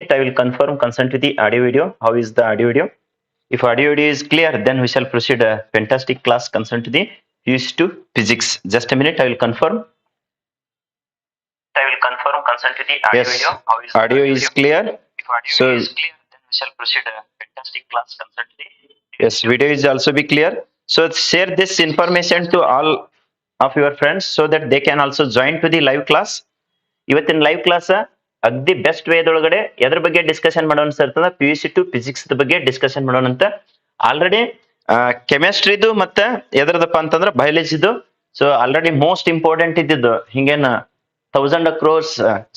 I will confirm consent to the audio video. How is the audio video? If audio video is clear, then we shall proceed a fantastic class consent to the use to physics. Just a minute, I will confirm. I will confirm consent to the audio video. How is audio is clear? If audio is clear, then we shall proceed a fantastic class consent to the yes, video is also be clear. So share this information to all of your friends so that they can also join to the live class. ಇವತ್ತಿನ live class ಅಗ್ದಿ best ವೇದೊಳಗಡೆ ಎದ್ರ ಬಗ್ಗೆ discussion ಮಾಡೋಣ sir ಅಂತಂದ್ರೆ PUC two physics ಬಗ್ಗೆ discussion ಮಾಡೋಣ ಅಂತ already ಕೆಮಿಸ್ಟ್ರಿದು ಮತ್ತೆ ಎದ್ರದಪ್ಪ ಅಂತಂದ್ರೆ ಬಯಾಲಜಿದು ಸೊ ಆಲ್ರೆಡಿ ಮೋಸ್ಟ್ ಇಂಪಾರ್ಟೆಂಟ್ ಇದ್ದಿದ್ದು ಹಿಂಗೇನ 1000 crores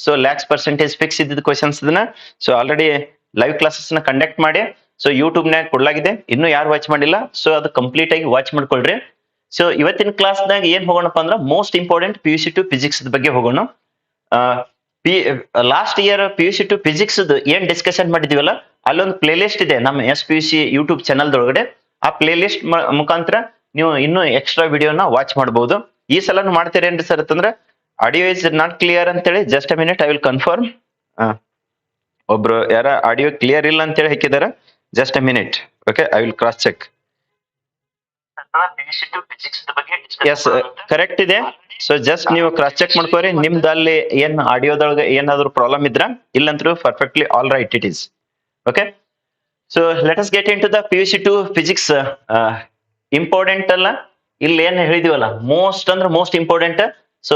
so lakhs percentage fix ಇದ್ದಿದ್ದು ಕ್ವಶನ್ಸ್ ಇದನ್ನ ಸೊ ಆಲ್ರೆಡಿ ಲೈವ್ ಕ್ಲಾಸಸ್ ನ ಕಂಡಕ್ಟ್ ಮಾಡಿ ಸೊ ಯೂಟ್ಯೂಬ್ ನಾಗ ಕೊಡ್ಲಾಗಿದೆ ಇನ್ನು ಯಾರು ವಾಚ್ ಮಾಡಿಲ್ಲ ಸೊ ಅದು ಕಂಪ್ಲೀಟ್ ಆಗಿ ವಾಚ್ ಮಾಡ್ಕೊಳ್ರಿ ಸೊ ಇವತ್ತಿನ ಕ್ಲಾಸ್ ನಾಗ ಏನ್ ಹೋಗೋಣಪ್ಪ ಅಂದ್ರೆ most important PUC two physics ಬಗ್ಗೆ ಹೋಗೋಣ last year PUC two physics ಏನ್ ಡಿಸ್ಕಷನ್ ಮಾಡಿದೀವಲ್ಲ ಅಲ್ಲೊಂದು ಪ್ಲೇ ಲಿಸ್ಟ್ ಇದೆ ನಮ್ಮ SPUC ಯೂಟ್ಯೂಬ್ ಚಾನಲ್ ದೊಳಗಡೆ ಆ ಪ್ಲೇ ಲಿಸ್ಟ್ ಮುಖಾಂತರ ನೀವು ಇನ್ನೂ ಎಕ್ಸ್ಟ್ರಾ ವಿಡಿಯೋನ ವಾಚ್ ಮಾಡಬಹುದು ಈ ಸಲನು ಮಾಡ್ತೀರೇನ್ರಿ ಸರ್ ಅಂತಂದ್ರೆ ಆಡಿಯೋ ಇಸ್ ನಾಟ್ ಕ್ಲಿಯರ್ ಅಂತೇಳಿ just a minute I will confirm ಒಬ್ರು ಯಾರ ಆಡಿಯೋ ಕ್ಲಿಯರ್ ಇಲ್ಲ ಅಂತೇಳಿ ಹಾಕಿದಾರ just a minute okay I will cross check yes correct ಇದೆ ಸೊ ಜಸ್ಟ್ ನೀವು ಕ್ರಾಸ್ ಚೆಕ್ ಮಾಡ್ಕೋರಿ ನಿಮ್ದು ಅಲ್ಲಿ ಏನ್ ಆಡಿಯೋದೊಳಗೆ ಏನಾದ್ರು ಪ್ರಾಬ್ಲಮ್ ಇದ್ರ ಇಲ್ಲಂತೂ perfectly all right it is okay so let us get into the PUC two physics important ಅಲ್ಲ ಇಲ್ಲಿ ಏನ್ ಹೇಳಿದೀವಲ್ಲ ಮೋಸ್ಟ್ ಅಂದ್ರೆ ಮೋಸ್ಟ್ ಇಂಪಾರ್ಟೆಂಟ್ ಸೊ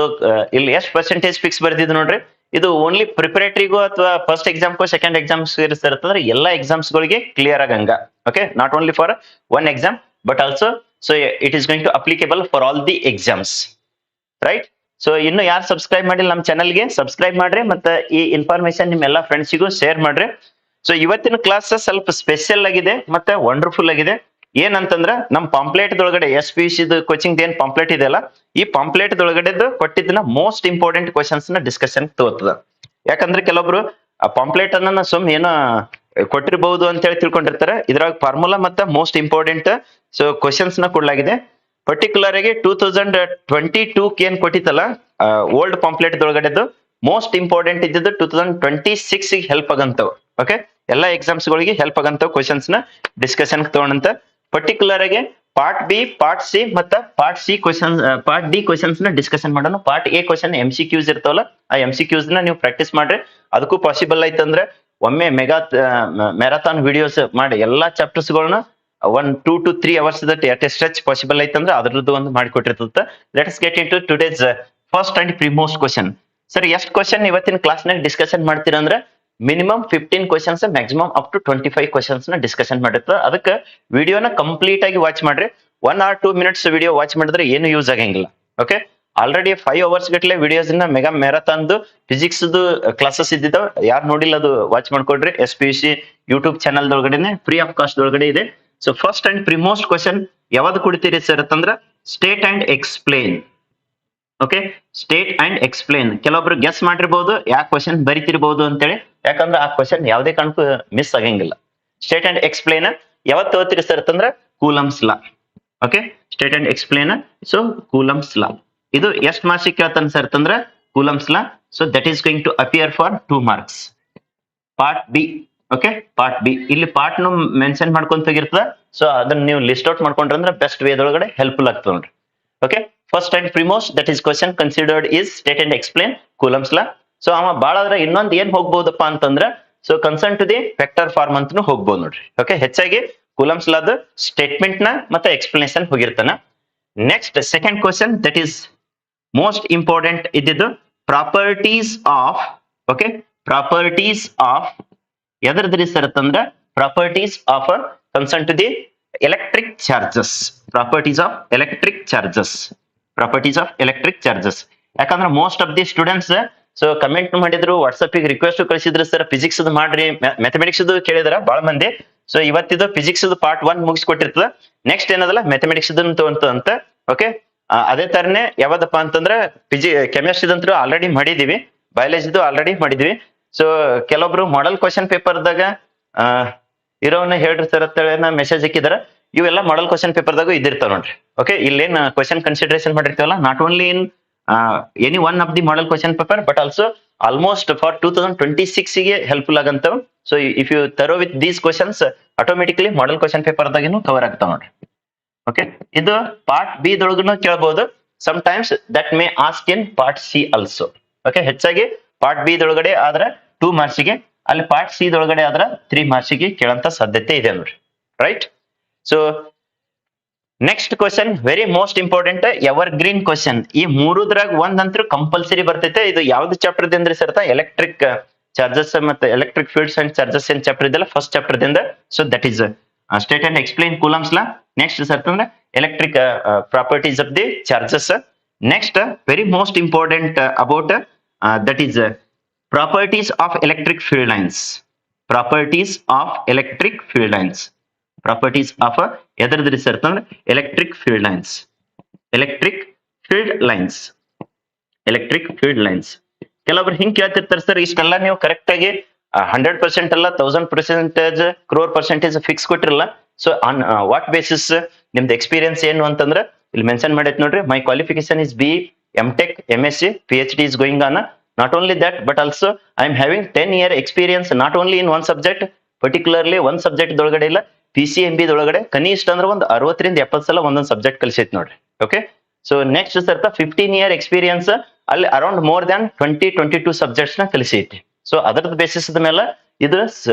ಇಲ್ಲಿ ಎಷ್ಟು ಪರ್ಸೆಂಟೇಜ್ ಫಿಕ್ಸ್ ಬರ್ದಿದ್ದು ನೋಡ್ರಿ ಇದು ಓನ್ಲಿ ಪ್ರಿಪರೇಟರಿಗೂ ಅಥವಾ ಫಸ್ಟ್ ಎಕ್ಸಾಮ್ಗೂ ಸೆಕೆಂಡ್ ಎಕ್ಸಾಮ್ಸ್ ಇರ್ತಂದ್ರೆ ಎಲ್ಲಾ ಎಕ್ಸಾಮ್ಸ್ ಗಳಿಗೆ ಕ್ಲಿಯರ್ ಆಗಂಗ okay not only for one exam but also so it is going to applicable for all the exams right so ಇನ್ನು ಯಾರು ಸಬ್ಸ್ಕ್ರೈಬ್ ಮಾಡಿಲ್ಲ ನಮ್ಮ ಚಾನಲ್ಗೆ ಸಬ್ಸ್ಕ್ರೈಬ್ ಮಾಡ್ರಿ ಮತ್ತೆ ಈ ಇನ್ಫಾರ್ಮೇಶನ್ ನಿಮ್ಮ ಎಲ್ಲಾ ಫ್ರೆಂಡ್ಸಿಗೂ ಶೇರ್ ಮಾಡ್ರಿ ಸೊ ಇವತ್ತಿನ ಕ್ಲಾಸ್ ಸ್ವಲ್ಪ ಸ್ಪೆಷಲ್ ಆಗಿದೆ ಮತ್ತೆ ವಂಡರ್ಫುಲ್ ಆಗಿದೆ ಏನಂತಂದ್ರ ನಮ್ ಪಾಂಪ್ಲೇಟ್ ದೊಳಗಡೆ SPUC ಕೋಚಿಂಗ್ ಏನ್ ಪಾಂಪ್ಲೇಟ್ ಇದೆಯಲ್ಲ ಈ ಪಾಂಪ್ಲೇಟ್ ದೊಳಗಡೆದು ಕೊಟ್ಟಿದ್ದನ್ನ ಮೋಸ್ಟ್ ಇಂಪಾರ್ಟೆಂಟ್ ಕ್ವಶನ್ಸ್ ನ ಡಿಸ್ಕಷನ್ ತಗೋತದ ಯಾಕಂದ್ರೆ ಕೆಲವೊಬ್ರು ಆ ಪಾಂಪ್ಲೇಟ್ ಅನ್ನ ಸುಮ್ ಏನೋ ಕೊಟ್ಟಿರಬಹುದು ಅಂತ ಹೇಳಿ ತಿಳ್ಕೊಂಡಿರ್ತಾರೆ ಇದ್ರಾಗ ಫಾರ್ಮುಲಾ ಮತ್ತೆ ಮೋಸ್ಟ್ ಇಂಪಾರ್ಟೆಂಟ್ ಸೊ ಕ್ವಶನ್ಸ್ ನ ಕೊಡ್ಲಾಗಿದೆ ಪರ್ಟಿಕ್ಯುಲರ್ ಆಗಿ 2022 ಏನ್ ಕೊಟ್ಟಿತ್ತಲ್ಲ ಓಲ್ಡ್ ಪಾಂಪ್ಲೇಟ್ ದೊಳಗಡೆದು ಮೋಸ್ಟ್ ಇಂಪಾರ್ಟೆಂಟ್ ಇದ್ದಿದ್ದು 2026 ಹೆಲ್ಪ್ ಆಗಂತವ್ ಓಕೆ ಎಲ್ಲಾ ಎಕ್ಸಾಮ್ಸ್ ಗಳಿಗೆ ಹೆಲ್ಪ್ ಆಗಂತವ್ ಕ್ವಶನ್ಸ್ ನ ಡಿಸ್ಕಷನ್ ತಗೊಂಡಂತ ಪರ್ಟಿಕ್ಯುಲರ್ ಆಗಿ ಪಾರ್ಟ್ ಬಿ ಪಾರ್ಟ್ ಸಿ ಮತ್ತೆ ಪಾರ್ಟ್ ಡಿ ಕ್ವಶನ್ಸ್ ನ ಡಿಸ್ಕಷನ್ ಮಾಡೋಣ ಪಾರ್ಟ್ ಎ ಕ್ವಶನ್ MCQs ಇರ್ತಾವಲ್ಲ ಆ MCQs ನ ನೀವು ಪ್ರಾಕ್ಟೀಸ್ ಮಾಡ್ರಿ ಅದಕ್ಕೂ ಪಾಸಿಬಲ್ ಆಯ್ತಂದ್ರೆ ಒಮ್ಮೆ ಮ್ಯಾರಥಾನ್ ವಿಡಿಯೋಸ್ ಮಾಡಿ ಎಲ್ಲಾ ಚಾಪ್ಟರ್ಸ್ ಗಳನ್ನ 1 2 to 3 hours at a stretch possible ಆಯ್ತಂದ್ರೆ ಅದ್ರದ್ದು ಒಂದು ಮಾಡಿಕೊಟ್ಟಿರ್ತದ let us get into today's first and foremost question sir ಎಷ್ಟು ಕ್ವಶನ್ ಇವತ್ತಿನ ಕ್ಲಾಸ್ ನಾಗ ಡಿಸ್ಕಷನ್ ಮಾಡ್ತೀರಾ ಅಂದ್ರೆ minimum 15 questions maximum up to 25 questions ನ ಡಿಸ್ಕಷನ್ ಮಾಡಿರ್ತದ ಅದಕ್ಕೆ ವಿಡಿಯೋನ ಕಂಪ್ಲೀಟ್ ಆಗಿ ವಾಚ್ ಮಾಡ್ರಿ 1 or 2 minutes ವಿಡಿಯೋ ವಾಚ್ ಮಾಡಿದ್ರೆ ಏನು ಯೂಸ್ ಆಗಂಗಿಲ್ಲ ಓಕೆ ಆಲ್ರೆಡಿ 5 hours ಗಟ್ಲೆ ವಿಡಿಯೋಸ್ ನ ಮೆಗಾ ಮ್ಯಾರಥಾನ್ ಫಿಸಿಕ್ಸ್ ಕ್ಲಾಸಸ್ ಇದ್ದಿದ್ದಾವ ಯಾರು ನೋಡಿಲ್ಲ ಅದು ವಾಚ್ ಮಾಡ್ಕೊಡ್ರಿ SPUC ಯೂಟ್ಯೂಬ್ ಚಾನಲ್ ದೊಳಗಡೆನೆ ಫ್ರೀ ಆಫ್ ಕಾಸ್ಟ್ ದೊಳಗಡೆ ಇದೆ so first and foremost question ಯಾವ್ದು ಕೊಡ್ತೀರಿ ಸರ್ ಅಂತಂದ್ರ state and explain okay state and explain ಕೆಲವೊಬ್ರು ಗೆಸ್ ಮಾಡಿರ್ಬಹುದು ಯಾವ ಕ್ವಶನ್ ಬರಿತಿರ್ಬಹುದು ಅಂತೇಳಿ ಯಾಕಂದ್ರೆ ಆ ಕ್ವಶನ್ ಯಾವ್ದೇ ಕಾರಣಕ್ಕೂ ಮಿಸ್ ಆಗಂಗಿಲ್ಲ ಸ್ಟೇಟ್ ಅಂಡ್ ಎಕ್ಸ್ಪ್ಲೇನ್ ಯಾವತ್ತು ತಗೋತೀರಿ ಸರ್ ಅಂತಂದ್ರ Coulomb's law okay state and explain so Coulomb's law ಇದು ಎಷ್ಟು ಮಾರ್ಕ್ಸ್ ಕೇಳ್ತಾನೆ ಸರ್ ಅಂತಂದ್ರ Coulomb's law so that is going to appear for 2 marks part B okay part B ಇಲ್ಲಿ part ನು mention ಮಾಡ್ಕೊಂತ ಹೋಗಿರ್ತದ ಸೊ ಅದನ್ನ ನೀವು ಲಿಸ್ಟ್ ಔಟ್ ಮಾಡ್ಕೊಂಡ್ರೆ ಬೆಸ್ಟ್ ವೇದೊಳಗಡೆ ಹೆಲ್ಪ್ಫುಲ್ ಆಗ್ತದೆ ನೋಡ್ರಿ okay first and foremost that is question considered is state and explain Coulomb's law so ಅವ ಬಾಳ ಆದ್ರೆ ಇನ್ನೊಂದ್ ಏನ್ ಹೋಗ್ಬಹುದಪ್ಪ ಅಂತಂದ್ರ so concern to the vector form ಅಂತೂ ಹೋಗ್ಬೋದು ನೋಡ್ರಿ ಓಕೆ ಹೆಚ್ಚಾಗಿ ಕೂಲಮ್ಸ್ ಲಾದ ಸ್ಟೇಟ್ಮೆಂಟ್ ನ ಮತ್ತೆ ಎಕ್ಸ್ಪ್ಲನೇಷನ್ ಹೋಗಿರ್ತಾನ next second question that is most important ಇದ್ದಿದ್ದು properties of okay properties of ಎದ್ರದ್ರಿ ಸರ್ ಅಂತಂದ್ರ properties of concern to the electric charges properties of electric charges properties of electric charges ಯಾಕಂದ್ರೆ most of the students so comment ಮಾಡಿದ್ರು WhatsApp request ಕಳಿಸಿದ್ರು sir physics ಮಾಡ್ರಿ mathematics ಕೇಳಿದ್ರ ಬಹಳ ಮಂದಿ so ಇವತ್ತಿದು ಫಿಸಿಕ್ಸ್ ಪಾರ್ಟ್ 1 ಮುಗಿಸ್ಕೊಟ್ಟಿರ್ತದ ನೆಕ್ಸ್ಟ್ ಏನದಲ್ಲ ಮ್ಯಾಥಮೆಟಿಕ್ಸ್ ಅಂತ ಓಕೆ ಅದೇ ತರನೇ ಯಾವ್ದಪ್ಪ ಅಂತಂದ್ರ ಕೆಮಿಸ್ಟ್ರಿದಂತೂ ಆಲ್ರೆಡಿ ಮಾಡಿದೀವಿ ಬಯಾಲಜಿದು ಆಲ್ರೆಡಿ ಮಾಡಿದ್ವಿ ಸೊ ಕೆಲವೊಬ್ರು ಮಾಡೆಲ್ ಕ್ವಶನ್ ಪೇಪರ್ದಾಗ ಇರೋವನ್ನ ಹೇಳ್ರಿ ಸರ್ ಅಂತ ಮೆಸೇಜ್ ಹಾಕಿದಾರ ಇವೆಲ್ಲ ಮಾಡೆಲ್ ಕ್ವಶನ್ ಪೇಪರ್ದಾಗ ಇದಿರ್ತಾವ ನೋಡ್ರಿ ಓಕೆ ಇಲ್ಲೇನ್ ಕ್ವಶನ್ ಕನ್ಸಿಡರೇಷನ್ ಮಾಡಿರ್ತೀವಲ್ಲ not only in any one of the model question paper, but also almost for 2026 ಗೆ ಹೆಲ್ಪ್ಫುಲ್ ಆಗಂತವ್. So if you thorough with these questions automatically model question paper ದಾಗಿನೂ cover ಆಗ್ತಾವ ನೋಡ್ರಿ. Okay, ಇದು part B ದೊಳಗನು ಕೇಳಬಹುದು. Sometimes that may ask in part C also. Okay, ಹೆಚ್ಚಾಗಿ part B ದೊಳಗಡೆ ಆದ್ರೆ 2 ಮಾರ್ಕ್ಸಿಗೆ, ಅಲ್ಲಿ ಪಾರ್ಟ್ ಸಿ ದೊಳಗಡೆ ಆದ್ರೆ 3 ಮಾರ್ಕ್ಸಿಗೆ ಕೇಳಂತ ಸಾಧ್ಯತೆ ಇದೆ ನೋಡ್ರಿ. Right. So next question very most important, evergreen question. ಈ ಮೂರುದ್ರಾಗ ಒಂದಂತೂ ಕಂಪಲ್ಸರಿ ಬರ್ತೈತೆ. ಇದು ಯಾವ್ದು ಚಾಪ್ಟರ್ ದಿಂದ ಸರ್? ಎಲೆಕ್ಟ್ರಿಕ್ ಚಾರ್ಜಸ್ ಮತ್ತೆ ಎಲೆಕ್ಟ್ರಿಕ್ ಫೀಲ್ಡ್ಸ್ ಅಂಡ್ ಚಾರ್ಜಸ್ ಏನ್ ಚಾಪ್ಟರ್ ಇದೆಲ್ಲ ಫಸ್ಟ್ ಚಾಪ್ಟರ್ ದಿಂದ. So that is state and explain Coulomb's law. Next sir ಅಂದ್ರೆ electric properties of the charges. Next very most important about that is properties of electric field lines. Properties of electric field lines. Properties of ಎದರದ್ರಿ sir ಅಂದ್ರೆ electric field lines. Electric field lines. Electric field lines. ಕೆಲವೊಬ್ರು ಹಿಂಗ್ ಕೇಳ್ತಿರ್ತಾರೆ sir, ಇಷ್ಟೆಲ್ಲ ನೀವು correct ಆಗಿ 100% ಅಲ್ಲ 1000% crore percentage fix ಕೊಟ್ಟಿರಲ್ಲ. So on what basis ನಿಮ್ದು experience ಏನು ಅಂತಂದ್ರೆ ಇಲ್ಲಿ ಮೆನ್ಷನ್ ಮಾಡೈತೆ ನೋಡ್ರಿ. My qualification is BE, MTech, MSc, PhD is going on. Not only that, but also I am having 10-year experience not only in one subject, particularly one subject ದೊಳಗಡೆ ಇಲ್ಲ, PCMB ದೊಳಗಡೆ ಕನಿಷ್ಠ ಅಂದ್ರೆ ಒಂದು 60 ರಿಂದ 70 ಸಲ ಒಂದೊಂದು ಸಬ್ಜೆಕ್ಟ್ ಕಲಿಸೈತಿ ನೋಡ್ರಿ. ಓಕೆ, ಸೊ ನೆಕ್ಸ್ಟ್ ಸರ್ತ 15-year ಎಕ್ಸ್ಪೀರಿಯನ್ಸ್ ಅಲ್ಲಿ ಅರೌಂಡ್ ಮೋರ್ ದ್ಯಾನ್ 22 ಸಬ್ಜೆಕ್ಟ್ಸ್ ನ ಕಲಿಸೈತಿ. ಸೊ ಅದರದ ಬೇಸಿಸ್ ಮೇಲೆ ಇದು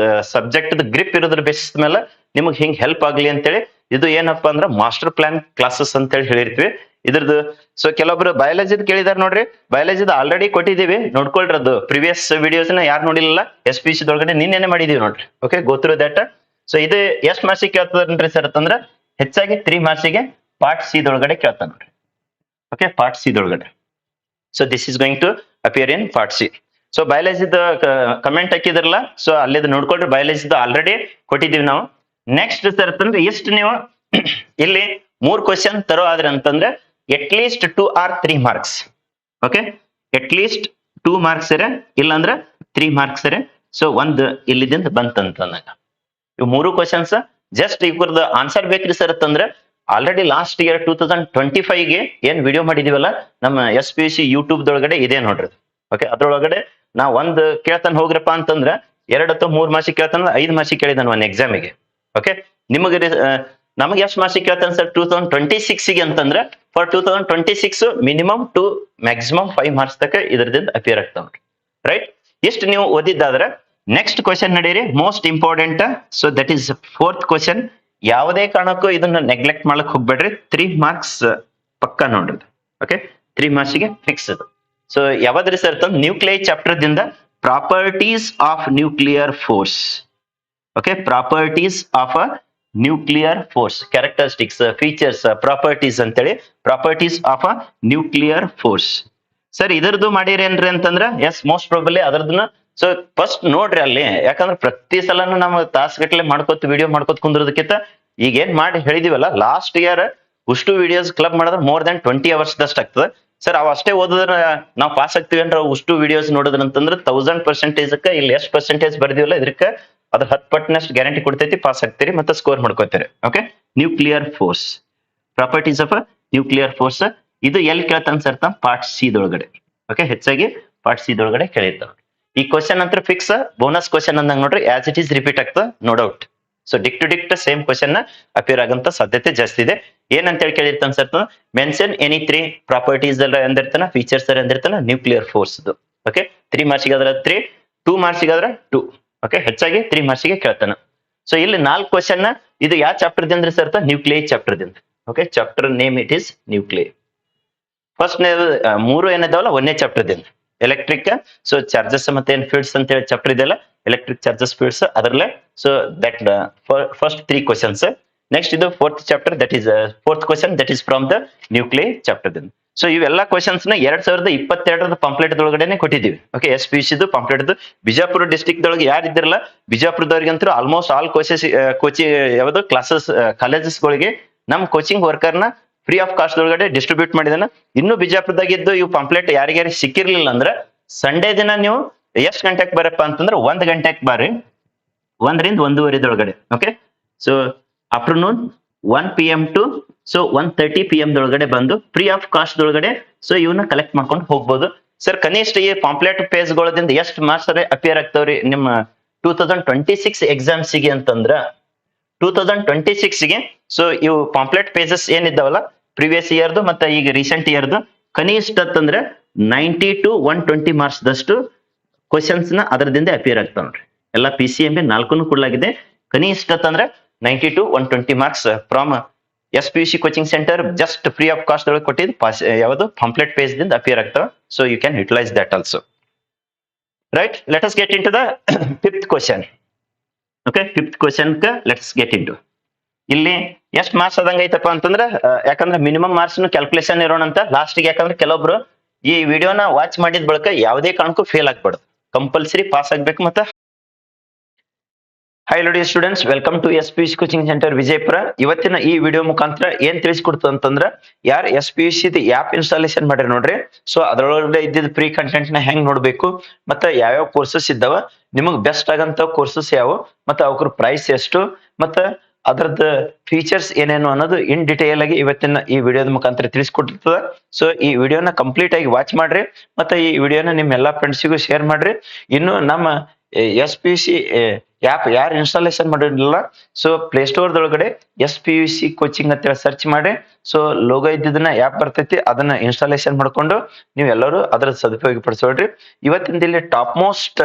ಸಬ್ಜೆಕ್ಟ್ ಗ್ರಿಪ್ ಇರೋದ್ರ ಬೇಸಿಸ್ ಮೇಲೆ ನಿಮಗೆ ಹಿಂಗ್ ಹೆಲ್ಪ್ ಆಗ್ಲಿ ಅಂತೇಳಿ ಇದು ಏನಪ್ಪಾ ಅಂದ್ರೆ ಮಾಸ್ಟರ್ ಪ್ಲಾನ್ ಕ್ಲಾಸಸ್ ಅಂತೇಳಿ ಹೇಳಿರ್ತೀವಿ ಇದ್ರದ್ದು. ಸೊ ಕೆಲವೊಬ್ರು ಬಯಾಲಜಿದ್ ಕೇಳಿದಾರೆ ನೋಡ್ರಿ, ಬಯಾಲಜಿದ್ ಆಲ್ರೆಡಿ ಕೊಟ್ಟಿದೀವಿ, ನೋಡ್ಕೊಳ್ರಿ. ಅದು ಪ್ರಿವಿಯಸ್ ವಿಡಿಯೋಸ್ ನ ಯಾರು ನೋಡಿಲ್ಲ SPC ದೊಳಗಡೆ ನಿನ್ನೆನೆ ಮಾಡಿದೀವಿ ನೋಡ್ರಿ. Okay, go through that. So ಇದು ಎಷ್ಟು ಮಾರ್ಕ್ಸಿಗೆ ಕೇಳ್ತದ್ರಿ ಸರ್ ಅಂತಂದ್ರೆ ಹೆಚ್ಚಾಗಿ 3 ಮಾರ್ಕ್ಸಿಗೆ ಪಾರ್ಟ್ ಸಿ ದೊಳಗಡೆ ಕೇಳ್ತಾನ ನೋಡ್ರಿ. ಓಕೆ, ಪಾರ್ಟ್ ಸಿ ದೊಳಗಡೆ. So this is going to appear in part C. So ಬಯಾಲಜಿದ ಕಮೆಂಟ್ ಹಾಕಿದ್ರಲ್ಲ, ಸೊ ಅಲ್ಲಿದ್ ನೋಡ್ಕೊಳ್ರಿ. ಬಯಾಲಜಿದ ಆಲ್ರೆಡಿ ಕೊಟ್ಟಿದೀವಿ ನಾವು. ನೆಕ್ಸ್ಟ್ ಸರ್ ಅಂತಂದ್ರೆ ಎಷ್ಟು ನೀವು ಇಲ್ಲಿ 3 ಕ್ವಶನ್ ತರೋ ಆದ್ರೆ ಅಂತಂದ್ರೆ at least 2 or 3 marks. Okay, at least 2 marks ಇರ, ಇಲ್ಲಾಂದ್ರೆ 3 ಮಾರ್ಕ್ಸ್ ಇರ. ಸೊ ಒಂದು ಇಲ್ಲಿದಿಂದ ಬಂತಂತಂದಾಗ ಇವು 3 ಕ್ವಶನ್ಸ್ ಜಸ್ಟ್ ಇವ್ರದ ಆನ್ಸರ್ ಬೇಕ್ರಿ ಸರ್ ಅಂತಂದ್ರೆ ಆಲ್ರೆಡಿ ಲಾಸ್ಟ್ ಇಯರ್ 2025 ಗೆ ಏನ್ ವಿಡಿಯೋ ಮಾಡಿದೀವಲ್ಲ ನಮ್ಮ SPC ಯೂಟ್ಯೂಬ್ ದೊಳಗಡೆ ಇದೆ ನೋಡ್ರಿ. ಓಕೆ, ಅದ್ರೊಳಗಡೆ ನಾ ಒಂದ್ ಕೇಳ್ತಾನೆ ಹೋಗ್ರಪ್ಪ ಅಂತಂದ್ರ 2 ಅಥವಾ 3 ಮಾರ್ಕ್ಸಿಗೆ ಕೇಳ್ತಾನ, 5 ಮಾರ್ಕ್ಸಿಗೆ ಕೇಳಿದಾನ ಒಂದ್ ಎಕ್ಸಾಮಿಗೆ. ಓಕೆ, ನಿಮಗೆ ನಮಗೆ ಎಷ್ಟು ಮಾರ್ಕ್ಸಿಗೆ ಕೇಳ್ತಾನೆ ಸರ್ 2026 ಗೆ ಅಂತಂದ್ರೆ ಫಾರ್ 2026 ಮಿನಿಮಮ್ 2 ಮ್ಯಾಕ್ಸಿಮಮ್ 5 ಮಾರ್ಕ್ಸ್ ತನಕ ಇದರದಿಂದ ಅಪಿಯರ್ ಆಗ್ತಾವ. ರೈಟ್, ಇಷ್ಟು ನೀವು ಓದಿದ್ದಾದ್ರೆ ನೆಕ್ಸ್ಟ್ ಕ್ವಶನ್ ನಡೀರಿ, most important. So that is 4th question. ಯಾವುದೇ ಕಾರಣಕ್ಕೂ ಇದನ್ನ ನೆಗ್ಲೆಕ್ಟ್ ಮಾಡಕ್ ಹೋಗ್ಬೇಡ್ರಿ. 3 ಮಾರ್ಕ್ಸ್ ಪಕ್ಕ ನೋಡ್ರಿ. ಓಕೆ, 3 ಮಾರ್ಕ್ಸಿಗೆ ಫಿಕ್ಸ್ ಅದು. ಸೊ ಯಾವ್ದ್ರಿ ಸರ್ ಅಂತಂದ್ರೆ ನ್ಯೂಕ್ಲಿಯರ್ ಚಾಪ್ಟರ್ ದಿಂದ properties of nuclear force. Okay, properties of a nuclear force, characteristics, features, properties ಅಂತೇಳಿ properties of a nuclear force. Sir ಇದರದ್ದು ಮಾಡಿರೇನ್ರಿ ಅಂತಂದ್ರೆ ಎಸ್, ಮೋಸ್ಟ್ ಪ್ರಾಬಬ್ಲಿ ಅದರದನ್ನ. ಸೊ ಫಸ್ಟ್ ನೋಡ್ರಿ ಅಲ್ಲಿ, ಯಾಕಂದ್ರೆ ಪ್ರತಿ ಸಲನು ನಾವು ತಾಸುಗಟ್ಟಲೆ ಮಾಡ್ಕೋತ ವಿಡಿಯೋ ಮಾಡ್ಕೋತ ಕುಂದ್ರದಕ್ಕಿಂತ ಈಗ ಏನ್ ಮಾಡಿ ಹೇಳಿದಿವಲ್ಲ ಲಾಸ್ಟ್ ಇಯರ್ ಉಷ್ಟು ವಿಡಿಯೋಸ್ ಕ್ಲಬ್ ಮಾಡಿದ್ರೆ ಮೋರ್ ದನ್ 20 hours ದಷ್ಟು ಆಗ್ತದೆ ಸರ್. ಅವ್ ಅಷ್ಟೇ ಓದಿದ್ರೆ ನಾವು ಪಾಸ್ ಆಗ್ತೀವಿ ಅಂದ್ರೆ ಉಷ್ಟು ವಿಡಿಯೋಸ್ ನೋಡಿದ್ರ ಅಂತಂದ್ರೆ 1000% ಇಲ್ಲಿ ಎಷ್ಟು ಪರ್ಸೆಂಟೇಜ್ ಬರ್ದಿವಲ್ಲ ಇದಕ್ಕೆ ಅದ್ರ 10 ಪಟ್ಟಿನಷ್ಟು ಗ್ಯಾರಂಟಿ ಕೊಡ್ತೈತಿ, ಪಾಸ್ ಆಗ್ತೀರಿ ಮತ್ತೆ ಸ್ಕೋರ್ ಮಾಡ್ಕೋತೀರಿ. Okay, nuclear force, properties of nuclear force. ಇದು ಎಲ್ಲಿ ಕೇಳ್ತಾನ ಸರ್ ಪಾರ್ಟ್ ಸಿ ದೊಳಗಡೆ. ಓಕೆ, ಹೆಚ್ಚಾಗಿ ಪಾರ್ಟ್ ಸಿ ದೊಳಗಡೆ ಕೇಳಿರ್ತಾವ. ಈ ಕ್ವಶನ್ ಅಂತ ಫಿಕ್ಸ್ ಬೋನಸ್ ಕ್ವಶನ್ ಅಂದಂಗ ನೋಡ್ರಿ, ಆಸ್ ಇಟ್ ಈಸ್ ರಿಪೀಟ್ ಆಗ್ತದೆ, ನೋ ಡೌಟ್. ಸೊ ಡಿಕ್ ಟು ಡಿಕ್ಟ್ ಸೇಮ್ ಕ್ವಶನ್ ಅಪಿಯರ್ ಆಗಂತ ಸಾಧ್ಯತೆ ಜಾಸ್ತಿ ಇದೆ. ಏನಂತ ಹೇಳಿ ಕೇಳಿರ್ತಾನ ಸರ್, ಮೆನ್ಷನ್ ಎನಿ 3 ಪ್ರಾಪರ್ಟೀಸ್ ಎಲ್ಲ ಎಂದಿರ್ತಾನ, ಫೀಚರ್ಸ್ ಎಂದಿರ್ತಾನ ನ್ಯೂಕ್ಲಿಯರ್ ಫೋರ್ಸ್. ಓಕೆ, 3 ಮಾರ್ಕ್ಸಿಗೆ ಆದ್ರೆ 3, 2 ಮಾರ್ಕ್ಸಿಗೆ ಆದ್ರೆ 2. ಓಕೆ, ಹೆಚ್ಚಾಗಿ 3 ಮಾರ್ಕ್ಸಿಗೆ ಕೇಳ್ತಾನ. ಸೊ ಇಲ್ಲಿ 4 ಕ್ವಶನ್. ಇದು ಯಾವ ಚಾಪ್ಟರ್ ದಿಂದ ಸರ್? ನ್ಯೂಕ್ಲಿಯರ್ ಚಾಪ್ಟರ್ ದಿಂದ. Okay, chapter name it is nuclear. First 3 ಏನಿದಾವಲ್ಲ 1ನೇ ಚಾಪ್ಟರ್ ದಿಂದ ಎಲೆಕ್ಟ್ರಿಕ್. ಸೊ ಚಾರ್ಜಸ್ ಮತ್ತೆ ಏನ್ ಫೀಲ್ಡ್ಸ್ ಅಂತ ಹೇಳಿ ಚಾಪ್ಟರ್ ಇದೆಯಲ್ಲ, ಎಲೆಕ್ಟ್ರಿಕ್ ಚಾರ್ಜಸ್ ಫೀಲ್ಡ್ಸ್ ಅದರಲ್ಲೇ. So that first 3 questions. Next ಇದು 4th chapter, that is 4th question, that is from the nuclear chapter ದಿಂದ. ಸೊ ಇವೆಲ್ಲ ಕ್ವಶನ್ಸ್ ನ 2022 ಪಂಪ್ಲೆಟ್ ದೊಳಗಡೆನೆ ಕೊಟ್ಟಿದ್ದೀವಿ. Okay, SPC pamphlet Bijapur district ದೊಳಗೆ ಯಾರು ಇದ್ದಿರಲ್ಲ ಬಿಜಾಪುರದವ್ರಿಗಂತೂ ಆಲ್ಮೋಸ್ಟ್ ಆಲ್ ಕೋಚಿಂಗ್ ಯಾವ್ದು ಕ್ಲಾಸಸ್ ಕಾಲೇಜಸ್ ಗಳಿಗೆ ನಮ್ ಕೋಚಿಂಗ್ ವರ್ಕರ್ನ ಫ್ರೀ ಆಫ್ ಕಾಸ್ಟ್ ಒಳಗಡೆ ಡಿಸ್ಟ್ರಿಬ್ಯೂಟ್ ಮಾಡಿದಾನ. ಇನ್ನು ಬಿಜಾಪುರದಾಗಿದ್ದು ಇವು ಪಂಪ್ಲೆಟ್ ಯಾರಿಗಾರಿ ಸಿಕ್ಕಿರ್ಲಿಲ್ಲ ಅಂದ್ರೆ ಸಂಡೇ ದಿನ ನೀವು ಎಷ್ಟು ಗಂಟೆಗೆ ಬರಪ್ಪ ಅಂತಂದ್ರೆ 1 ಗಂಟೆಗೆ ಬರ್ರಿ, 1 ರಿಂದ 1:30 ದೊಳಗಡೆ. Okay, so afternoon 1 PM to so 1:30 PM ದೊಳಗಡೆ ಬಂದು ಫ್ರೀ ಆಫ್ ಕಾಸ್ಟ್ ದೊಳಗಡೆ ಸೊ ಇವನ್ನ ಕಲೆಕ್ಟ್ ಮಾಡ್ಕೊಂಡು ಹೋಗ್ಬೋದು. ಸರ್ ಕನಿಷ್ಠ ಈ ಪಾಂಪ್ಲೆಟ್ ಪೇಜ್ಗಳದಿಂದ ಎಷ್ಟು ಮಾರ್ಕ್ಸ್ ಅಪಿಯರ್ ಆಗ್ತಾವ್ರಿ ನಿಮ್ಮ 2026 ಎಕ್ಸಾಮ್ಸಿಗೆ ಅಂತಂದ್ರ 2026ಗೆ ಸೊ ಇವು ಪಾಂಪ್ಲೆಟ್ ಪೇಜಸ್ ಏನಿದ್ದಾವಲ್ಲ ಪ್ರಿವಿಯಸ್ ಇಯರ್ದು ಮತ್ತೆ ಈಗ ರೀಸೆಂಟ್ ಇಯರ್ದು ಕನಿಷ್ಠ ಅಂತಂದ್ರೆ 90 to 120 ಮಾರ್ಕ್ಸ್ ದಷ್ಟು ಕ್ವಶನ್ಸ್ ನ ಅದರದಿಂದ ಅಪಿಯರ್ ಆಗ್ತಾವ ನೋಡ್ರಿ. ಎಲ್ಲ PCMB 4 ಕೊಡಲಾಗಿದೆ. ಕನಿಷ್ಠ ಅಂತಂದ್ರೆ 90 to 120 marks from SPUC coaching centre just free of cost ಒಳಗೆ ಕೊಟ್ಟಿದ್ದು ಯಾವುದು ಪಾಂಪ್ಲೆಟ್ ಪೇಜ್ ದಿಂದ ಅಪಿಯರ್ ಆಗ್ತಾವ. So you can utilise that also. Right, let us get into the 5th question. Okay, 5th question let's get into. ಇಲ್ಲಿ ಎಷ್ಟು marks ಆದಂಗ ಐತಪ್ಪ ಅಂತಂದ್ರೆ ಯಾಕಂದ್ರೆ ಮಿನಿಮಮ್ ಮಾರ್ಕ್ಸ್ ಕ್ಯಾಲ್ಕುಲೇಷನ್ ಇರೋಣ ಅಂತ ಲಾಸ್ಟ್ಗೆ, ಯಾಕಂದ್ರೆ ಕೆಲವೊಬ್ರು ಈ ವಿಡಿಯೋನ ವಾಚ್ ಮಾಡಿದ ಬಳಿಕ ಯಾವುದೇ ಕಾರಣಕ್ಕೂ ಫೇಲ್ ಆಗ್ಬಾರ್ದು, ಕಂಪಲ್ಸರಿ ಪಾಸ್ ಆಗ್ಬೇಕು. ಮತ್ತೆ ಹೈ ಲೋಡಿ students, welcome to SPUC coaching centre Vijayapura. ಇವತ್ತಿನ ಈ ವಿಡಿಯೋ ಮುಖಾಂತರ ಏನ್ ತಿಳಿಸ್ಕೊಡ್ತದ ಅಂತಂದ್ರ ಯಾರು SPUC ಆಪ್ ಇನ್ಸ್ಟಾಲೇಷನ್ ಮಾಡ್ರಿ ನೋಡ್ರಿ, ಸೊ ಅದ್ರೊಳಗಡೆ ಇದ್ದಿದ್ದ ಫ್ರೀ ಕಂಟೆಂಟ್ ನ ಹೆಂಗ್ ನೋಡ್ಬೇಕು, ಮತ್ತೆ ಯಾವ್ಯಾವ ಕೋರ್ಸಸ್ ಇದ್ದಾವ, ನಿಮಗ್ ಬೆಸ್ಟ್ ಆಗಂತ ಕೋರ್ಸಸ್ ಯಾವ, ಮತ್ತೆ ಅವ್ರ ಪ್ರೈಸ್ ಎಷ್ಟು, ಮತ್ತೆ ಅದರದ್ದು ಫೀಚರ್ಸ್ ಏನೇನು ಅನ್ನೋದು ಇನ್ ಡಿಟೇಲ್ ಆಗಿ ಇವತ್ತಿನ ಈ ವಿಡಿಯೋದ ಮುಖಾಂತರ ತಿಳಿಸ್ಕೊಟ್ಟಿರ್ತದ. ಸೊ ಈ ವಿಡಿಯೋನ ಕಂಪ್ಲೀಟ್ ಆಗಿ ವಾಚ್ ಮಾಡ್ರಿ, ಮತ್ತೆ ಈ ವಿಡಿಯೋನ ನಿಮ್ ಎಲ್ಲಾ ಫ್ರೆಂಡ್ಸಿಗೂ ಶೇರ್ ಮಾಡ್ರಿ. ಇನ್ನು ನಮ್ಮ SPUC ಆಪ್ ಯಾರು ಇನ್ಸ್ಟಾಲೇಷನ್ ಮಾಡಿರಲಿಲ್ಲ, ಸೊ ಪ್ಲೇಸ್ಟೋರ್ ದೊಳಗಡೆ SPUC ಕೋಚಿಂಗ್ ಅಂತ ಸರ್ಚ್ ಮಾಡಿ, ಸೊ ಲೋಗೋ ಇದ್ದಿದ್ದನ್ನ ಆಪ್ ಬರ್ತೈತಿ, ಅದನ್ನ ಇನ್ಸ್ಟಾಲೇಷನ್ ಮಾಡ್ಕೊಂಡು ನೀವು ಎಲ್ಲರೂ ಅದರ ಸದುಪಯೋಗ ಪಡಿಸೋಡ್ರಿ. ಇವತ್ತಿನ ಇಲ್ಲಿ ಟಾಪ್ ಮೋಸ್ಟ್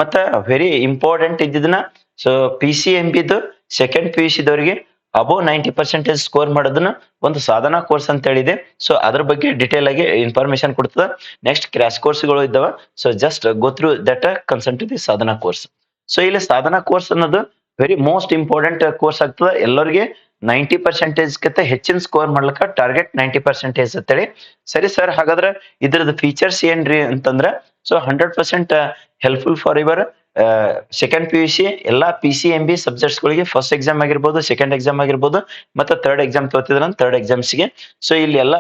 ಮತ್ತೆ ವೆರಿ ಇಂಪಾರ್ಟೆಂಟ್ ಇದ್ದಿದ್ದನ್ನ ಸೊ PCMBದು ಸೆಕೆಂಡ್ PUC ದವರಿಗೆ ಅಬೌವ್ 90% ಸ್ಕೋರ್ ಮಾಡೋದನ್ನ ಒಂದು ಸಾಧನಾ ಕೋರ್ಸ್ ಅಂತ ಹೇಳಿದೆ. ಸೊ ಅದ್ರ ಬಗ್ಗೆ ಡಿಟೇಲ್ ಆಗಿ ಇನ್ಫಾರ್ಮೇಶನ್ ಕೊಡ್ತದ. ನೆಕ್ಸ್ಟ್ ಕ್ರಾಶ್ ಕೋರ್ಸ್ಗಳು ಇದ್ದಾವ, so just go through that concern to the Sadhana course. So ಇಲ್ಲಿ ಸಾಧನಾ ಕೋರ್ಸ್ ಅನ್ನೋದು ವೆರಿ ಮೋಸ್ಟ್ ಇಂಪಾರ್ಟೆಂಟ್ ಕೋರ್ಸ್ ಆಗ್ತದೆ. ಎಲ್ಲರಿಗೆ 90% ಗಿಂತ ಹೆಚ್ಚಿನ ಸ್ಕೋರ್ ಮಾಡ್ಲಿಕ್ಕೆ ಟಾರ್ಗೆಟ್ 90% ಅಂತೇಳಿ. ಸರಿ ಸರ್, ಹಾಗಾದ್ರೆ ಇದ್ರದ್ದು ಫೀಚರ್ಸ್ ಏನ್ರಿ ಅಂತಂದ್ರ so 100% helpful for your second PUC ಎಲ್ಲಾ PCMB ಸಬ್ಜೆಕ್ಟ್ಸ್ ಗಳಿಗೆ ಫಸ್ಟ್ ಎಕ್ಸಾಮ್ ಆಗಿರ್ಬೋದು, ಸೆಕೆಂಡ್ ಎಕ್ಸಾಮ್ ಆಗಿರ್ಬೋದು, ಮತ್ತೆ ಥರ್ಡ್ ಎಕ್ಸಾಮ್ ತಗೋತಿದ್ರ ಥರ್ಡ್ ಎಕ್ಸಾಮ್ಸ್ಗೆ. ಸೊ ಇಲ್ಲಿ ಎಲ್ಲ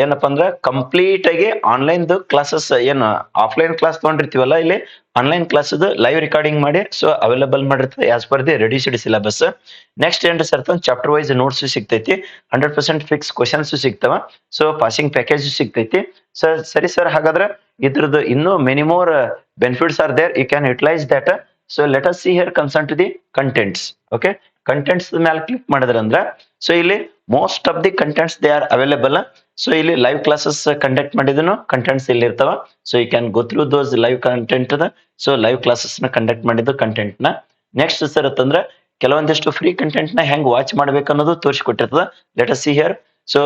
ಏನಪ್ಪಾ ಅಂದ್ರ ಕಂಪ್ಲೀಟ್ ಆಗಿ ಆನ್ಲೈನ್ ಕ್ಲಾಸಸ್, ಏನು ಆಫ್ಲೈನ್ ಕ್ಲಾಸ್ ತಗೊಂಡಿರ್ತೀವಲ್ಲ, ಇಲ್ಲಿ ಆನ್ಲೈನ್ ಕ್ಲಾಸ್ ಲೈವ್ ರೆಕಾರ್ಡಿಂಗ್ ಮಾಡಿ ಸೊ ಅವೈಲೇಬಲ್ ಮಾಡಿರ್ತದೆ as per the reduced syllabus. Next ಏನ್ರಿ ಸರ್, ಚಾಪ್ಟರ್ ವೈಸ್ ನೋಟ್ಸ್ ಸಿಗ್ತೈತಿ, 100% ಫಿಕ್ಸ್ ಕ್ವಶನ್ಸ್ ಸಿಗ್ತಾವ, ಸೊ ಪಾಸಿಂಗ್ ಪ್ಯಾಕೇಜ್ ಸಿಗ್ತೈತಿ. ಸರ್ ಸರಿ ಸರ್, ಹಾಗಾದ್ರೆ ಇದ್ರದ್ದು ಇನ್ನೂ many more benefits are there, you can utilise that. So let us see here concern to the contents. Okay, contents ಮೇಲೆ click ಮಾಡಿದ್ರಂದ್ರ so ಇಲ್ಲಿ most of the contents they are available. So ಇಲ್ಲಿ live classes conduct ಮಾಡಿದನು contents ಇಲ್ಲಿ ಇರ್ತಾವ. So you can go through those live content. So live classes ನ conduct ಮಾಡಿದ್ದು content ನ. ನೆಕ್ಸ್ಟ್ ಸರ್ ಅಂತಂದ್ರೆ ಕೆಲವೊಂದಿಷ್ಟು ಫ್ರೀ ಕಂಟೆಂಟ್ ನ ಹೆಂಗ್ ವಾಚ್ ಮಾಡ್ಬೇಕು ಅನ್ನೋದು ತೋರಿಸ್ಕೊಟ್ಟಿರ್ತದ. Let us see here. So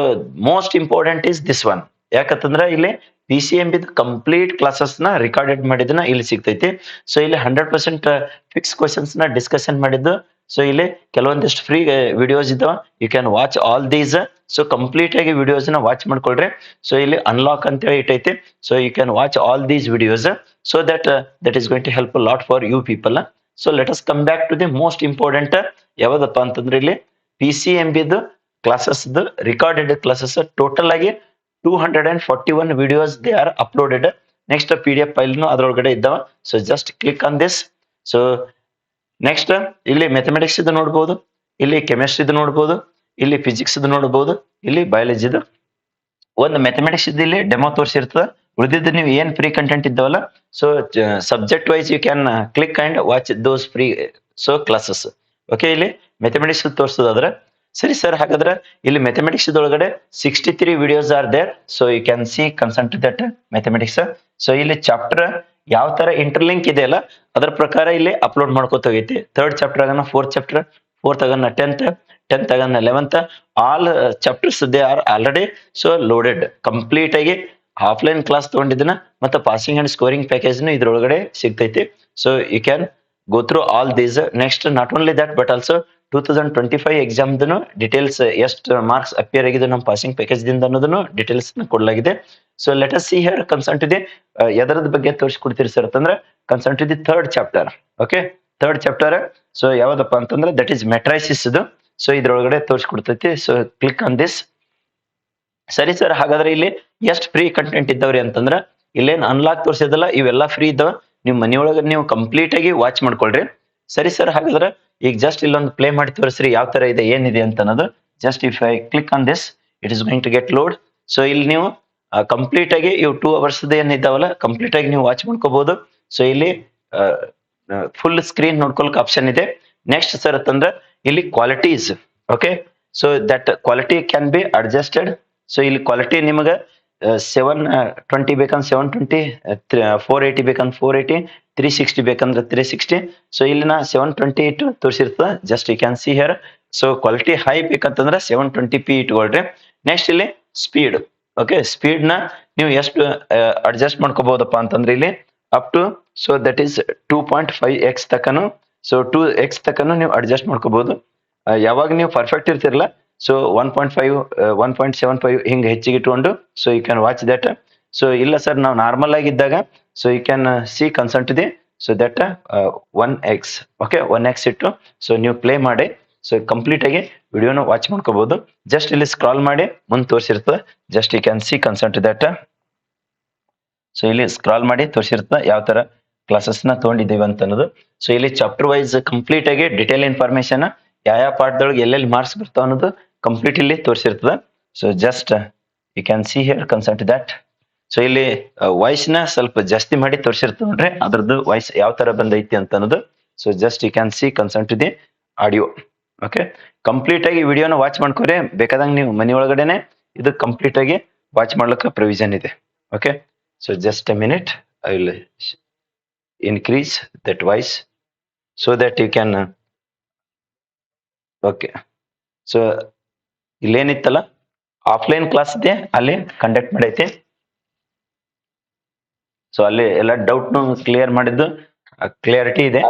most important is this one. ಯಾಕಂತಂದ್ರ ಇಲ್ಲಿ PCMB ಕಂಪ್ಲೀಟ್ ಕ್ಲಾಸಸ್ ನ ರಿಕಾರ್ಡೆಡ್ ಮಾಡಿದ್ದನ್ನ ಇಲ್ಲಿ ಸಿಗ್ತೈತಿ. ಸೊ ಇಲ್ಲಿ 100% ಫಿಕ್ಸ್ ಕ್ವಶನ್ಸ್ ನ ಡಿಸ್ಕಷನ್ ಮಾಡಿದ್ದು. ಸೊ ಇಲ್ಲಿ ಕೆಲವೊಂದಿಷ್ಟು ಫ್ರೀ ವಿಡಿಯೋಸ್ ಇದ್ದಾವ, you can watch all these. So complete ಆಗಿ ವಿಡಿಯೋಸ್ ನ ವಾಚ್ ಮಾಡ್ಕೊಳ್ರಿ. ಸೊ ಇಲ್ಲಿ ಅನ್ಲಾಕ್ ಅಂತ ಹೇಳಿ ಇಟ್ಟೈತಿ, so you can watch all these videos. So that is going to help lot for you people. So let us come back to the most important. ಯಾವ್ದಪ್ಪ ಅಂತಂದ್ರೆ ಇಲ್ಲಿ PCMBದು ಕ್ಲಾಸಸ್ ರಿಕಾರ್ಡೆಡ್ ಕ್ಲಾಸಸ್ ಟೋಟಲ್ ಆಗಿ 241 videos they are uploaded. Next PDF file ಅದ್ರೊಳಗಡೆ ಇದ್ದಾವ. So just click on this. So next ಇಲ್ಲಿ mathematics ಇದು ನೋಡ್ಬೋದು, ಇಲ್ಲಿ ಕೆಮಿಸ್ಟ್ರಿ ಇದು ನೋಡ್ಬೋದು, ಇಲ್ಲಿ ಫಿಸಿಕ್ಸ್ ಇದು ನೋಡ್ಬೋದು, ಇಲ್ಲಿ ಬಯಾಲಜಿ. ಒಂದು ಮ್ಯಾಥಮೆಟಿಕ್ಸ್ ಇಲ್ಲಿ ಡೆಮೋ ತೋರಿಸಿರ್ತದ. ಉಳಿದಿದ್ದು ನೀವು ಏನ್ ಫ್ರೀ ಕಂಟೆಂಟ್ ಇದ್ದಾವಲ್ಲ, so subject wise you can click and watch those free so classes. Okay, ಇಲ್ಲಿ ಮ್ಯಾಥಮೆಟಿಕ್ಸ್ ತೋರಿಸೋದಾದ್ರೆ ಸರಿ ಸರ್, ಹಾಗಾದ್ರೆ ಇಲ್ಲಿ ಮ್ಯಾಥಮೆಟಿಕ್ಸ್ ಒಳಗಡೆ 63 videos are there. So you can see concern to that mathematics. So ಇಲ್ಲಿ ಚಾಪ್ಟರ್ ಯಾವ ತರ ಇಂಟರ್ಲಿಂಕ್ ಇದೆ ಅಲ್ಲ ಅದ್ರ ಪ್ರಕಾರ ಇಲ್ಲಿ ಅಪ್ಲೋಡ್ ಮಾಡ್ಕೋತ ಹೋಗೈತಿ. ಥರ್ಡ್ ಚಾಪ್ಟರ್ ಆಗನ ಫೋರ್ತ್ ಚಾಪ್ಟರ್, ಫೋರ್ತ್ ಆಗನ 10th ಆಗನ 11th, all chapters they are already so loaded. Complete ಆಗಿ ಆಫ್ಲೈನ್ ಕ್ಲಾಸ್ ತಗೊಂಡಿದ್ದನ್ನ ಮತ್ತೆ ಪಾಸಿಂಗ್ ಅಂಡ್ ಸ್ಕೋರಿಂಗ್ ಪ್ಯಾಕೇಜ್ ಇದ್ರೊಳಗಡೆ ಸಿಗ್ತೈತಿ. So you can go through all these. Next not only that but also 2025 exam details ಎಷ್ಟು marks appear ಆಗಿದೆ ನಮ್ಮ passing package ದಿಂದ ಅನ್ನೋದನ್ನು ಡೀಟೇಲ್ಸ್ ಕೊಡಲಾಗಿದೆ. So let us see here concern to the ಎದರದ ಬಗ್ಗೆ ತೋರಿಸ್ಕೊಡ್ತೀರಿ ಸರ್ ಅಂತಂದ್ರೆ concern to the third chapter. Okay, third chapter so ಯಾವ್ದಪ್ಪ ಅಂತಂದ್ರೆ ದಟ್ ಈಸ್ ಮೆಟ್ರೈಸಿಸ್. ಸೊ ಇದ್ರೊಳಗಡೆ ತೋರಿಸ್ಕೊಡ್ತೈತಿ. So click on this. ಸರಿ ಸರ್, ಹಾಗಾದ್ರೆ ಇಲ್ಲಿ ಎಷ್ಟು ಫ್ರೀ ಕಂಟೆಂಟ್ ಇದ್ದಾವ್ರಿ ಅಂತಂದ್ರ ಇಲ್ಲೇನ್ ಅನ್ಲಾಕ್ ತೋರಿಸಿದಲ್ಲ ಇವೆಲ್ಲ ಫ್ರೀ ಇದ್ದಾವ. ನಿಮ್ ಮನೆಯೊಳಗೆ ನೀವು ಕಂಪ್ಲೀಟ್ ಆಗಿ ವಾಚ್ ಮಾಡ್ಕೊಳ್ರಿ. ಸರಿ ಸರ್, ಹಾಗಾದ್ರೆ ಈಗ ಜಸ್ಟ್ ಇಲ್ಲೊಂದು ಪ್ಲೇ ಮಾಡಿ ತೋರಿಸ್ರಿ ಯಾವ ತರ ಇದೆ ಏನಿದೆ ಅಂತ ಅನ್ನೋದು. Just if I click on this it is going to get load. So ಇಲ್ಲಿ ನೀವು ಕಂಪ್ಲೀಟ್ ಆಗಿ ಇವು 2 ಅವರ್ಸ್ ಏನಿದ್ದಾವಲ್ಲ ಕಂಪ್ಲೀಟ್ ಆಗಿ ನೀವು ವಾಚ್ ಮಾಡ್ಕೋಬಹುದು. ಸೊ ಇಲ್ಲಿ ಫುಲ್ ಸ್ಕ್ರೀನ್ ನೋಡ್ಕೊಳಕ್ ಆಪ್ಷನ್ ಇದೆ. ನೆಕ್ಸ್ಟ್ ಸರ್ ಅಂತಂದ್ರೆ ಇಲ್ಲಿ qualities. Okay, so that quality can be adjusted. So ಇಲ್ಲಿ ಕ್ವಾಲಿಟಿ ನಿಮಗೆ 720 ಬೇಕಂದ್ರೆ 720, 480 ಬೇಕಂದ್ರೆ 480, 360 ಬೇಕಂದ್ರೆ 360. ಸೊ ಇಲ್ಲಿನ 720 ತೋರಿಸಿರ್ತದೆ. Just you can see here. So quality high ಬೇಕಂತಂದ್ರೆ 720p ಇಟ್ಕೊಳ್ರಿ. ನೆಕ್ಸ್ಟ್ ಇಲ್ಲಿ ಸ್ಪೀಡ್. ಓಕೆ, ಸ್ಪೀಡ್ ನ ನೀವು ಎಷ್ಟು ಅಡ್ಜಸ್ಟ್ ಮಾಡ್ಕೋಬಹುದಪ್ಪ ಅಂತಂದ್ರೆ ಇಲ್ಲಿ up to, so that is 2.5x ತಕನು. ಸೊ 2x ತಕನು ನೀವು ಅಡ್ಜಸ್ಟ್ ಮಾಡ್ಕೋಬಹುದು. ಯಾವಾಗ ನೀವು ಪರ್ಫೆಕ್ಟ್ ಇರ್ತಿರಲ್ಲ, ಸೊ 1.5, 1.75 ಹಿಂಗೆ ಹೆಚ್ಚಿಗೆ ಇಟ್ಕೊಂಡು so you can watch that. So ಇಲ್ಲ ಸರ್ ನಾವು ನಾರ್ಮಲ್ ಆಗಿದ್ದಾಗ so you can see content ಇದೆ. So that 1x. Okay, 1x ಇಟ್ಟು ಸೊ ನೀವು ಪ್ಲೇ ಮಾಡಿ ಸೊ ಕಂಪ್ಲೀಟ್ ಆಗಿ ವಿಡಿಯೋನ ವಾಚ್ ಮಾಡ್ಕೋಬಹುದು. ಜಸ್ಟ್ ಇಲ್ಲಿ ಸ್ಕ್ರಾಲ್ ಮಾಡಿ ಮುಂದೆ ತೋರಿಸಿರ್ತದೆ. Just you can see consent that. So ಇಲ್ಲಿ ಸ್ಕ್ರಾಲ್ ಮಾಡಿ ತೋರಿಸಿರ್ತದೆ ಯಾವ ತರ ಕ್ಲಾಸಸ್ ನ ತಗೊಂಡಿದ್ದೀವಿ ಅಂತ ಅನ್ನೋದು. ಸೊ ಇಲ್ಲಿ ಚಾಪ್ಟರ್ ವೈಸ್ ಕಂಪ್ಲೀಟ್ ಆಗಿ ಡಿಟೇಲ್ ಇನ್ಫಾರ್ಮೇಶನ್ ಯಾವ ಪಾಠದೊಳಗೆ ಎಲ್ಲೆಲ್ಲಿ ಮಾರ್ಕ್ಸ್ ಬರ್ತಾವ ಅನ್ನೋದು ಕಂಪ್ಲೀಟ್ ಇಲ್ಲಿ ತೋರಿಸಿರ್ತದೆ. So just you can see here consent that. So ಇಲ್ಲಿ ವಾಯ್ಸ್ ನ ಸ್ವಲ್ಪ ಜಾಸ್ತಿ ಮಾಡಿ ತೋರಿಸಿರ್ತದೆ ನೋಡ್ರಿ, ಅದ್ರದ್ದು ವಾಯ್ಸ್ ಯಾವ ತರ ಬಂದೈತಿ ಅಂತ ಅನ್ನೋದು. So just you can see consent the audio. Okay, complete ಆಗಿ ವಿಡಿಯೋನ ವಾಚ್ ಮಾಡ್ಕೊರಿ. ಬೇಕಾದಂಗೆ ನೀವು ಮನೆ ಒಳಗಡೆನೆ ಇದು ಕಂಪ್ಲೀಟ್ ಆಗಿ ವಾಚ್ ಮಾಡ್ಲಿಕ್ಕೆ ಪ್ರೊವಿಷನ್ ಇದೆ. Okay, so just a minute, I will increase that voice so that you can okay. So ಇಲ್ಲೇನಿತ್ತಲ್ಲ ಆಫ್ಲೈನ್ ಕ್ಲಾಸ್ ಇದೆ ಅಲ್ಲಿ ಕಂಡಕ್ಟ್ ಮಾಡೈತಿ. ಸೊ ಅಲ್ಲಿ ಎಲ್ಲ ಡೌಟ್ ನು ಕ್ಲಿಯರ್ ಮಾಡಿದ್ದು ಕ್ಲಿಯರಿಟಿ ಇದೆ.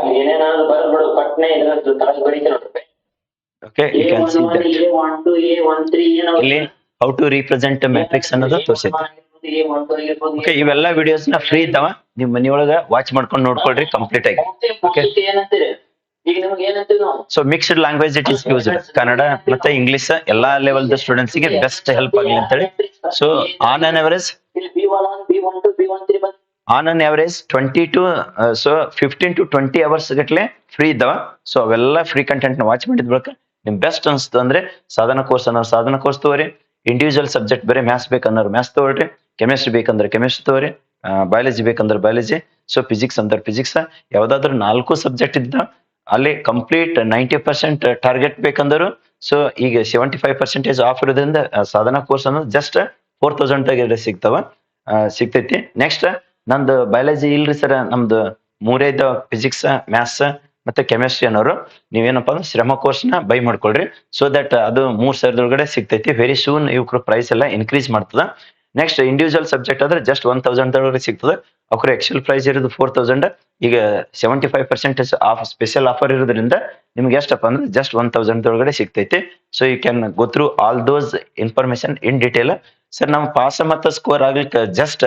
Okay, you can see that ಇಲ್ಲಿ ಹೌ ಟು ರೀಪ್ರೆಸೆಂಟ್ ಮ್ಯಾಟ್ರಿಕ್ಸ್ ಅನ್ನೋದು ತೋರಿಸಿದೆ. ಓಕೆ, ಇವೆಲ್ಲ ವಿಡಿಯೋಸ್ ನ ಫ್ರೀ ಇದ್ದಾವ, ನಿಮ್ ಮನಿಯೊಳಗ ವಾಚ್ ಮಾಡ್ಕೊಂಡು ನೋಡ್ಕೊಳ್ರಿ ಕಂಪ್ಲೀಟ್ ಆಗಿ. Okay, so mixed language it is used. Kannada ಮತ್ತೆ ಇಂಗ್ಲಿಷ್ ಎಲ್ಲಾ ಲೆವೆಲ್ ದ ಸ್ಟೂಡೆಂಟ್ಸ್ ಗೆ ಬೆಸ್ಟ್ ಹೆಲ್ಪ್ ಆಗಲಿ ಅಂತ ಹೇಳಿ. So on an average 20 to 15 to 20 hours ಗಟ್ಲೆ ಫ್ರೀ ಇದ್ದಾವ. ಸೊ ಅವೆಲ್ಲ ಫ್ರೀ ಕಂಟೆಂಟ್ ನ ವಾಚ್ ಮಾಡಿದ ಬಳಿಕ ನಿಮ್ ಬೆಸ್ಟ್ ಅನ್ಸ್ತು ಅಂದ್ರೆ ಸಾಧನ ಕೋರ್ಸ್ ಅನ್ನೋರು ಸಾಧನ ಕೋರ್ಸ್ ತಗೋರಿ. ಇಂಡಿವಿಜುವಲ್ ಸಬ್ಜೆಕ್ಟ್ ಬೇರೆ ಮ್ಯಾಥ್ಸ್ ಬೇಕನ್ನೋರು ಮ್ಯಾಥ್ಸ್ ತಗೊಳ್ರಿ. ಕೆಮಿಸ್ಟ್ರಿ ಬೇಕಂದ್ರೆ ಕೆಮಿಸ್ಟ್ರಿ ತಗೋರಿ. ಬಯಾಲಜಿ ಬೇಕಂದ್ರೆ ಬಯಾಲಜಿ. ಸೊ ಫಿಸಿಕ್ಸ್ ಅಂದ್ರೆ ಫಿಸಿಕ್ಸ್. ಯಾವ್ದಾದ್ರು 4 ಸಬ್ಜೆಕ್ಟ್ ಇದ್ದ ಅಲ್ಲಿ ಕಂಪ್ಲೀಟ್ 90% ಟಾರ್ಗೆಟ್ ಬೇಕಂದ್ರು ಸೊ ಈಗ 75% ಆಫ್ ಇರೋದ್ರಿಂದ ಸಾಧನ ಕೋರ್ಸ್ ಅನ್ನೋದು ಜಸ್ಟ್ 4000 ಸಿಗ್ತೈತಿ. ನೆಕ್ಸ್ಟ್ ನಂದು ಬಯಾಲಜಿ ಇಲ್ರಿ ಸರ್, ನಮ್ದು 3 ಇದ್ದಾವ, ಫಿಸಿಕ್ಸ್, ಮ್ಯಾಥ್ಸ್ ಮತ್ತೆ ಕೆಮಿಸ್ಟ್ರಿ ಅನ್ನೋರು ನೀವೇನಪ್ಪ ಅಂದ್ರೆ ಶ್ರಮ ಕೋರ್ಸ್ ನ ಬೈ ಮಾಡ್ಕೊಳ್ರಿ. ಸೊ ದಟ್ ಅದು 3000 ಸಿಗ್ತೈತಿ. ವೆರಿ ಸೂನ್ ಇವ್ರ ಪ್ರೈಸ್ ಎಲ್ಲ ಇನ್ಕ್ರೀಸ್ ಮಾಡ್ತದ. ನೆಕ್ಸ್ಟ್ ಇಂಡಿವಿಜುವಲ್ ಸಬ್ಜೆಕ್ಟ್ ಆದ್ರೆ ಜಸ್ಟ್ 1000 ಸಿಗ್ತದೆ. ಅವ್ರ ಆಕ್ಚುಯಲ್ ಪ್ರೈಸ್ ಇರೋದು 4000. ಈಗ 75% ಆಫ್ ಸ್ಪೆಷಲ್ ಆಫರ್ ಇರೋದ್ರಿಂದ ನಿಮ್ಗೆ ಎಷ್ಟಪ್ಪ ಅಂದ್ರೆ ಜಸ್ಟ್ 1000 ಸಿಗ್ತೈತಿ. So you can go through all those information in detail. Sir ನಮ್ಮ ಪಾಸ್ ಮತ್ತು ಸ್ಕೋರ್ ಆಗ್ಲಿಕ್ಕೆ ಜಸ್ಟ್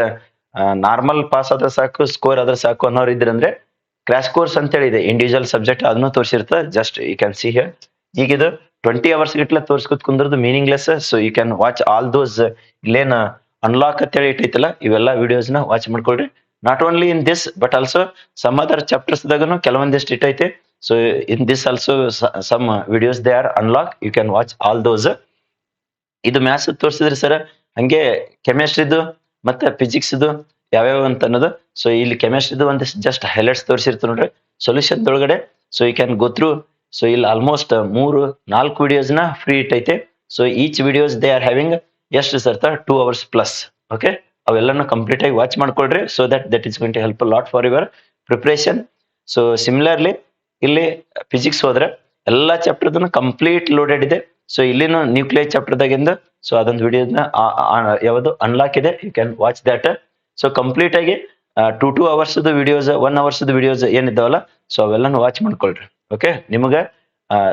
ನಾರ್ಮಲ್ ಪಾಸ್ ಆದ್ರೆ ಸಾಕು, ಸ್ಕೋರ್ ಆದ್ರೆ ಸಾಕು ಅನ್ನೋರು ಇದ್ರಂದ್ರೆ ಕ್ರಾಶ್ ಕೋರ್ಸ್ ಅಂತ ಹೇಳಿ ಇದೆ. ಇಂಡಿವಿಜುವಲ್ ಸಬ್ಜೆಕ್ಟ್ ಅದನ್ನು ತೋರಿಸಿರ್ತದೆ. Just you can see here. ಈಗ ಇದು 20 ಅವರ್ಸ್ ಗಿಟ್ಲ ತೋರ್ಸ್ಕೊತ್ ಕುಂದ್ರದು meaningless. So you can watch all those. ಇಲ್ಲೇನ ಅನ್ಲಾಕ್ ಅಂತ ಹೇಳಿ ಇಟ್ಟೈತಲ್ಲ ಇವೆಲ್ಲ ವಿಡಿಯೋಸ್ ನ ವಾಚ್ ಮಾಡ್ಕೊಳ್ರಿ. Not only in this but also some other chapters ದಾಗನು ಕೆಲವೊಂದಿಷ್ಟು ಇಟ್ಟೈತೆ. So in this also some videos they are unlock. You can watch all those. ಇದು ಮ್ಯಾಥ್ಸ್ ತೋರಿಸಿದ್ರಿ ಸರ್, ಹಂಗೆ ಕೆಮಿಸ್ಟ್ರಿದು ಮತ್ತೆ ಫಿಸಿಕ್ಸ್ದು ಯಾವ್ಯಾವ ಅಂತ ಅನ್ನೋದು. ಸೊ ಇಲ್ಲಿ ಕೆಮಿಸ್ಟ್ರಿದು ಒಂದಿಷ್ಟು ಜಸ್ಟ್ ಹೈಲೈಟ್ಸ್ ತೋರಿಸಿರ್ತಾರೆ ನೋಡ್ರಿ ಸೊಲ್ಯೂಷನ್ ಒಳಗಡೆ. So you can go through. So ಇಲ್ಲಿ ಆಲ್ಮೋಸ್ಟ್ 3-4 ವಿಡಿಯೋಸ್ ನ ಫ್ರೀ ಇಟ್ಟೈತೆ. So each videos they are having ಎಷ್ಟು ಸರ್ 2 ಅವರ್ಸ್ ಪ್ಲಸ್. ಓಕೆ, ಅವೆಲ್ಲನೂ ಕಂಪ್ಲೀಟ್ ಆಗಿ ವಾಚ್ ಮಾಡ್ಕೊಳ್ರಿ. So that is going to help lot for your preparation. So similarly ಇಲ್ಲಿ physics ಹೋದ್ರೆ ಎಲ್ಲಾ ಚಾಪ್ಟರ್ದನ್ನು ಕಂಪ್ಲೀಟ್ ಲೋಡೆಡ್ ಇದೆ. ಸೊ ಇಲ್ಲಿನೂ ನ್ಯೂಕ್ಲಿಯರ್ ಚಾಪ್ಟರ್ ದಾಗಿಂದ ಸೊ ಅದೊಂದು ವಿಡಿಯೋನ ಯಾವುದು ಅನ್ಲಾಕ್ ಇದೆ. You can watch that. So complete ಆಗಿ 2 ಅವರ್ಸ್ ವಿಡಿಯೋಸ್, 1 ಅವರ್ಸ್ ವಿಡಿಯೋಸ್ ಏನಿದ್ದಾವಲ್ಲ ಸೊ ಅವೆಲ್ಲನೂ ವಾಚ್ ಮಾಡ್ಕೊಳ್ರಿ. ಓಕೆ, ನಿಮ್ಗೆ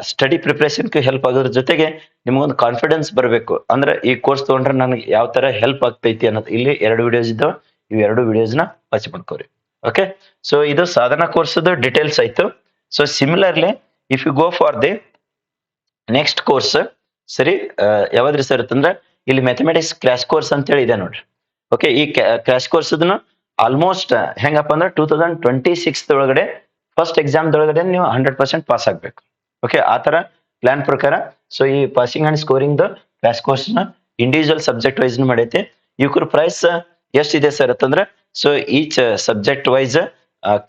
ಸ್ಟಡಿ ಪ್ರಿಪರೇಷನ್ ಹೆಲ್ಪ್ ಆಗೋದ್ರ ಜೊತೆಗೆ ನಿಮ್ಗೊಂದು ಕಾನ್ಫಿಡೆನ್ಸ್ ಬರಬೇಕು. ಅಂದ್ರೆ ಈ ಕೋರ್ಸ್ ತಗೊಂಡ್ರೆ ನನಗೆ ಯಾವ ತರ ಹೆಲ್ಪ್ ಆಗ್ತೈತಿ ಅನ್ನೋದು. ಇಲ್ಲಿ 2 ವಿಡಿಯೋಸ್ ಇದ್ದಾವೆ, ಇವು 2 ವಿಡಿಯೋಸ್ ನ ವಾಚ್ ಮಾಡ್ಕೋರಿ. ಓಕೆ, ಸೊ ಇದು ಸಾಧನ ಕೋರ್ಸ್ ಡೀಟೇಲ್ಸ್ ಆಯ್ತು. So similarly if you go for the next course, ಸರಿ ಯಾವ್ದ್ರಿ ಸರ್ ಅಂತಂದ್ರೆ ಇಲ್ಲಿ ಮ್ಯಾಥಮೆಟಿಕ್ಸ್ ಕ್ರಾಶ್ ಕೋರ್ಸ್ ಅಂತ ಹೇಳಿ ಇದೆ ನೋಡ್ರಿ. ಓಕೆ, ಈ ಕ್ರಾಶ್ ಕೋರ್ಸ್ ಆಲ್ಮೋಸ್ಟ್ ಹೆಂಗಪ್ಪ ಅಂದ್ರೆ 2026 ಒಳಗಡೆ ಫಸ್ಟ್ ಎಕ್ಸಾಮ್ ಒಳಗಡೆ ನೀವು 100% ಪಾಸ್ ಆಗ್ಬೇಕು. ಓಕೆ ಆ ತರ ಪ್ಲಾನ್ ಪ್ರಕಾರ ಸೊ ಈ passing and scoring the crash course ನ ಇಂಡಿವಿಜುವಲ್ ಸಬ್ಜೆಕ್ಟ್ ವೈಸ್ ಮಾಡಿೈತೆ ಇವ್ರ ಪ್ರೈಸ್ ಎಷ್ಟಿದೆ ಸರ್ ಅಂತಂದ್ರೆ so each subject wise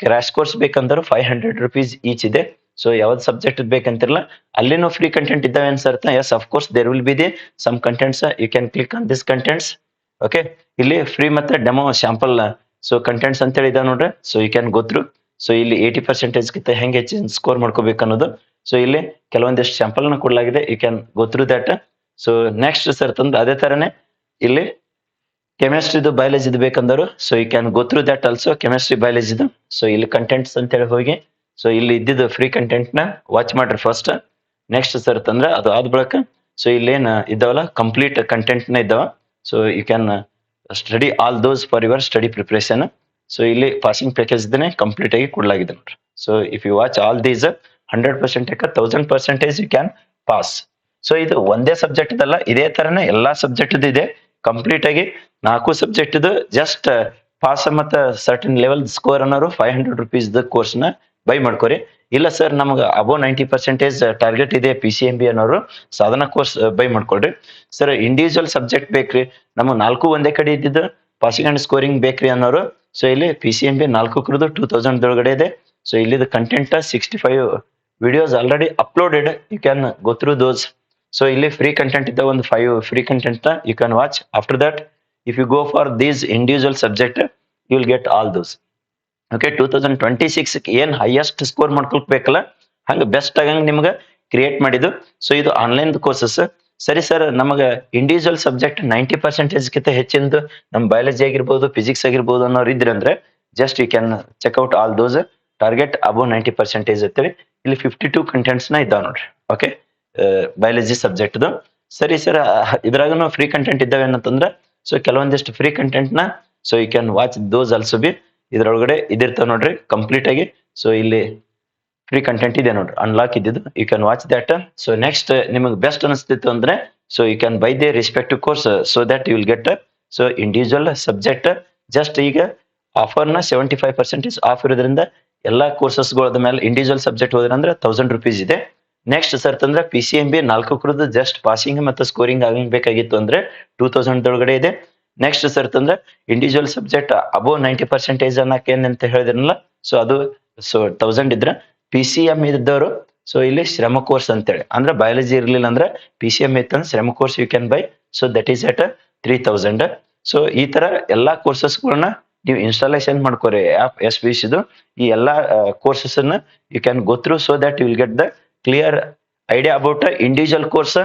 crash course ಬೇಕಂದ್ರೆ ₹500 ಈಚ್ ಇದೆ ಸೊ ಯಾವ್ದು ಸಬ್ಜೆಕ್ಟ್ ಬೇಕಂತಿರಲ್ಲ ಅಲ್ಲಿನೂ ಫ್ರೀ ಕಂಟೆಂಟ್ ಇದ್ದಾವೆ ಅನ್ಸರ್ತ yes of course there will be the some contents you can click on this contents okay ಇಲ್ಲಿ ಫ್ರೀ ಮತ್ತೆ ಡೆಮೋ ಸ್ಯಾಂಪಲ್ ಸೊ ಕಂಟೆಂಟ್ಸ್ ಅಂತ ಹೇಳಿ ಇದಾವೆ ನೋಡ್ರಿ so you can go through so ಇಲ್ಲಿ 80% ಗಿಂತ ಹೆಂಗೆ ಹೆಚ್ಚು ಸ್ಕೋರ್ ಮಾಡ್ಕೋಬೇಕು ಅನ್ನೋದು ಸೊ ಇಲ್ಲಿ ಕೆಲವೊಂದಿಷ್ಟು ಸ್ಯಾಂಪಲ್ ನ ಕೊಡಲಾಗಿದೆ you can go through that so next sir ತಂದ್ರೆ ಅದೇ ತರನೇ ಇಲ್ಲಿ ಕೆಮಿಸ್ಟ್ರಿದು ಬಯಾಲಜಿದು ಬೇಕಂದರು so you can go through that also chemistry ಬಯಾಲಜಿದು ಸೊ ಇಲ್ಲಿ ಕಂಟೆಂಟ್ಸ್ ಅಂತ ಹೇಳಿ ಹೋಗಿ ಸೊ ಇಲ್ಲಿ ಇದ್ದಿದ್ದು ಫ್ರೀ ಕಂಟೆಂಟ್ ನ ವಾಚ್ ಮಾಡ್ರಿ ಫಸ್ಟ್ ನೆಕ್ಸ್ಟ್ ಸರ್ ತಂದ್ರೆ ಅದು ಆದ ಬಳಿಕ ಸೊ ಇಲ್ಲೇನ್ ಇದಾವಲ್ಲ ಕಂಪ್ಲೀಟ್ ಕಂಟೆಂಟ್ ನ ಇದ್ದಾವ so you can study all those for your study preparation so ಇಲ್ಲಿ ಪಾಸಿಂಗ್ ಪ್ಯಾಕೇಜ್ ಇದನ್ನೇ ಕಂಪ್ಲೀಟ್ ಆಗಿ ಕೊಡಲಾಗಿದೆ ನೋಡ್ರಿ so if you watch all these 100% 1000% you can pass so ಇದು ಒಂದೇ ಸಬ್ಜೆಕ್ಟ್ ಇದಲ್ಲ ಇದೇ ತರನೇ ಎಲ್ಲಾ ಸಬ್ಜೆಕ್ಟ್ ಇದೆ ಕಂಪ್ಲೀಟ್ ಆಗಿ 4 ಸಬ್ಜೆಕ್ಟ್ ಇದು ಜಸ್ಟ್ ಪಾಸ್ ಮತ್ತ ಸರ್ಟನ್ ಲೆವೆಲ್ ಸ್ಕೋರ್ ಅನ್ನೋರು ₹500 ಕೋರ್ಸ್ ನ ಬೈ ಮಾಡ್ಕೋರಿ ಇಲ್ಲ ಸರ್ ನಮ್ಗೆ ಅಬೋ 90% ಟಾರ್ಗೆಟ್ ಇದೆ PCMB ಅನ್ನೋರು ಸಾಧನಾ ಕೋರ್ಸ್ ಬೈ ಮಾಡ್ಕೊಳ್ರಿ ಸರ್ ಇಂಡಿವಿಜುವಲ್ ಸಬ್ಜೆಕ್ಟ್ ಬೇಕ್ರಿ ನಮಗೆ 4 ಒಂದೇ ಕಡೆ ಇದ್ದಿದ್ದು ಪಾಸಿಂಗ್ ಅಂಡ್ ಸ್ಕೋರಿಂಗ್ ಬೇಕ್ರಿ ಅನ್ನೋರು ಸೊ ಇಲ್ಲಿ PCMB 4 2000 ಒಳಗಡೆ ಇದೆ ಸೊ ಇಲ್ಲಿದ content 65 videos already uploaded you can go through those so ಇಲ್ಲಿ ಫ್ರೀ ಕಂಟೆಂಟ್ ಇದ್ದ ಒಂದು 5 free content you can watch after that if you go for these individual subject you will get all those okay 2026 ಏನ್ highest score ಮಾಡ್ಕೊಳ್ಬೇಕಲ್ಲ ಹಂಗ best ಆಗಂಗ್ ನಿಮ್ಗೆ create ಮಾಡಿದ್ದು so ಇದು online courses ಸರಿ sir ನಮಗೆ ಇಂಡಿವಿಜುವಲ್ ಸಬ್ಜೆಕ್ಟ್ 90% ಗಿಂತ ಹೆಚ್ಚಿಂದು ನಮ್ ಬಯಾಲಜಿ ಆಗಿರ್ಬೋದು ಫಿಸಿಕ್ಸ್ ಆಗಿರ್ಬೋದು ಅನ್ನೋರು ಇದ್ರಿ ಅಂದ್ರೆ just you can check out all those target above 90% ಅಂತೇಳಿ ಇಲ್ಲಿ 52 ಕಂಟೆಂಟ್ಸ್ ನ ಇದಾವ ನೋಡ್ರಿ ಓಕೆ ಬಯಾಲಜಿ ಸಬ್ಜೆಕ್ಟ್ ಸರಿ ಸರ್ ಇದ್ರಾಗನು ಫ್ರೀ ಕಂಟೆಂಟ್ ಇದ್ದಾವೆ ಏನಂತಂದ್ರೆ ಸೊ ಕೆಲವೊಂದಿಷ್ಟು ಫ್ರೀ ಕಂಟೆಂಟ್ ನ so you can watch those also be ಇದ್ರೊಳಗಡೆ ಇದಿರ್ತಾವ ನೋಡ್ರಿ ಕಂಪ್ಲೀಟ್ ಆಗಿ ಸೊ ಇಲ್ಲಿ ಫ್ರೀ ಕಂಟೆಂಟ್ ಇದೆ ನೋಡ್ರಿ ಅನ್ಲಾಕ್ ಇದ್ದಿದ್ದು you can watch that so next ನಿಮಗೆ ಬೆಸ್ಟ್ ಅನಿಸ್ತಿತ್ತು ಅಂದ್ರೆ so you can buy the respective course so that you will get so individual subject just ಈಗ ಆಫರ್ ನ 75% ಆಫ್ ಇರೋದ್ರಿಂದ ಎಲ್ಲಾ ಕೋರ್ಸಸ್ಗಳದ ಮೇಲೆ ಇಂಡಿವಿಜುವಲ್ ಸಬ್ಜೆಕ್ಟ್ ಹೋದ್ರೆ ಅಂದ್ರೆ ₹1000 ಇದೆ ನೆಕ್ಸ್ಟ್ ಸರ್ ತಂದ್ರೆ PCMB 4 ಜಸ್ಟ್ ಪಾಸಿಂಗ್ ಮತ್ತೆ ಸ್ಕೋರಿಂಗ್ ಆಗಬೇಕಾಗಿತ್ತು ಅಂದ್ರೆ 2000 ಒಳಗಡೆ ಇದೆ ನೆಕ್ಸ್ಟ್ ಸರ್ ತಂದ್ರೆ ಇಂಡಿವಿಜುವಲ್ ಸಬ್ಜೆಕ್ಟ್ ಅಬೋ 90% ಅನ್ನಕ್ಕೆ ಏನಂತ ಹೇಳಿದ್ರಲ್ಲ ಸೊ ಅದು ಸೊ 1000 ಇದ್ರ PCM ಇದ್ದವರು ಸೊ ಇಲ್ಲಿ ಶ್ರಮ ಕೋರ್ಸ್ ಅಂತೇಳಿ ಅಂದ್ರೆ ಬಯಾಲಜಿ ಇರ್ಲಿಲ್ಲ ಅಂದ್ರೆ PCM ಇತ್ತಂದ್ರೆ Shrama course you can buy so that is at 3000 ಸೊ ಈ ತರ ಎಲ್ಲಾ ಕೋರ್ಸಸ್ಗಳನ್ನ ನೀವು ಇನ್ಸ್ಟಾಲೇಷನ್ ಮಾಡ್ಕೋರಿ ಆಪ್ SBC ಈ ಎಲ್ಲಾ ಕೋರ್ಸಸ್ ಅನ್ನ you can go through so that you will get the clear idea about individual course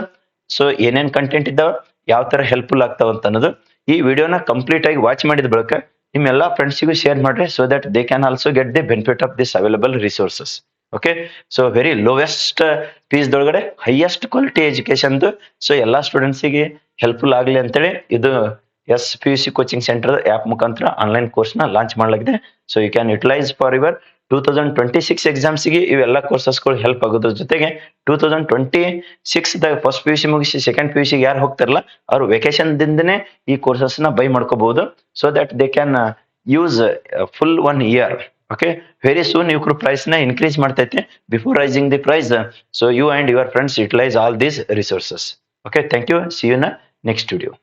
so ಏನೇನ್ ಕಂಟೆಂಟ್ ಇದ್ದಾವ ಯಾವ ತರ ಹೆಲ್ಪ್ಫುಲ್ ಆಗ್ತಾವ ಅಂತ ಅನ್ನೋದು ಈ ವಿಡಿಯೋನ ಕಂಪ್ಲೀಟ್ ಆಗಿ ವಾಚ್ ಮಾಡಿದ ಬಳಿಕ ನಿಮ್ ಎಲ್ಲಾ ಫ್ರೆಂಡ್ಸಿಗೂ ಶೇರ್ ಮಾಡ್ರಿ so that they can also get the benefit of this available resources okay so very lowest fees ದೊಳಗಡೆ ಹೈಯೆಸ್ಟ್ ಕ್ವಾಲಿಟಿ ಎಜುಕೇಶನ್ ಸೊ ಎಲ್ಲಾ ಸ್ಟೂಡೆಂಟ್ಸ್ ಗೆ ಹೆಲ್ಪ್ಫುಲ್ ಆಗ್ಲಿ ಅಂತೇಳಿ ಇದು SPUC ಕೋಚಿಂಗ್ ಸೆಂಟರ್ ಆಪ್ ಮುಖಾಂತರ ಆನ್ಲೈನ್ ಕೋರ್ಸ್ ನ ಲಾಂಚ್ ಮಾಡಲಾಗಿದೆ so you can utilise for your 2026 exams ಗೆ ಇವೆಲ್ಲ ಕೋರ್ಸಸ್ಗಳು ಹೆಲ್ಪ್ ಆಗೋದ್ರ ಜೊತೆಗೆ 2026 ದಾಗ ಫಸ್ಟ್ PUC ಮುಗಿಸಿ ಸೆಕೆಂಡ್ PUC ಯಾರು ಹೋಗ್ತಾರಲ್ಲ ಅವ್ರು ವೆಕೇಶನ್ ದಿಂದನೇ ಈ ಕೋರ್ಸಸ್ ನ ಬೈ ಮಾಡ್ಕೋಬಹುದು so that they can use full 1 year okay very soon ಇವ್ರ ಪ್ರೈಸ್ ನ ಇನ್ಕ್ರೀಸ್ ಮಾಡ್ತೈತೆ before rising the price so you and your friends utilise all these resources okay thank you see you ನ next video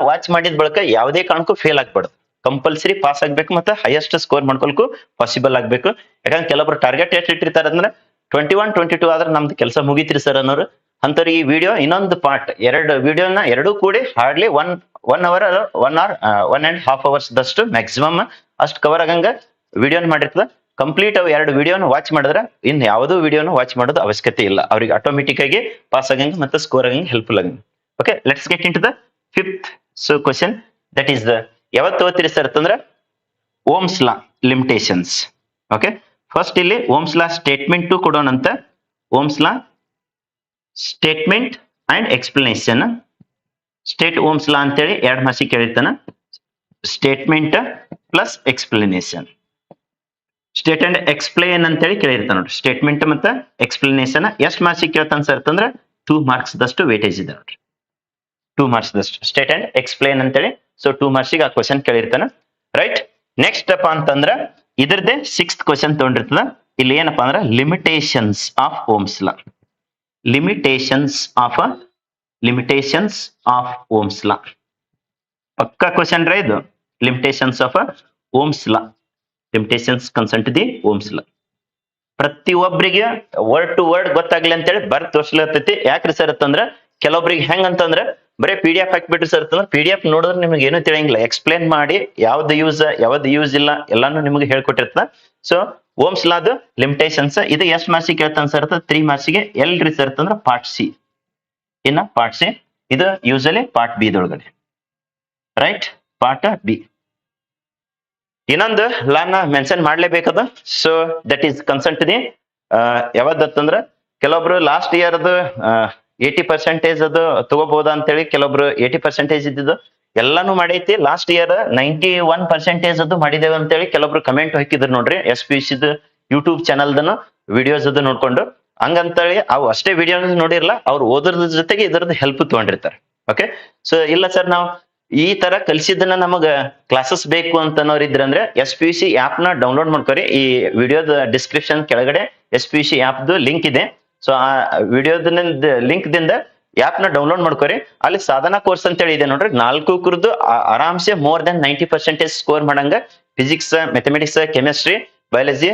watch ಮಾಡಿದ ಬಳಿಕ ಯಾವುದೇ ಕಾರಣಕ್ಕೂ fail ಆಗ್ಬಾರ್ದು compulsory pass ಆಗ್ಬೇಕು ಮತ್ತೆ ಹೈಯೆಸ್ಟ್ ಸ್ಕೋರ್ ಮಾಡ್ಕೊಳಕು ಪಾಸಿಬಲ್ ಆಗ್ಬೇಕು ಯಾಕಂದ್ರೆ ಕೆಲವೊಬ್ರು ಟಾರ್ಗೆಟ್ ಎಷ್ಟು ಇಟ್ಟಿರ್ತಾರೆ ಅಂದ್ರೆ 21 22 ಆದ್ರೆ ನಮ್ದು ಕೆಲಸ ಮುಗಿತ್ರಿ ಸರ್ ಅನ್ನೋರು ಅಂತವ್ರಿಗೆ ಈ ವಿಡಿಯೋ ಇನ್ನೊಂದು ಪಾರ್ಟ್ ಎರಡು ಕೂಡಿ ಹಾರ್ಡ್ಲಿ 1 ಅವರ್ 1.5 ಅವರ್ಸ್ ದಷ್ಟು ಮ್ಯಾಕ್ಸಿಮಮ್ ಅಷ್ಟು ಕವರ್ ಆಗಂಗ ವಿಡಿಯೋನ ಮಾಡಿರ್ತದ ಕಂಪ್ಲೀಟ್ ಅವ್ 2 ವಿಡಿಯೋನ ವಾಚ್ ಮಾಡಿದ್ರೆ ಇನ್ ಯಾವುದೋ ವಿಡಿಯೋನ ವಾಚ್ ಮಾಡೋದು ಅವಶ್ಯಕತೆ ಇಲ್ಲ ಅವ್ರಿಗೆ ಆಟೋಮೆಟಿಕ್ ಆಗಿ ಪಾಸ್ ಆಗಂಗ ಮತ್ತೆ ಸ್ಕೋರ್ ಆಗಂಗ ಹೆಲ್ಪ್ಫುಲ್ ಆಗಂಗ okay let's get into the 5th so question that is the ಯಾವತ್ತು ಓದ್ತೀರಿ ಸರ್ ಅಂತಂದ್ರೆ Ohm's law limitations okay first ಇಲ್ಲಿ ಓಮ್ಸ್ ಲಾ ಸ್ಟೇಟ್ಮೆಂಟ್ ಕೊಡೋಣಂತ Ohm's law statement and explanation state Ohm's law ಅಂತೇಳಿ 2 marks ಕೇಳಿರ್ತಾನ statement plus explanation state and explain ಅಂತೇಳಿ ಕೇಳಿರ್ತಾನ ನೋಡ್ರಿ ಸ್ಟೇಟ್ಮೆಂಟ್ ಮತ್ತೆ ಎಕ್ಸ್ಪ್ಲನೇಷನ್ ಎಷ್ಟು ಮಾರ್ಕ್ಸ್ ಕೇಳ್ತಾನ ಸರ್ ಅಂತಂದ್ರೆ 2 ಮಾರ್ಕ್ಸ್ ದಷ್ಟು ವೇಟೇಜ್ ಇದೆ ನೋಡ್ರಿ 2 ಮಾರ್ಕ್ಸ್ ದಷ್ಟು ಸ್ಟೇಟ್ ಅಂಡ್ ಎಕ್ಸ್ಪ್ಲೇನ್ ಅಂತೇಳಿ ಸೊ 2 ಮಾರ್ಕ್ಸ್ ಗೆ ಆ ಕ್ವಶನ್ ಕೇಳಿರ್ತಾನ ರೈಟ್ ನೆಕ್ಸ್ಟ್ ಅಪ್ ಅಂತಂದ್ರ ಇದ್ರದ್ದೇ 6th ಕ್ವಶನ್ ತಗೊಂಡಿರ್ತದ ಇಲ್ಲಿ ಏನಪ್ಪಾ ಅಂದ್ರೆ limitations of Ohm's law. Limitations of Ohm's law ಪಕ್ಕಾ ಕ್ವಶನ್ ರೇ ಇದು. Limitations of Ohm's law, limitations concern to the Ohm's law. ಪ್ರತಿಯೊಬ್ಬರಿಗೆ ವರ್ಡ್ ಟು ವರ್ಡ್ ಗೊತ್ತಾಗ್ಲಿ ಅಂತೇಳಿ ಬರ್ತ್ ತೋರ್ಸ್ಲತ್ತೈತಿ. ಯಾಕ್ರಿ ಸರ್ ಅಂತಂದ್ರ ಕೆಲವೊಬ್ರಿಗೆ ಹೆಂಗ್ ಅಂತಂದ್ರ ಬರೀ PDF ಹಾಕ್ಬಿಟ್ರಿ ಸರ್ ಅಂತಂದ್ರ PDF ನೋಡಿದ್ರೆ ನಿಮ್ಗೆ ಏನು ತಿಳಿಯಂಗಿಲ್ಲ. ಎಕ್ಸ್ಪ್ಲೇನ್ ಮಾಡಿ ಯಾವ್ದು ಯೂಸ್ ಇಲ್ಲ ಎಲ್ಲಾನು ನಿಮ್ಗೆ ಹೇಳ್ಕೊಟ್ಟಿರ್ತ. ಸೊ ಓಮ್ಸ್ ಲಾದು ಲಿಮಿಟೇಷನ್ಸ್ ಇದು ಎಷ್ಟು ಮಾರ್ಕ್ಸಿಗೆ ಕೇಳ್ತಾನೆ ಸರ್? 3 ಮಾರ್ಕ್ಸಿಗೆ. ಎಲ್ರಿ ಸರ್ ಅಂತಂದ್ರ ಪಾರ್ಟ್ ಸಿ. ಇನ್ನ ಪಾರ್ಟ್ ಸಿ ಇದು ಯೂಸಲಿ ಪಾರ್ಟ್ ಬಿ ದೊಳಗಡೆ, ರೈಟ್? Part B. ಇನ್ನೊಂದು ಲಾನ ಮೆನ್ಷನ್ ಮಾಡ್ಲೇಬೇಕದ. So that is concern to the ಯಾವ್ದಂದ್ರ ಕೆಲವೊಬ್ರು ಲಾಸ್ಟ್ ಇಯರ್ ಅದು 80% ಅದು ತಗೋಬಹುದಾ ಅಂತೇಳಿ ಕೆಲವೊಬ್ರು 80% ಇದ್ದಿದ್ದು ಎಲ್ಲಾನು ಮಾಡೈತಿ. ಲಾಸ್ಟ್ ಇಯರ್ 91% ಅದು ಮಾಡಿದೇವೆ ಅಂತೇಳಿ ಕೆಲವೊಬ್ರು ಕಮೆಂಟ್ ಹಾಕಿದ್ರು ನೋಡ್ರಿ. SPC ಯೂಟ್ಯೂಬ್ ಚಾನಲ್ದನು ವಿಡಿಯೋಸ್ ಅದು ನೋಡ್ಕೊಂಡು ಹಂಗಂತೇಳಿ ಅವು ಅಷ್ಟೇ ವಿಡಿಯೋ ನೋಡಿರಲ್ಲ, ಅವ್ರು ಓದ್ರದ ಜೊತೆಗೆ ಇದರದ್ದು ಹೆಲ್ಪ್ ತಗೊಂಡಿರ್ತಾರೆ. ಓಕೆ. ಸೊ ಇಲ್ಲ ಸರ್ ನಾವು ಈ ತರ ಕಲಿಸಿದ್ದನ್ನ ನಮಗ ಕ್ಲಾಸಸ್ ಬೇಕು ಅಂತ ಅನ್ನೋರು ಇದ್ರಂದ್ರೆ SPC ಆಪ್ ನ ಡೌನ್ಲೋಡ್ ಮಾಡ್ಕೊರಿ. ಈ ವಿಡಿಯೋದ ಡಿಸ್ಕ್ರಿಪ್ಷನ್ ಕೆಳಗಡೆ SPC ಆಪ್ದು ಲಿಂಕ್ ಇದೆ. ಸೊ ಆ ವಿಡಿಯೋದ ಲಿಂಕ್ ದಿಂದ ಆಪ್ ನ ಡೌನ್ಲೋಡ್ ಮಾಡ್ಕೊರಿ. ಅಲ್ಲಿ ಸಾಧನಾ ಕೋರ್ಸ್ ಅಂತ ಹೇಳಿ ಇದೆ ನೋಡ್ರಿ. 4 ಕುರ್ದು ಆರಾಮ್ಸೆ ಮೋರ್ ದನ್ 90% ಸ್ಕೋರ್ ಮಾಡಂಗ ಫಿಸಿಕ್ಸ್, ಮ್ಯಾಥಮೆಟಿಕ್ಸ್, ಕೆಮಿಸ್ಟ್ರಿ, ಬಯಾಲಜಿ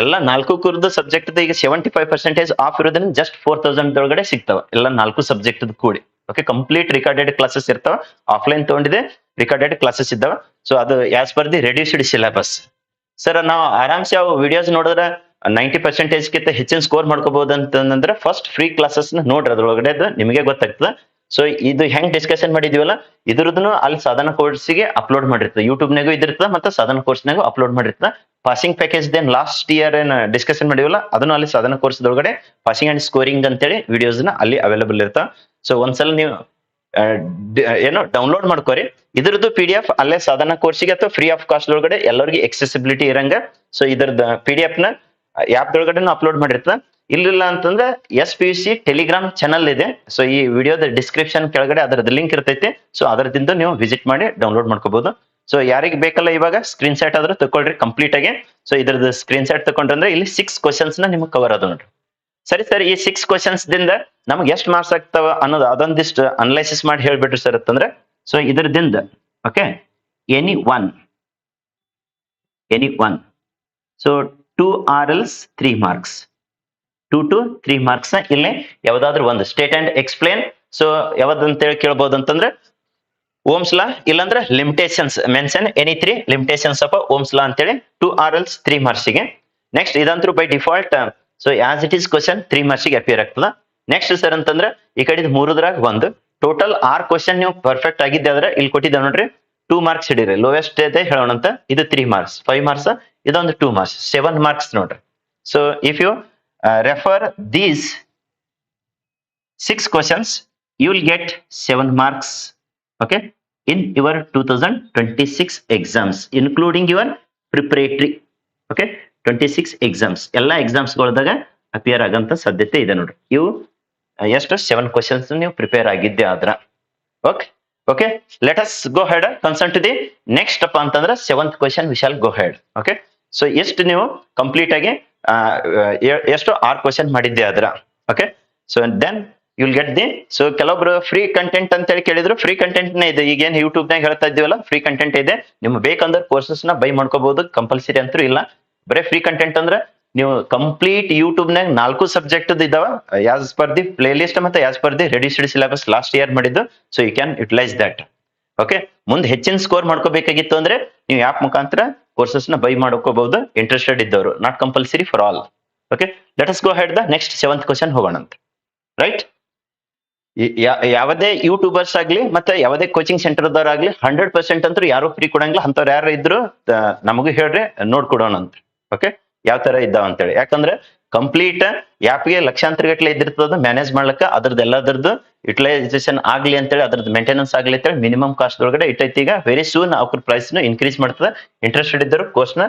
ಎಲ್ಲ 4 ಕುರ್ದು ಸಬ್ಜೆಕ್ಟ್ ಈಗ 75% ಆಫ್ ಇರೋದ್ರಿಂದ ಜಸ್ಟ್ 4000 ಒಳಗಡೆ ಸಿಗ್ತಾವ ಎಲ್ಲ 4 ಸಬ್ಜೆಕ್ಟ್ ಕೂಡಿ. ಓಕೆ. ಕಂಪ್ಲೀಟ್ ರಿಕಾರ್ಡೆಡ್ ಕ್ಲಾಸಸ್ ಇರ್ತಾವ. ಆಫ್ಲೈನ್ ತಗೊಂಡಿದೆ, ರಿಕಾರ್ಡೆಡ್ ಕ್ಲಾಸಸ್ ಇದ್ದಾವ. ಸೊ ಅದು as per the reduced syllabus. Sir ನಾವು ಆರಾಮ್ಸೆ ಅವು ವಿಡಿಯೋಸ್ ನೋಡಿದ್ರೆ 90% ಗಿಂತ ಹೆಚ್ಚಿನ ಸ್ಕೋರ್ ಮಾಡ್ಕೋಬಹುದು ಅಂತಂದ್ರೆ ಫಸ್ಟ್ ಫ್ರೀ ಕ್ಲಾಸಸ್ ನೋಡ್ರಿ, ಅದ್ರೊಳಗಡೆ ನಿಮಗೆ ಗೊತ್ತಾಗ್ತದೆ. ಸೊ ಇದು ಹೆಂಗ್ ಡಿಸ್ಕಷನ್ ಮಾಡಿದೀವಲ್ಲ ಇದ್ರದ್ದು ಅಲ್ಲಿ ಸಾಧನ ಕೋರ್ಸ್ಗೆ ಅಪ್ಲೋಡ್ ಮಾಡಿರ್ತದೆ. ಯೂಟ್ಯೂಬ್ನಾಗೂ ಇದಿರ್ತದೆ ಮತ್ತೆ ಸಾಧನ ಕೋರ್ಸ್ನಾಗೂ ಅಪ್ಲೋಡ್ ಮಾಡಿರ್ತದೆ. ಪಾಸಿಂಗ್ ಪ್ಯಾಕೇಜ್ ದೇನ್ ಲಾಸ್ಟ್ ಇಯರ್ ಏನ್ ಡಿಸ್ಕಷನ್ ಮಾಡಿವಲ್ಲ ಅದನ್ನು ಅಲ್ಲಿ ಸಾಧನ ಕೋರ್ಸ್ ಒಳಗಡೆ ಪಾಸಿಂಗ್ ಅಂಡ್ ಸ್ಕೋರಿಂಗ್ ಅಂತೇಳಿ ವಿಡಿಯೋಸ್ ನ ಅಲ್ಲಿ ಅವೈಲೇಬಲ್ ಇರ್ತಾವ. ಸೊ ಒಂದ್ಸಲ ನೀವು ಏನೋ ಡೌನ್ಲೋಡ್ ಮಾಡ್ಕೋರಿ. ಇದ್ರದ್ದು PDF ಅಲ್ಲೇ ಸಾಧನ ಕೋರ್ಸಿಗೆ ಅಥವಾ ಫ್ರೀ ಆಫ್ ಕಾಸ್ಟ್ ಒಳಗಡೆ ಎಲ್ಲರಿಗೂ ಎಕ್ಸೆಸಿಬಿಲಿಟಿ ಇರಂಗ. ಸೊ ಇದ್ರದ್ದು PDF ನ ಆಪ್ ಒಳಗಡೆ ಅಪ್ಲೋಡ್ ಮಾಡಿರ್ತದ. ಇಲ್ಲಿಲ್ಲ ಅಂತಂದ್ರೆ SPC ಟೆಲಿಗ್ರಾಮ್ ಚಾನಲ್ ಇದೆ. ಸೊ ಈ ವಿಡಿಯೋದ ಡಿಸ್ಕ್ರಿಪ್ಷನ್ ಕೆಳಗಡೆ ಅದರದ್ದು ಲಿಂಕ್ ಇರ್ತೈತಿ. ಸೊ ಅದರದಿಂದ ನೀವು ವಿಸಿಟ್ ಮಾಡಿ ಡೌನ್ಲೋಡ್ ಮಾಡ್ಕೋಬಹುದು. ಸೊ ಯಾರಿಗೆ ಬೇಕಲ್ಲ ಇವಾಗ ಸ್ಕ್ರೀನ್ ಶಾಟ್ ಆದ್ರೂ ತಗೊಳ್ರಿ ಕಂಪ್ಲೀಟ್ ಆಗಿ. ಸೊ ಇದ್ರದ್ದು ಸ್ಕ್ರೀನ್ ಶಾಟ್ ತಗೊಂಡ್ರೆ ಇಲ್ಲಿ 6 ಕ್ವಶನ್ಸ್ ನ ನಿಮ್ಗೆ ಕವರ್ ಅದ ನೋಡ್ರಿ. ಸರಿ ಸರ್, ಈ 6 ಕ್ವಶನ್ಸ್ ದಿಂದ ನಮ್ಗೆ ಎಷ್ಟು ಮಾರ್ಕ್ಸ್ ಆಗ್ತಾವ ಅನ್ನೋದು ಅದೊಂದಿಷ್ಟು ಅನಲೈಸಿಸ್ ಮಾಡಿ ಹೇಳ್ಬಿಟ್ರಿ ಸರ್ ಅಂತಂದ್ರೆ. ಸೊ ಇದ್ರದಿಂದ okay any one so 2 or else 3 marks, 2 to 3 marks ಇಲ್ಲೇ ಯಾವ್ದಾದ್ರು ಒಂದು ಸ್ಟೇಟ್ ಅಂಡ್ ಎಕ್ಸ್ಪ್ಲೇನ್. ಸೊ ಯಾವ್ದಂತೇಳಿ ಕೇಳ್ಬೋದು ಅಂತಂದ್ರೆ ಓಮ್ಸ್ ಲಾ, ಇಲ್ಲಾಂದ್ರೆ limitations mention any 3 limitations of Ohm's law ಅಂತೇಳಿ 2 or else 3 marks ಗೆ. ನೆಕ್ಸ್ಟ್ ಇದಂತೂ by default so as it is question 3 marks ಗೆ ಅಪಿಯರ್ ಆಗ್ತದ. ನೆಕ್ಸ್ಟ್ ಸರ್ ಅಂತಂದ್ರೆ ಈ ಕಡೆ 3 ಒಂದು ಟೋಟಲ್ 6 ಕ್ವಶನ್ ನೀವು ಪರ್ಫೆಕ್ಟ್ ಆಗಿದ್ದೆ ಆದ್ರೆ ಇಲ್ಲಿ ಕೊಟ್ಟಿದ್ದೆ ನೋಡ್ರಿ 2 marks ಹಿಡೀರಿ. ಲೋವೆಸ್ಟ್ ಇದೆ ಹೇಳೋಣ ಅಂತ. ಇದು 3 marks, 5 marks, ಇದೊಂದು 2 marks, 7 marks ನೋಡ್ರಿ. So if you refer these 6 questions you will get 7 marks, okay, in your 2026 exams including your preparatory. Okay, 26 exams ಎಲ್ಲ ಎಕ್ಸಾಮ್ಸ್ ಗಳದಾಗ ಅಪಿಯರ್ ಆಗಂತ ಸಾಧ್ಯತೆ ಇದೆ ನೋಡ್ರಿ. ಇವು ಎಷ್ಟು 7 ಕ್ವಶನ್ಸ್ ನೀವು ಪ್ರಿಪೇರ್ ಆಗಿದ್ದೆ ಆದ್ರ. Okay, let us go ahead concern to the next up ಅಂತಂದ್ರೆ 7th question we shall go ahead. Okay, so ಎಷ್ಟು ನೀವು ಕಂಪ್ಲೀಟ್ ಆಗಿ ಎಷ್ಟು 6 ಕ್ವಶನ್ ಮಾಡಿದ್ದೆ ಆದ್ರ. Okay, so then you will get the. So ಕೆಲವೊಬ್ರು ಫ್ರೀ ಕಂಟೆಂಟ್ ಅಂತ ಹೇಳಿ ಕೇಳಿದ್ರು. ಫ್ರೀ ಕಂಟೆಂಟ್ ನೇ ಇದೆ. ಈಗೇನ್ ಯೂಟ್ಯೂಬ್ ನಾಗ ಹೇಳ್ತಾ ಇದೀವಲ್ಲ ಫ್ರೀ ಕಂಟೆಂಟ್ ಇದೆ. ನಿಮ್ಗೆ ಬೇಕಂದ್ರೆ ಕೋರ್ಸಸ್ ನ ಬೈ ಮಾಡ್ಕೋಬಹುದು, ಕಂಪಲ್ಸರಿ ಅಂತೂ ಇಲ್ಲ. ಬರೀ ಫ್ರೀ ಕಂಟೆಂಟ್ ಅಂದ್ರೆ ನೀವು ಕಂಪ್ಲೀಟ್ ಯೂಟ್ಯೂಬ್ ನಾಗ 4 ಸಬ್ಜೆಕ್ಟ್ ಇದಾವ as per the playlist ಮತ್ತೆ as per the reduced syllabus last year ಮಾಡಿದ್ದು. So you can utilise that. Okay, ಮುಂದೆ ಹೆಚ್ಚಿನ ಸ್ಕೋರ್ ಮಾಡ್ಕೋಬೇಕಾಗಿತ್ತು ಅಂದ್ರೆ ನೀವು ಆಪ್ ಮುಖಾಂತರ ಕೋರ್ಸಸ್ ನ ಬೈ ಮಾಡ್ಕೋಬಹುದು ಇಂಟ್ರೆಸ್ಟೆಡ್ ಇದ್ದವರು, not compulsory for all. Okay, let us go head the next 7th question ಹೋಗೋಣ ಅಂತ. ರೈಟ್, ಯಾವುದೇ ಯೂಟ್ಯೂಬರ್ಸ್ ಆಗ್ಲಿ ಮತ್ತೆ ಯಾವುದೇ ಕೋಚಿಂಗ್ ಸೆಂಟರ್ ಆಗ್ಲಿ 100% ಅಂತೂ ಯಾರು ಫ್ರೀ ಕೊಡಂಗಿಲ್ಲ. ಅಂತವ್ರು ಯಾರು ಇದ್ರು ನಮಗೂ ಹೇಳ್ರಿ, ನೋಡ್ಕೊಡೋಣ ಅಂತ. ಓಕೆ, ಯಾವ ತರ ಇದ್ದಾವ ಅಂತೇಳಿ. ಯಾಕಂದ್ರೆ ಕಂಪ್ಲೀಟ್ ಆಪ್ಗೆ ಲಕ್ಷಾಂತರ ಗಟ್ಟಲೆ ಇದ್ದಿರ್ತದ ಮ್ಯಾನೇಜ್ ಮಾಡ್ಲಕ್ಕ. ಅದ್ರದ್ದು ಎಲ್ಲದರದ್ದು ಯುಟಿಲೈಸೇಷನ್ ಆಗ್ಲಿ ಅಂತೇಳಿ ಅದ್ರದ್ದು ಮೇಂಟೆನೆನ್ಸ್ ಆಗ್ಲಿ ಅಂತೇಳಿ ಮಿನಿಮಮ್ ಕಾಸ್ಟ್ ಒಳಗಡೆ ಇಟ್ಟೈತಿ. ಈಗ ವೆರಿ ಸೂನ್ ಅವ್ರ ಪ್ರೈಸ್ ಇನ್ಕ್ರೀಸ್ ಮಾಡ್ತದೆ. ಇಂಟ್ರೆಸ್ಟೆಡ್ ಇದ್ದರು ಕೋರ್ಸ್ ನ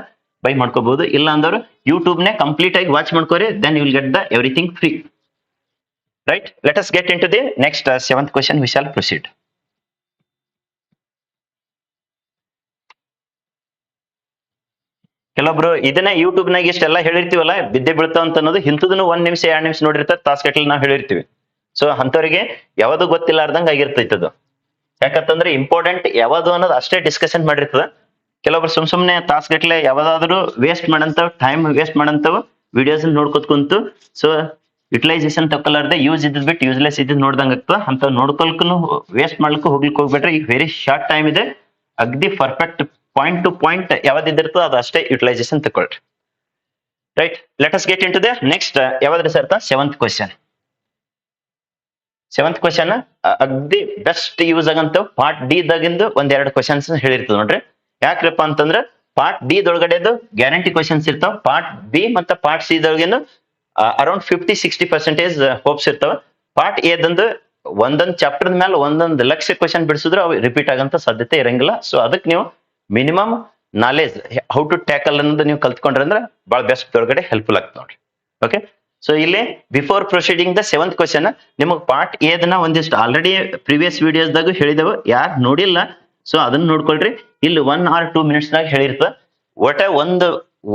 ಬೈ ಮಾಡ್ಕೋಬಹುದು. ಇಲ್ಲ ಅಂದವರು ಯೂಟ್ಯೂಬ್ ನೇ ಕಂಪ್ಲೀಟ್ ಆಗಿ ವಾಚ್ ಮಾಡ್ಕೋರಿ, then you will get the everything free. Right, let us get into the next 7th question. We shall proceed. ಕೆಲವೊಬ್ರು ಇದನ್ನ ಯೂಟ್ಯೂಬ್ ನಾಗ ಇಷ್ಟೆಲ್ಲ ಹೇಳಿರ್ತೀವಲ್ಲ ಬಿದ್ದೆ ಬೀಳ್ತಾವ ಅಂತ ಅನ್ನೋದು ಇಂಥದನ್ನು 1 ನಿಮಿಷ 2 ನಿಮಿಷ ನೋಡಿರ್ತಾರೆ ತಾಸ್ಗಟ್ಲೆ ನಾವು ಹೇಳಿರ್ತೀವಿ. ಸೊ ಅಂತವರಿಗೆ ಯಾವುದು ಗೊತ್ತಿಲ್ಲಾರ್ದಂಗ ಆಗಿರ್ತೈತೆ ಅದು. ಯಾಕಂತಂದ್ರೆ ಇಂಪಾರ್ಟೆಂಟ್ ಯಾವುದು ಅನ್ನೋದು ಅಷ್ಟೇ ಡಿಸ್ಕಷನ್ ಮಾಡಿರ್ತದ. ಕೆಲವೊಬ್ರು ಸುಮ್ನೆ ತಾಸ್ಗಟ್ಲೆ ಯಾವ್ದಾದ್ರು ವೇಸ್ಟ್ ಮಾಡಂತವ್ ಟೈಮ್ ವೇಸ್ಟ್ ಮಾಡಂತವ್ ವಿಡಿಯೋಸ್ ನೋಡ್ಕೊತ್ ಕುಂತು ಸೊ ಯುಟಿಲೈಸೇಷನ್ ತಗೊಳ್ಳಾರ್ದೆ ಯೂಸ್ ಇದ್ ಬಿಟ್ಟು ಯೂಸ್ಲೆಸ್ ಇದ್ ನೋಡ್ದಂಗ ಆಗ್ತದ. ಅಂತ ನೋಡ್ಕೊಳ್ಕನು ವೇಸ್ಟ್ ಮಾಡ್ಲಿಕ್ಕೆ ಹೋಗ್ಲಿಕ್ಕೆ ಹೋಗ್ಬೇಡ್ರಿ. ಈಗ ವೆರಿ ಶಾರ್ಟ್ ಟೈಮ್ ಇದೆ, ಅಗ್ದಿ ಪರ್ಫೆಕ್ಟ್ ಪಾಯಿಂಟ್ ಟು ಪಾಯಿಂಟ್ ಯಾವ್ದಿರ್ತೋ ಅದು ಅಷ್ಟೇ ಯುಟಿಲೈಸೇಷನ್ ತಗೊಳ್ರಿ. Right, let us get into the next. ಯಾವ್ದ್ರಿ sir? 7th question. 7th question ಅಗ್ದಿ ಬೆಸ್ಟ್ ಯೂಸ್ ಆಗಂತ ಪಾರ್ಟ್ ಡಿ ದಾಗಿಂದು ಒಂದೆರಡು ಕ್ವಶನ್ಸ್ ಹೇಳಿರ್ತದ ನೋಡ್ರಿ. ಯಾಕ್ರಪ್ಪ ಅಂತಂದ್ರ ಪಾರ್ಟ್ ಡಿ ದೊಳಗಡೆದು ಗ್ಯಾರಂಟಿ ಕ್ವಶನ್ಸ್ ಇರ್ತಾವ. ಪಾರ್ಟ್ ಬಿ ಮತ್ತು ಪಾರ್ಟ್ ಸಿ ದೊಳಗೇನು ಅರೌಂಡ್ 50-60% ಹೋಪ್ಸ್ ಇರ್ತಾವ. ಪಾರ್ಟ್ ಎದಂದು ಒಂದೊಂದು ಚಾಪ್ಟರ್ ಮೇಲೆ ಒಂದೊಂದು ಲಕ್ಷ ಕ್ವಶನ್ ಬಿಡಿಸಿದ್ರು ಅವು ರಿಪೀಟ್ ಆಗಂತ ಸಾಧ್ಯತೆ ಇರಂಗಿಲ್ಲ. ಸೊ ಅದಕ್ಕೆ ನೀವು minimum knowledge how to tackle ಅನ್ನೋದು ನೀವು ಕಲ್ತ್ಕೊಂಡ್ರೆ ಅಂದ್ರೆ ಬಹಳ ಬೆಸ್ಟ್ ಒಳಗಡೆ ಹೆಲ್ಪ್ಫುಲ್ ಆಗ್ತದೆ ನೋಡ್ರಿ. ಓಕೆ, ಸೊ ಇಲ್ಲಿ before proceeding the 7th question ನಿಮಗೆ ಪಾರ್ಟ್ ಎದನ್ನ ಒಂದಿಷ್ಟು ಆಲ್ರೆಡಿ ಪ್ರೀವಿಯಸ್ ವಿಡಿಯೋಸ್ದಾಗೂ ಹೇಳಿದೆವು. ಯಾರು ನೋಡಿಲ್ಲ ಸೊ ಅದನ್ನ ನೋಡ್ಕೊಳ್ರಿ. ಇಲ್ಲಿ 1 or 2 minutes ದಾಗ ಹೇಳಿರ್ತದ. ಒಟ್ಟ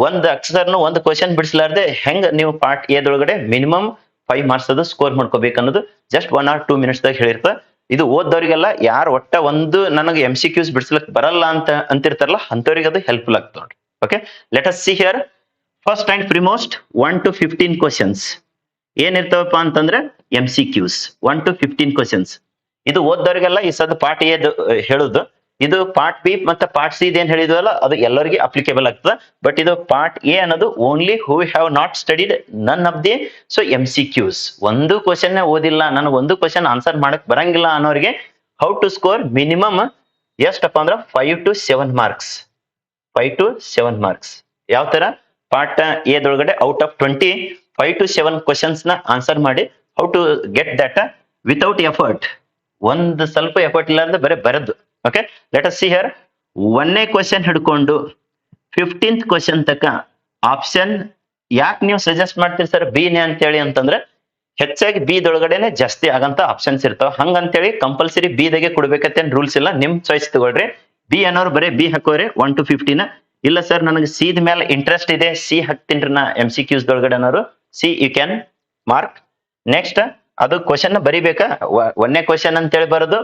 ಒಂದು ಅಕ್ಷರನು ಒಂದು ಕ್ವಶನ್ ಬಿಡಿಸಲಾರ್ದೆ ಹೆಂಗ್ ನೀವು ಪಾರ್ಟ್ ಎದೊಳಗಡೆ ಮಿನಿಮಮ್ 5 marks ಅದು ಸ್ಕೋರ್ ಮಾಡ್ಕೋಬೇಕು ಅನ್ನೋದು ಜಸ್ಟ್ 1 or 2 minutes ದಾಗ ಹೇಳಿರ್ತದ. ಇದು ಓದ್ದವ್ರಿಗೆಲ್ಲ ಯಾರು ಒಟ್ಟ ಒಂದು ನನಗೆ MCQs ಬಿಡಿಸ್ಲಿಕ್ಕೆ ಬರಲ್ಲ ಅಂತಿರ್ತಾರಲ್ಲ ಅಂತವ್ರಿಗೆ ಅದು ಹೆಲ್ಪ್ಫುಲ್ ಆಗ್ತದೆ ನೋಡ್ರಿ. Okay, let us see here. First and foremost 1 to 15 questions ಏನಿರ್ತಾವಪ್ಪ ಅಂತಂದ್ರೆ MCQs 1 to 15 ಕ್ವಶನ್ಸ್. ಇದು ಓದ್ದವ್ರಿಗೆಲ್ಲ ಈ ಸದ್ ಪಾರ್ಟ್ ಎ ಹೇಳುದು. ಇದು ಪಾರ್ಟ್ ಬಿ ಮತ್ತೆ ಪಾರ್ಟ್ ಸಿ ಏನ್ ಹೇಳಿದ್ವಲ್ಲ ಅದು ಎಲ್ಲರಿಗೂ ಅಪ್ಲಿಕೇಬಲ್ ಆಗ್ತದೆ. ಬಟ್ ಇದು ಪಾರ್ಟ್ ಎ ಅನ್ನೋದು only who have not studied none of the so MCQs. ಒಂದು ಕ್ವಶನ್ ಓದಿಲ್ಲ, ನನಗೆ ಒಂದು ಕ್ವಶನ್ ಆನ್ಸರ್ ಮಾಡಕ್ ಬರಂಗಿಲ್ಲ ಅನ್ನೋರಿಗೆ ಹೌ ಟು ಸ್ಕೋರ್ ಮಿನಿಮಮ್ ಎಷ್ಟಪ್ಪ ಅಂದ್ರೆ 5 to 7 marks. 5 to 7 marks. ಯಾವ ತರ? ಪಾರ್ಟ್ ಎ ದೊಳಗಡೆ ಔಟ್ ಆಫ್ 20 5 to 7 ಕ್ವಶನ್ಸ್ ನ ಆನ್ಸರ್ ಮಾಡಿ how to get that without effort. ಒಂದು ಸ್ವಲ್ಪ ಎಫರ್ಟ್ ಇಲ್ಲ ಅಂದ್ರೆ ಬರೀ ಬರದ್ದು. Okay, let us see here. 1ನೇ ಕ್ವಶನ್ ಹಿಡ್ಕೊಂಡು 15th ಕ್ವಶನ್ ತಕ ಆಪ್ಷನ್ ಯಾಕೆ ನೀವು ಸಜೆಸ್ಟ್ ಮಾಡ್ತೀರಿ ಸರ್ ಬಿನೇ ಅಂತೇಳಿ ಅಂತಂದ್ರೆ ಹೆಚ್ಚಾಗಿ ಬಿ ದೊಳಗಡೆನೆ ಜಾಸ್ತಿ ಆಗಂತ ಆಪ್ಷನ್ಸ್ ಇರ್ತಾವ. ಹಂಗಂತೇಳಿ ಕಂಪಲ್ಸರಿ ಬಿ ದಾಗೆ ಕೊಡ್ಬೇಕಂತೇನ್ ರೂಲ್ಸ್ ಇಲ್ಲ. ನಿಮ್ ಚಾಯ್ಸ್ ತಗೊಳ್ರಿ. ಬಿ ಅನ್ನೋರು ಬರೀ ಬಿ ಹಾಕೋರಿ 1 to 15. ಇಲ್ಲ ಸರ್ ನನಗೆ ಸಿ ಮೇಲೆ ಇಂಟ್ರೆಸ್ಟ್ ಇದೆ ಸಿ ಹಾಕ್ತೀನ್ರಿ ನಾ MCQs ದೊಳಗಡೆ ಅನ್ನೋರು see you can mark. Next ಅದು ಕ್ವಶನ್ ಬರಿಬೇಕಾ? 1ನೇ ಕ್ವಶನ್ ಅಂತೇಳಿ ಬರೋದು.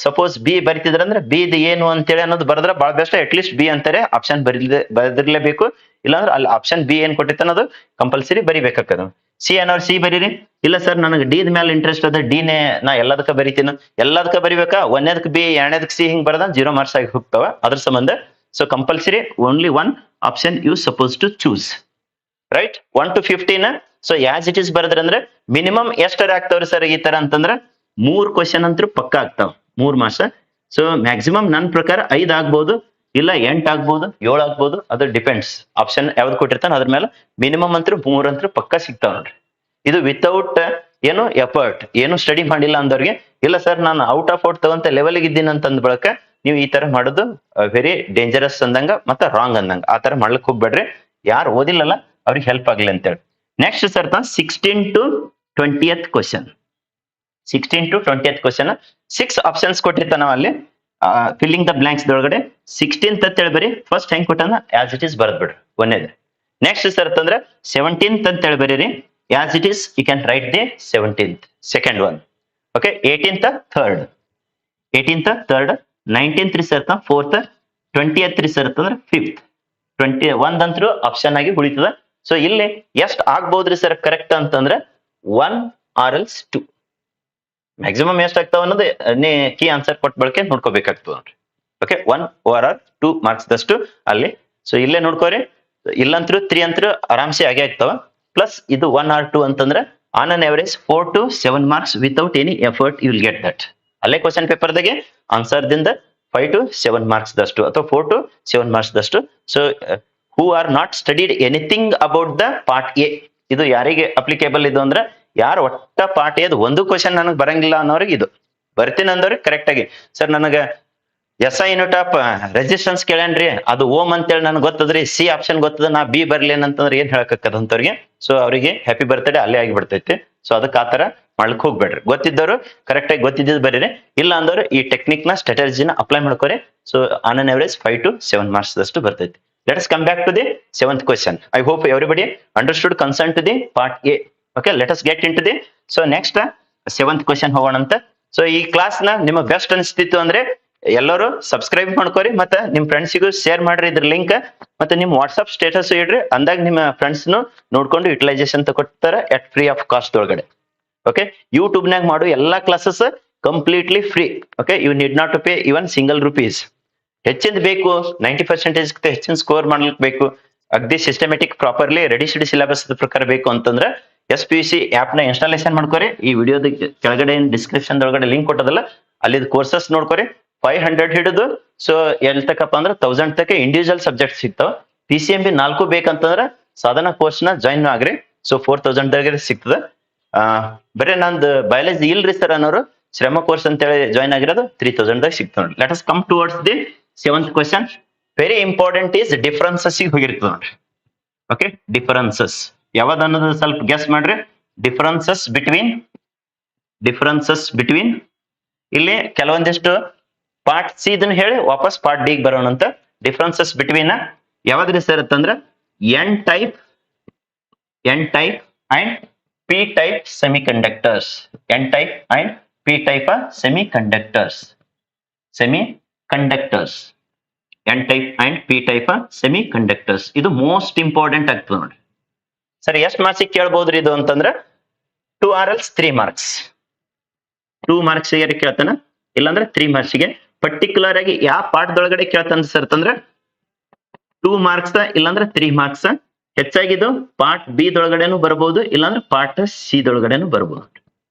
ಸಪೋಸ್ ಬಿ ಬರಿತಿದ್ರ ಅಂದ್ರೆ ಬಿ ಏನು ಅಂತೇಳಿ ಅನ್ನೋದು ಬರದ್ರ ಬಹಳ ಬೆಸ್ಟ್. ಅಟ್ಲೀಸ್ಟ್ ಬಿ ಅಂತಾರೆ ಆಪ್ಷನ್ ಬರೆದಿರ್ಲೇಬೇಕು. ಇಲ್ಲಾಂದ್ರೆ ಅಲ್ಲಿ ಆಪ್ಷನ್ ಬಿ ಏನ್ ಕೊಟ್ಟಿತ್ತ ಅನ್ನೋದು ಕಂಪಲ್ಸರಿ ಬರಿಬೇಕಾಗ್ತದ. ಸಿ ಅನ್ನೋರು ಸಿ ಬರೀರಿ. ಇಲ್ಲ ಸರ್ ನನಗೆ ಡಿ ಮೇಲೆ ಇಂಟ್ರೆಸ್ಟ್ ಅದ ಡಿನೇ ನಾ ಎಲ್ಲದಕ್ಕ ಬರಿತೀನಿ. ಎಲ್ಲದಕ್ಕ ಬರಿಬೇಕಾ? 1ನೇದಕ್ಕೆ ಬಿ 2ನೇದಕ್ಕೆ ಸಿ ಹಿಂಗ್ ಬರದ 0 marks ಆಗಿ ಹೋಗ್ತಾವ ಅದ್ರ ಸಂಬಂಧ. ಸೊ compulsory only 1 option you suppose to choose. Right, 1 to 15. So as it is ಬರದ್ರ ಅಂದ್ರೆ ಮಿನಿಮಮ್ ಎಷ್ಟರ ಆಗ್ತಾವ್ರಿ ಸರ್ ಈ ತರ ಅಂತಂದ್ರ 3 ಕ್ವಶನ್ ಅಂತೂ ಪಕ್ಕ ಆಗ್ತಾವ 3 marks. ಸೊ ಮ್ಯಾಕ್ಸಿಮಮ್ ನನ್ನ ಪ್ರಕಾರ 5 ಆಗ್ಬಹುದು, ಇಲ್ಲ 8 ಆಗ್ಬಹುದು, 7 ಆಗ್ಬಹುದು. ಅದು ಡಿಪೆಂಡ್ಸ್ ಆಪ್ಷನ್ ಯಾವ್ದು ಕೊಟ್ಟಿರ್ತಾನೆ ಅದ್ರ ಮೇಲೆ. ಮಿನಿಮಮ್ ಅಂತೂ 3 ಅಂತೂ ಪಕ್ಕ ಸಿಗ್ತಾವ ನೋಡ್ರಿ. ಇದು ವಿತೌಟ್ ಏನು ಎಫರ್ಟ್, ಏನು ಸ್ಟಡಿ ಮಾಡಿಲ್ಲ ಅಂದವ್ರಿಗೆ. ಇಲ್ಲ ಸರ್ ನಾನು ಔಟ್ ಆಫ್ ಔಟ್ ತಗೊಂತ ಲೆವೆಲ್ಗೆ ಇದ್ದೀನಿ ಅಂತಂದ್ ಬಳಕ ನೀವು ಈ ತರ ಮಾಡೋದು ವೆರಿ ಡೇಂಜರಸ್ ಅಂದಂಗ ಮತ್ತೆ ರಾಂಗ್ ಅಂದಂಗ. ಆ ತರ ಮಾಡ್ಲಿಕ್ಕೆ ಹೋಗ್ಬೇಡ್ರಿ. ಯಾರು ಓದಿಲ್ಲಲ್ಲ ಅವ್ರಿಗೆ ಹೆಲ್ಪ್ ಆಗ್ಲಿ ಅಂತೇಳಿ. Next sir 16 to 20th question. 16 to 20th question 6 options ಕೊಟ್ಟಿರ್ತಾನ ನಾವು ಅಲ್ಲಿ ಫಿಲ್ಲಿಂಗ್ ದ ಬ್ಲಾಂಕ್ಸ್ ದೊಳಗಡೆ 16th ಅಂತೇಳಿ ಬರೀ. ಫಸ್ಟ್ ಹೆಂಗ್ ಕೊಟ್ಟಾನ ಆಸ್ ಇಟ್ ಈಸ್ ಬರ್ದ್ ಬಿಡ್ರಿ 1ನೇದು. ನೆಕ್ಸ್ಟ್ ಸರ್ ಅಂತಂದ್ರೆ 17th ಅಂತೇಳಿ ಬರೀರಿ. As it is you can write the 17th second one. Okay, 18th third, 18th third, 19th sir 4th, 20th sir ಅಂತಂದ್ರೆ 5th, 21 ಅಂತೂ ಆಪ್ಷನ್ ಆಗಿ ಉಳಿತದ. ಸೊ ಇಲ್ಲಿ ಎಷ್ಟು ಆಗ್ಬೋದ್ರಿ ಸರ್ ಕರೆಕ್ಟ್ ಅಂತಂದ್ರೆ 1 or else 2. ಮ್ಯಾಕ್ಸಿಮಮ್ ಎಷ್ಟು ಆಗ್ತಾವ ಅನ್ನೋದು ಕೀ ಆನ್ಸರ್ ಕೊಟ್ಟ ಬಳಕೆ ನೋಡ್ಕೋಬೇಕಾಗ್ತದೆ ನೋಡ್ರಿ. ಓಕೆ, 1 or 2 marks ದಷ್ಟು ಅಲ್ಲಿ. ಸೊ ಇಲ್ಲೇ ನೋಡ್ಕೋರಿ. ಇಲ್ಲಂತ್ರು 3 ಅಂತೂ ಆರಾಮ್ಸೆ ಆಗೇ ಆಗ್ತಾವ. ಪ್ಲಸ್ ಇದು 1 or 2 ಅಂತಂದ್ರೆ on an average 4 to 7 marks without any effort you will get that. ಅಲ್ಲೇ ಕ್ವಶನ್ ಪೇಪರ್ದಾಗೆ ಆನ್ಸರ್ ದಿಂದ 5 to 7 marks ದಷ್ಟು ಅಥವಾ 4 to 7 marks ದಷ್ಟು. So who are not studied anything about the part A. ಇದು ಯಾರಿಗೆ ಅಪ್ಲಿಕೇಬಲ್ ಇದು ಅಂದ್ರೆ ಯಾರು ಒಟ್ಟ ಪಾರ್ಟ್ ಎದು ಒಂದು ಕ್ವಶನ್ ನನಗೆ ಬರಂಗಿಲ್ಲ ಅನ್ನೋರಿಗೆ ಇದು. ಬರ್ತೀನಿ ಅಂದವ್ರಿಗೆ ಕರೆಕ್ಟ್ ಆಗಿ ಸರ್ ನನಗೆ SI ಯೂನಿಟ್ ಆಫ್ ರೆಸಿಸ್ಟೆನ್ಸ್ ಕೇಳೇನ್ರಿ ಅದು ಓಮ್ ಅಂತೇಳಿ ನನಗೆ ಗೊತ್ತದ್ರಿ, ಸಿ ಆಪ್ಷನ್ ಗೊತ್ತದ, ನಾ ಬಿ ಬರ್ಲೇನಂತಂದ್ರೆ ಏನ್ ಹೇಳಕಕ್ಕದ ಅಂತವ್ರಿಗೆ. ಸೊ ಅವರಿಗೆ ಹ್ಯಾಪಿ ಬರ್ತ್ಡೇ ಅಲ್ಲೇ ಆಗಿಬಿಡ್ತೈತಿ. ಸೊ ಅದಕ್ಕೆ ಆತರ ಮಾಡ್ಲಿಕ್ಕೆ ಹೋಗ್ಬೇಡ್ರಿ. ಗೊತ್ತಿದ್ದವರು ಕರೆಕ್ಟ್ ಆಗಿ ಗೊತ್ತಿದ್ದು ಬರೀರಿ. ಇಲ್ಲ ಅಂದವ್ರು ಈ ಟೆಕ್ನಿಕ್ ನ ಸ್ಟ್ರಾಟಜಿನ ಅಪ್ಲೈ ಮಾಡ್ಕೋರಿ. So on an average 5 to 7 marks ದಷ್ಟು ಬರ್ತೈತಿ. Let us come back to the seventh question. I hope everybody understood concern to the part A. Okay, let us get into the so next seventh question ಹೋಗೋಣಂತ. So ಈ class ನ ನಿಮಗೆ best ಅನಿಸ್ತಿತ್ತು ಅಂದ್ರೆ ಎಲ್ಲರೂ subscribe ಮಾಡ್ಕೋರಿ ಮತ್ತೆ ನಿಮ್ ಫ್ರೆಂಡ್ಸಿಗೂ share ಮಾಡ್ರಿ ಇದ್ರ ಲಿಂಕ್ ಮತ್ತೆ ನಿಮ್ ವಾಟ್ಸ್ಆಪ್ ಸ್ಟೇಟಸ್ ಇಡ್ರಿ, ಅಂದಾಗ ನಿಮ್ಮ ಫ್ರೆಂಡ್ಸ್ ನೋಡ್ಕೊಂಡು ಯುಟಿಲೈಸೇಷನ್ ತಗೊಳ್ತಾರೆ ಎಟ್ ಫ್ರೀ ಆಫ್ ಕಾಸ್ಟ್ ಒಳಗಡೆ. ಓಕೆ, ಯೂಟ್ಯೂಬ್ ನಾಗ ಮಾಡು ಎಲ್ಲಾ classes completely free. Okay, you need not to pay even single rupees. ಹೆಚ್ಚಿಂದ ಬೇಕು 90% ಹೆಚ್ಚಿನ ಸ್ಕೋರ್ ಮಾಡ್ಲಿಕ್ಕೆ ಬೇಕು, ಅಗ್ದಿ ಸಿಸ್ಟಮೆಟಿಕ್ ಪ್ರಾಪರ್ಲಿ ರೆಡಿ ಶೆಡಿ ಸಿಲೆಬಸ್ ಪ್ರಕಾರ ಬೇಕು ಅಂತಂದ್ರೆ SPUC ಆಪ್ ನ ಇನ್ಸ್ಟಾಲೇಷನ್ ಮಾಡ್ಕೋರಿ. ಈ ವಿಡಿಯೋದ ಕೆಳಗಡೆ ಡಿಸ್ಕ್ರಿಪ್ಷನ್ ಒಳಗಡೆ ಲಿಂಕ್ ಕೊಟ್ಟದಲ್ಲ, ಅಲ್ಲಿ ಕೋರ್ಸಸ್ ನೋಡ್ಕೋರಿ. 500 ಹಿಡಿದು ಸೊ ಎಲ್ ತಕಪ್ಪ ಅಂದ್ರೆ 1000 ತಕ ಇಂಡಿವಿಜುವಲ್ ಸಬ್ಜೆಕ್ಟ್ ಸಿಗ್ತಾವ. PCMB 4 ಬೇಕಂತಂದ್ರೆ ಸಾಧನ ಕೋರ್ಸ್ ನ ಜಾಯಿನ್ ಆಗ್ರಿ. ಸೊ 4000 ದಾಗ ಸಿಗ್ತದ. ಬರೀ ನಂದು ಬಯಾಲಜಿ ಇಲ್ರಿ ಸರ್ ಅನ್ನೋರು ಶ್ರಮ ಕೋರ್ಸ್ ಅಂತ ಹೇಳಿ ಜಾಯಿನ್ ಆಗಿರೋದು 3000 ದಾಗ ಸಿಗ್ತಾವ. Let us come towards the seventh question. Very important is differences ಹೋಗಿರ್ತದೆ ನೋಡ್ರಿ. ಓಕೆ, ಡಿಫರೆನ್ಸಸ್ ಯಾವ್ದು ಅನ್ನೋದು ಸ್ವಲ್ಪ ಗೆಸ್ ಮಾಡ್ರಿ. ಡಿಫರೆನ್ಸಸ್ ಬಿಟ್ವೀನ್ ಇಲ್ಲಿ ಕೆಲವೊಂದಿಷ್ಟು ಪಾರ್ಟ್ ಸಿ ಇದನ್ನ ಹೇಳಿ ವಾಪಸ್ ಪಾರ್ಟ್ ಡಿ ಬರೋಣ ಅಂತ. ಡಿಫರೆನ್ಸಸ್ ಬಿಟ್ವೀನ್ ಯಾವ್ದ್ರಿ ಸರ್ ಅಂತಂದ್ರೆ N type and P type semiconductors. N type and P type semiconductors. N type and P type semiconductors ಇದು ಮೋಸ್ಟ್ ಇಂಪಾರ್ಟೆಂಟ್ ಆಗ್ತದೆ ನೋಡಿ. ಸರ್ ಎಷ್ಟು ಮಾರ್ಕ್ಸ್ ಕೇಳ್ಬೋದ್ರಿ ಇದು ಅಂತಂದ್ರೆ 2 or else 3 marks. 2 marks ಗೆ ಕೇಳ್ತಾನ, ಇಲ್ಲಾಂದ್ರೆ 3 marks ಗೆ. ಪರ್ಟಿಕ್ಯುಲರ್ ಆಗಿ ಯಾವ ಪಾಠದೊಳಗಡೆ ಕೇಳ್ತಾನ ಸರ್ ಅಂತಂದ್ರೆ 2 marks ಇಲ್ಲಾಂದ್ರೆ 3 marks. ಹೆಚ್ಚಾಗಿದ್ದು ಪಾರ್ಟ್ ಬಿ ದೊಳಗಡೆನೂ ಬರಬಹುದು, ಇಲ್ಲಾಂದ್ರೆ ಪಾರ್ಟ್ ಸಿ ದೊಳಗಡೆನೂ ಬರಬಹುದು.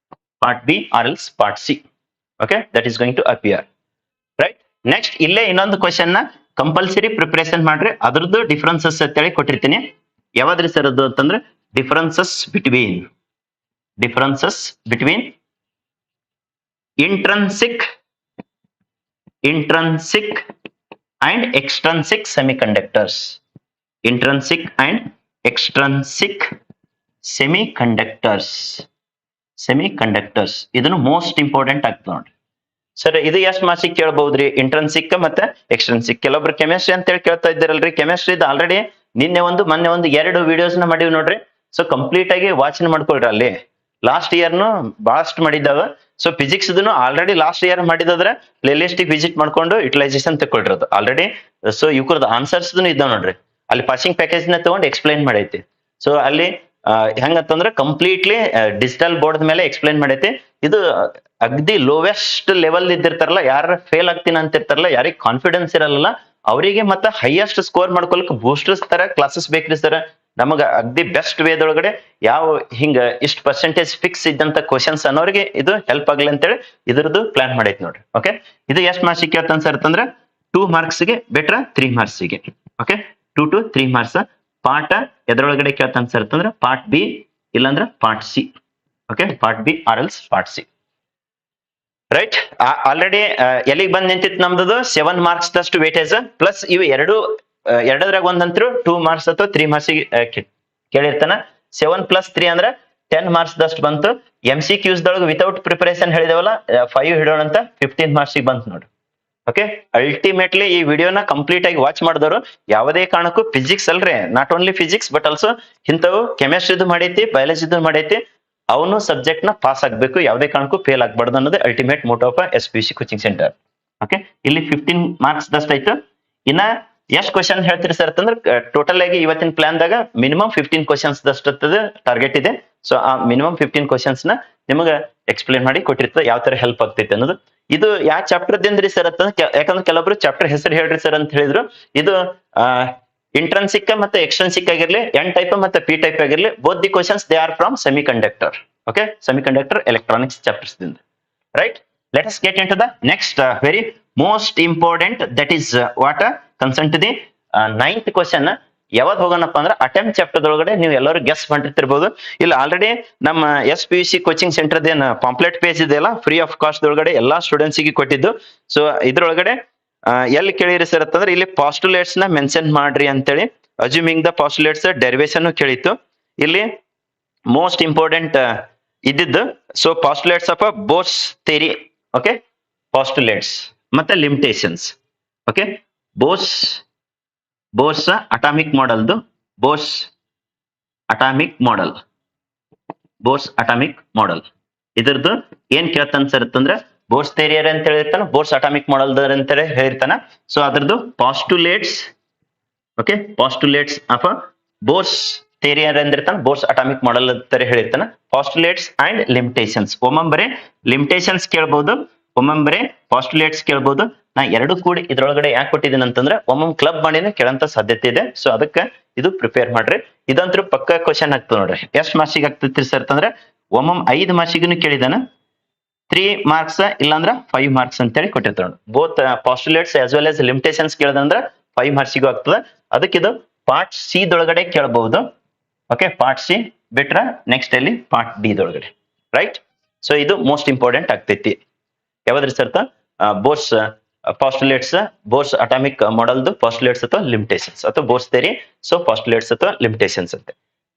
Part B or else part C. Okay, that is going to appear right. Next ಇಲ್ಲೇ ಇನ್ನೊಂದು ಕ್ವಶನ್ ನ ಕಂಪಲ್ಸರಿ ಪ್ರಿಪರೇಷನ್ ಮಾಡ್ರಿ. ಅದ್ರದ್ದು ಡಿಫರೆನ್ಸಸ್ ಅಂತೇಳಿ ಕೊಟ್ಟಿರ್ತೀನಿ. ಯಾವ್ದ್ರಿ ಸರ್ ಅದು ಅಂತಂದ್ರೆ differences between intrinsic and extrinsic semiconductors. Intrinsic and extrinsic semiconductors ಇದನ್ನು ಮೋಸ್ಟ್ ಇಂಪಾರ್ಟೆಂಟ್ ಆಗ್ತದೆ ನೋಡ್ರಿ. ಸರ್ ಇದು ಎಷ್ಟು ಮಾರ್ಕ್ಸಿಗೆ ಕೇಳಬಹುದ್ರಿ ಇಂಟ್ರನ್ಸಿಕ್ ಮತ್ತೆ ಎಕ್ಸ್ಟ್ರನ್ಸಿಕ್? ಕೆಲವೊಬ್ರು ಕೆಮಿಸ್ಟ್ರಿ ಅಂತ ಹೇಳಿ ಕೇಳ್ತಾ ಇದ್ದೀರಲ್ರಿ. ಕೆಮಿಸ್ಟ್ರಿ ಆಲ್ರೆಡಿ ಮೊನ್ನೆ ಒಂದು 2 ವಿಡಿಯೋಸ್ ನ ಮಾಡಿವಿ ನೋಡ್ರಿ. ಸೊ ಕಂಪ್ಲೀಟ್ ಆಗಿ ವಾಚನ ಮಾಡ್ಕೊಳ್ರಿ. ಅಲ್ಲಿ ಲಾಸ್ಟ್ ಇಯರ್ನು ಬಹಳಷ್ಟು ಮಾಡಿದ್ದಾವ. So physics already last year ಮಾಡಿದ್ರೆ ಪ್ಲೇ ಲಿಸ್ಟ್ ವಿಸಿಟ್ ಮಾಡ್ಕೊಂಡು ಯುಟಿಲೈಸೇಷನ್ ತಗೊಳ್ರಿರೋದು ಆಲ್ರೆಡಿ. ಸೊ ಇವ್ರದ ಆನ್ಸರ್ಸ್ ಇದ್ದಾವ ನೋಡ್ರಿ. ಅಲ್ಲಿ ಪಾಸಿಂಗ್ ಪ್ಯಾಕೇಜ್ ನ ತಗೊಂಡು ಎಕ್ಸ್ಪ್ಲೈನ್ ಮಾಡೈತಿ. ಸೊ ಅಲ್ಲಿ ಹೆಂಗಂತಂದ್ರೆ ಕಂಪ್ಲೀಟ್ಲಿ ಡಿಜಿಟಲ್ ಬೋರ್ಡ್ ಮೇಲೆ ಎಕ್ಸ್ಪ್ಲೈನ್ ಮಾಡೈತಿ. ಇದು ಅಗ್ದಿ ಲೋವೆಸ್ಟ್ ಲೆವೆಲ್ ಇದ್ದಿರ್ತಾರಲ್ಲ, ಯಾರ ಫೇಲ್ ಆಗ್ತೀನಿ ಅಂತಿರ್ತಾರಲ್ಲ, ಯಾರಿಗೆ ಕಾನ್ಫಿಡೆನ್ಸ್ ಇರಲ್ಲ ಅವರಿಗೆ ಮತ್ತೆ ಹೈಯೆಸ್ಟ್ ಸ್ಕೋರ್ ಮಾಡ್ಕೊಳಕ್ ಬೂಸ್ಟರ್ಸ್ ತರ ಕ್ಲಾಸಸ್ ಬೇಕ್ರಿ ಸರ್. ನಮಗ ಅಗ್ದಿ ಬೆಸ್ಟ್ ವೇದೊಳಗಡೆ ಯಾವ ಹಿಂಗ ಇಷ್ಟು ಪರ್ಸೆಂಟೇಜ್ ಫಿಕ್ಸ್ ಇದ್ದಂತ ಕ್ವಶನ್ಸ್ ಅನ್ನೋರಿಗೆ ಇದು ಹೆಲ್ಪ್ ಆಗ್ಲಿ ಅಂತೇಳಿ ಇದ್ರದ್ದು ಪ್ಲಾನ್ ಮಾಡೈತಿ ನೋಡ್ರಿ. ಓಕೆ, ಇದು ಎಷ್ಟು ಮಾರ್ಕ್ಸ್ ಕೇಳ್ತಾನೆ ಸರ್ ಅಂತಂದ್ರೆ 2 marks ಗೆ ಬೆಟ್ರ 3 marks ಗೆ. Okay, 2 to 3 marks. ಪಾರ್ಟ್ ಎದ್ರೊಳಗಡೆ ಕೇಳ್ತಾನೆ ಸರ್ ಅಂತಂದ್ರೆ ಪಾರ್ಟ್ ಬಿ ಇಲ್ಲಾಂದ್ರೆ part C. Okay, part B or else part C right. Already ಎಲ್ಲಿಗೆ ಬಂದ್ ನಿಂತಿತ್ತು ನಮ್ದು 7 marks ದಷ್ಟು ವೇಟೇಜ್ ಪ್ಲಸ್ ಇವು ಎರಡದ್ರಾಗ ಒಂದಂತರೂ 2 marks ಅಥವಾ 3 marks ಕೇಳಿರ್ತಾನ. 7 + 3 ಅಂದ್ರೆ 10 marks ದಷ್ಟು ಬಂತು. MCQs ದೊಳಗೆ ವಿತೌಟ್ ಪ್ರಿಪರೇಷನ್ ಹೇಳಿದೇವಲ್ಲ 5 ಹಿಡೋಣ ಅಂತ 15 marks ಬಂತು ನೋಡ್ರಿ. ಓಕೆ, ಅಲ್ಟಿಮೇಟ್ಲಿ ಈ ವಿಡಿಯೋನ ಕಂಪ್ಲೀಟ್ ಆಗಿ ವಾಚ್ ಮಾಡಿದವರು ಯಾವುದೇ ಕಾರಣಕ್ಕೂ ಫಿಸಿಕ್ಸ್ ಅಲ್ರಿ, not only physics but also ಇಂಥವು ಕೆಮಿಸ್ಟ್ರಿದು ಮಾಡೈತಿ, ಬಯಾಲಜಿದು ಮಾಡೈತಿ, ಅವನು ಸಬ್ಜೆಕ್ಟ್ ನ ಪಾಸ್ ಆಗ್ಬೇಕು, ಯಾವುದೇ ಕಾರಣಕ್ಕೂ ಫೇಲ್ ಆಗ್ಬಾರ್ದು ಅನ್ನೋದು ultimate motto of SPUC coaching centre. Okay, ಇಲ್ಲಿ 15 marks ದಷ್ಟು ಆಯ್ತು. ಇನ್ನ ಎಷ್ಟು ಕ್ವಶನ್ ಹೇಳ್ತೀರಿ ಸರ್ ಅಂತಂದ್ರೆ ಟೋಟಲ್ ಆಗಿ ಇವತ್ತಿನ ಪ್ಲಾನ್ ದಾಗ ಮಿನಿಮಮ್ 15 questions ದಷ್ಟು ಟಾರ್ಗೆಟ್ ಇದೆ. ಸೊ ಆ ಮಿನಿಮಮ್ 15 questions ನ ನಿಮಗ ಎಕ್ಸ್ಪ್ಲೇನ್ ಮಾಡಿ ಕೊಟ್ಟಿರ್ತದೆ ಯಾವ ತರ ಹೆಲ್ಪ್ ಆಗ್ತೈತೆ ಅನ್ನೋದು. ಇದು ಯಾವ ಚಾಪ್ಟರ್ ದಿಂದ್ರಿ ಸರ್ ಅಂತಂದ್ರೆ ಯಾಕಂದ್ರೆ ಕೆಲವೊಬ್ರು ಚಾಪ್ಟರ್ ಹೆಸರು ಹೇಳ್ರಿ ಸರ್ ಅಂತ ಹೇಳಿದ್ರು. ಇದು ಇಂಟ್ರನ್ಸಿಕ್ ಮತ್ತೆ ಎಕ್ಸ್ಟ್ರನ್ಸಿಕ್ ಆಗಿರ್ಲಿ, ಎನ್ ಟೈಪ್ ಮತ್ತೆ ಪಿ ಟೈಪ್ ಆಗಿರ್ಲಿ, both the questions they are from semiconductor. Okay, semiconductor electronics chapters ದಿಂದ right. Let us get into the next very most important, that is what concern to the 9th question. ಯಾವತ್ ಹೋಗೋಣಪ್ಪ ಅಂದ್ರೆ attempt chapter ಒಳಗಡೆ ನೀವು ಎಲ್ಲರೂ guess ಮಾಡಿರ್ತಿರ್ಬೋದು. ಇಲ್ಲಿ already ನಮ್ಮ SPUC coaching centre ಏನ್ ಪಾಂಪ್ಲೆಟ್ ಪೇಜ್ ಇದೆಯಲ್ಲ, ಫ್ರೀ ಆಫ್ ಕಾಸ್ಟ್ ಒಳಗಡೆ ಎಲ್ಲಾ ಸ್ಟೂಡೆಂಟ್ಸ್ ಗೆ ಕೊಟ್ಟಿದ್ದು. ಸೊ ಇದ್ರೊಳಗಡೆ ಎಲ್ಲಿ ಕೇಳಿರಿ ಸರ್ ಅಂತಂದ್ರೆ ಇಲ್ಲಿ ಪಾಸ್ಟುಲೇಟ್ಸ್ ನ ಮೆನ್ಷನ್ ಮಾಡ್ರಿ ಅಂತೇಳಿ, ಅಸ್ಯೂಮಿಂಗ್ ದ ಪಾಸ್ಟುಲೇಟ್ಸ್ ಡೆರಿವೇಶನ್ ಕೇಳಿತ್ತು. ಇಲ್ಲಿ ಮೋಸ್ಟ್ ಇಂಪಾರ್ಟೆಂಟ್ ಇದ್ದಿದ್ದು so postulates of Bohr's theory. Okay, postulates ಮತ್ತೆ limitations. Okay, Bohr's Bohr's atomic ಮಾಡೆಲ್ದು ಬೋರ್ಸ್ ಅಟಾಮಿಕ್ ಮಾಡೆಲ್ ಇದ್ರದ್ದು ಏನ್ ಕೇಳ್ತಾನ ಸರ್ ಅಂತಂದ್ರೆ ಬೋರ್ಸ್ ಥಿಯರಿ ಅಂತ ಹೇಳಿರ್ತಾನ, ಬೋರ್ಸ್ ಅಟಾಮಿಕ್ ಮಾಡೆಲ್ ಅಂತ ಹೇಳಿರ್ತಾನ. ಸೊ ಅದ್ರದ್ದು postulates, okay, postulates of Bohr's theory ಅಂದಿರ್ತಾನ, ಬೋರ್ಸ್ ಅಟಾಮಿಕ್ ಮಾಡೆಲ್ ಅಂತ ಹೇಳಿರ್ತಾನ. ಪಾಸ್ಟುಲೇಟ್ಸ್ ಅಂಡ್ ಲಿಮಿಟೇಷನ್ಸ್, ಒಮ್ಮೊಮ್ಮೆ ಲಿಮಿಟೇಷನ್ಸ್ ಕೇಳ್ಬಹುದು, ಒಮ್ಮೊಮ್ಮೆ ಪಾಸ್ಟುಲೇಟ್ಸ್ ಕೇಳ್ಬಹುದು. ನಾ ಎರಡು ಕೂಡಿ ಇದ್ರೊಳಗಡೆ ಯಾಕೆ ಕೊಟ್ಟಿದ್ದೀನಿ ಅಂತಂದ್ರೆ ಒಮ್ಮೊಮ್ಮೆ ಕ್ಲಬ್ ಮಾಡಿನ ಕೇಳಂತ ಸಾಧ್ಯತೆ ಇದೆ. ಸೊ ಅದಕ್ಕೆ ಇದು ಪ್ರಿಪೇರ್ ಮಾಡ್ರಿ. ಇದಂತೂ ಪಕ್ಕ ಕ್ವಶನ್ ಆಗ್ತದೆ ನೋಡ್ರಿ. ಎಷ್ಟು ಮಾರ್ಕ್ಸಿಗೆ ಆಗ್ತೈತಿ ಸರ್ ಅಂತಂದ್ರೆ ಒಮ್ಮೊಮ್ಮೆ 5 ಮಾರ್ಕ್ಸಿಗೂ ಕೇಳಿದಾನ, 3 ಮಾರ್ಕ್ಸ್ ಇಲ್ಲಾಂದ್ರ 5 ಮಾರ್ಕ್ಸ್ ಅಂತೇಳಿ ಕೊಟ್ಟಿರ್ತಾರ. Both postulates as well as limitations ಕೇಳಿದಂದ್ರ 5 ಮಾರ್ಕ್ಸಿಗೂ ಆಗ್ತದೆ. ಅದಕ್ಕೆ ಇದು ಪಾರ್ಟ್ ಸಿ ದೊಳಗಡೆ ಕೇಳಬಹುದು. ಓಕೆ, ಪಾರ್ಟ್ ಸಿ ಬಿಟ್ರ ನೆಕ್ಸ್ಟ್ ಅಲ್ಲಿ ಪಾರ್ಟ್ ಡಿ ದೊಳಗಡೆ, ರೈಟ್. ಸೊ ಇದು ಮೋಸ್ಟ್ ಇಂಪಾರ್ಟೆಂಟ್ ಆಗ್ತೈತಿ. ಯಾವ್ದ್ರಿ sir? Bohr's postulates, Bohr's atomic ಮಾಡೆಲ್ದು ಪಾಸ್ಟುಲೇಟ್ಸ್ ಅಥವಾ ಲಿಮಿಟೇಷನ್ಸ್, ಅಥವಾ ಬೋರ್ಸ್ ಥಿಯರಿ, ಸೊ ಪಾಸ್ಟುಲೇಟ್ಸ್ ಅಥವಾ ಲಿಮಿಟೇಷನ್ಸ್ ಅಂತ.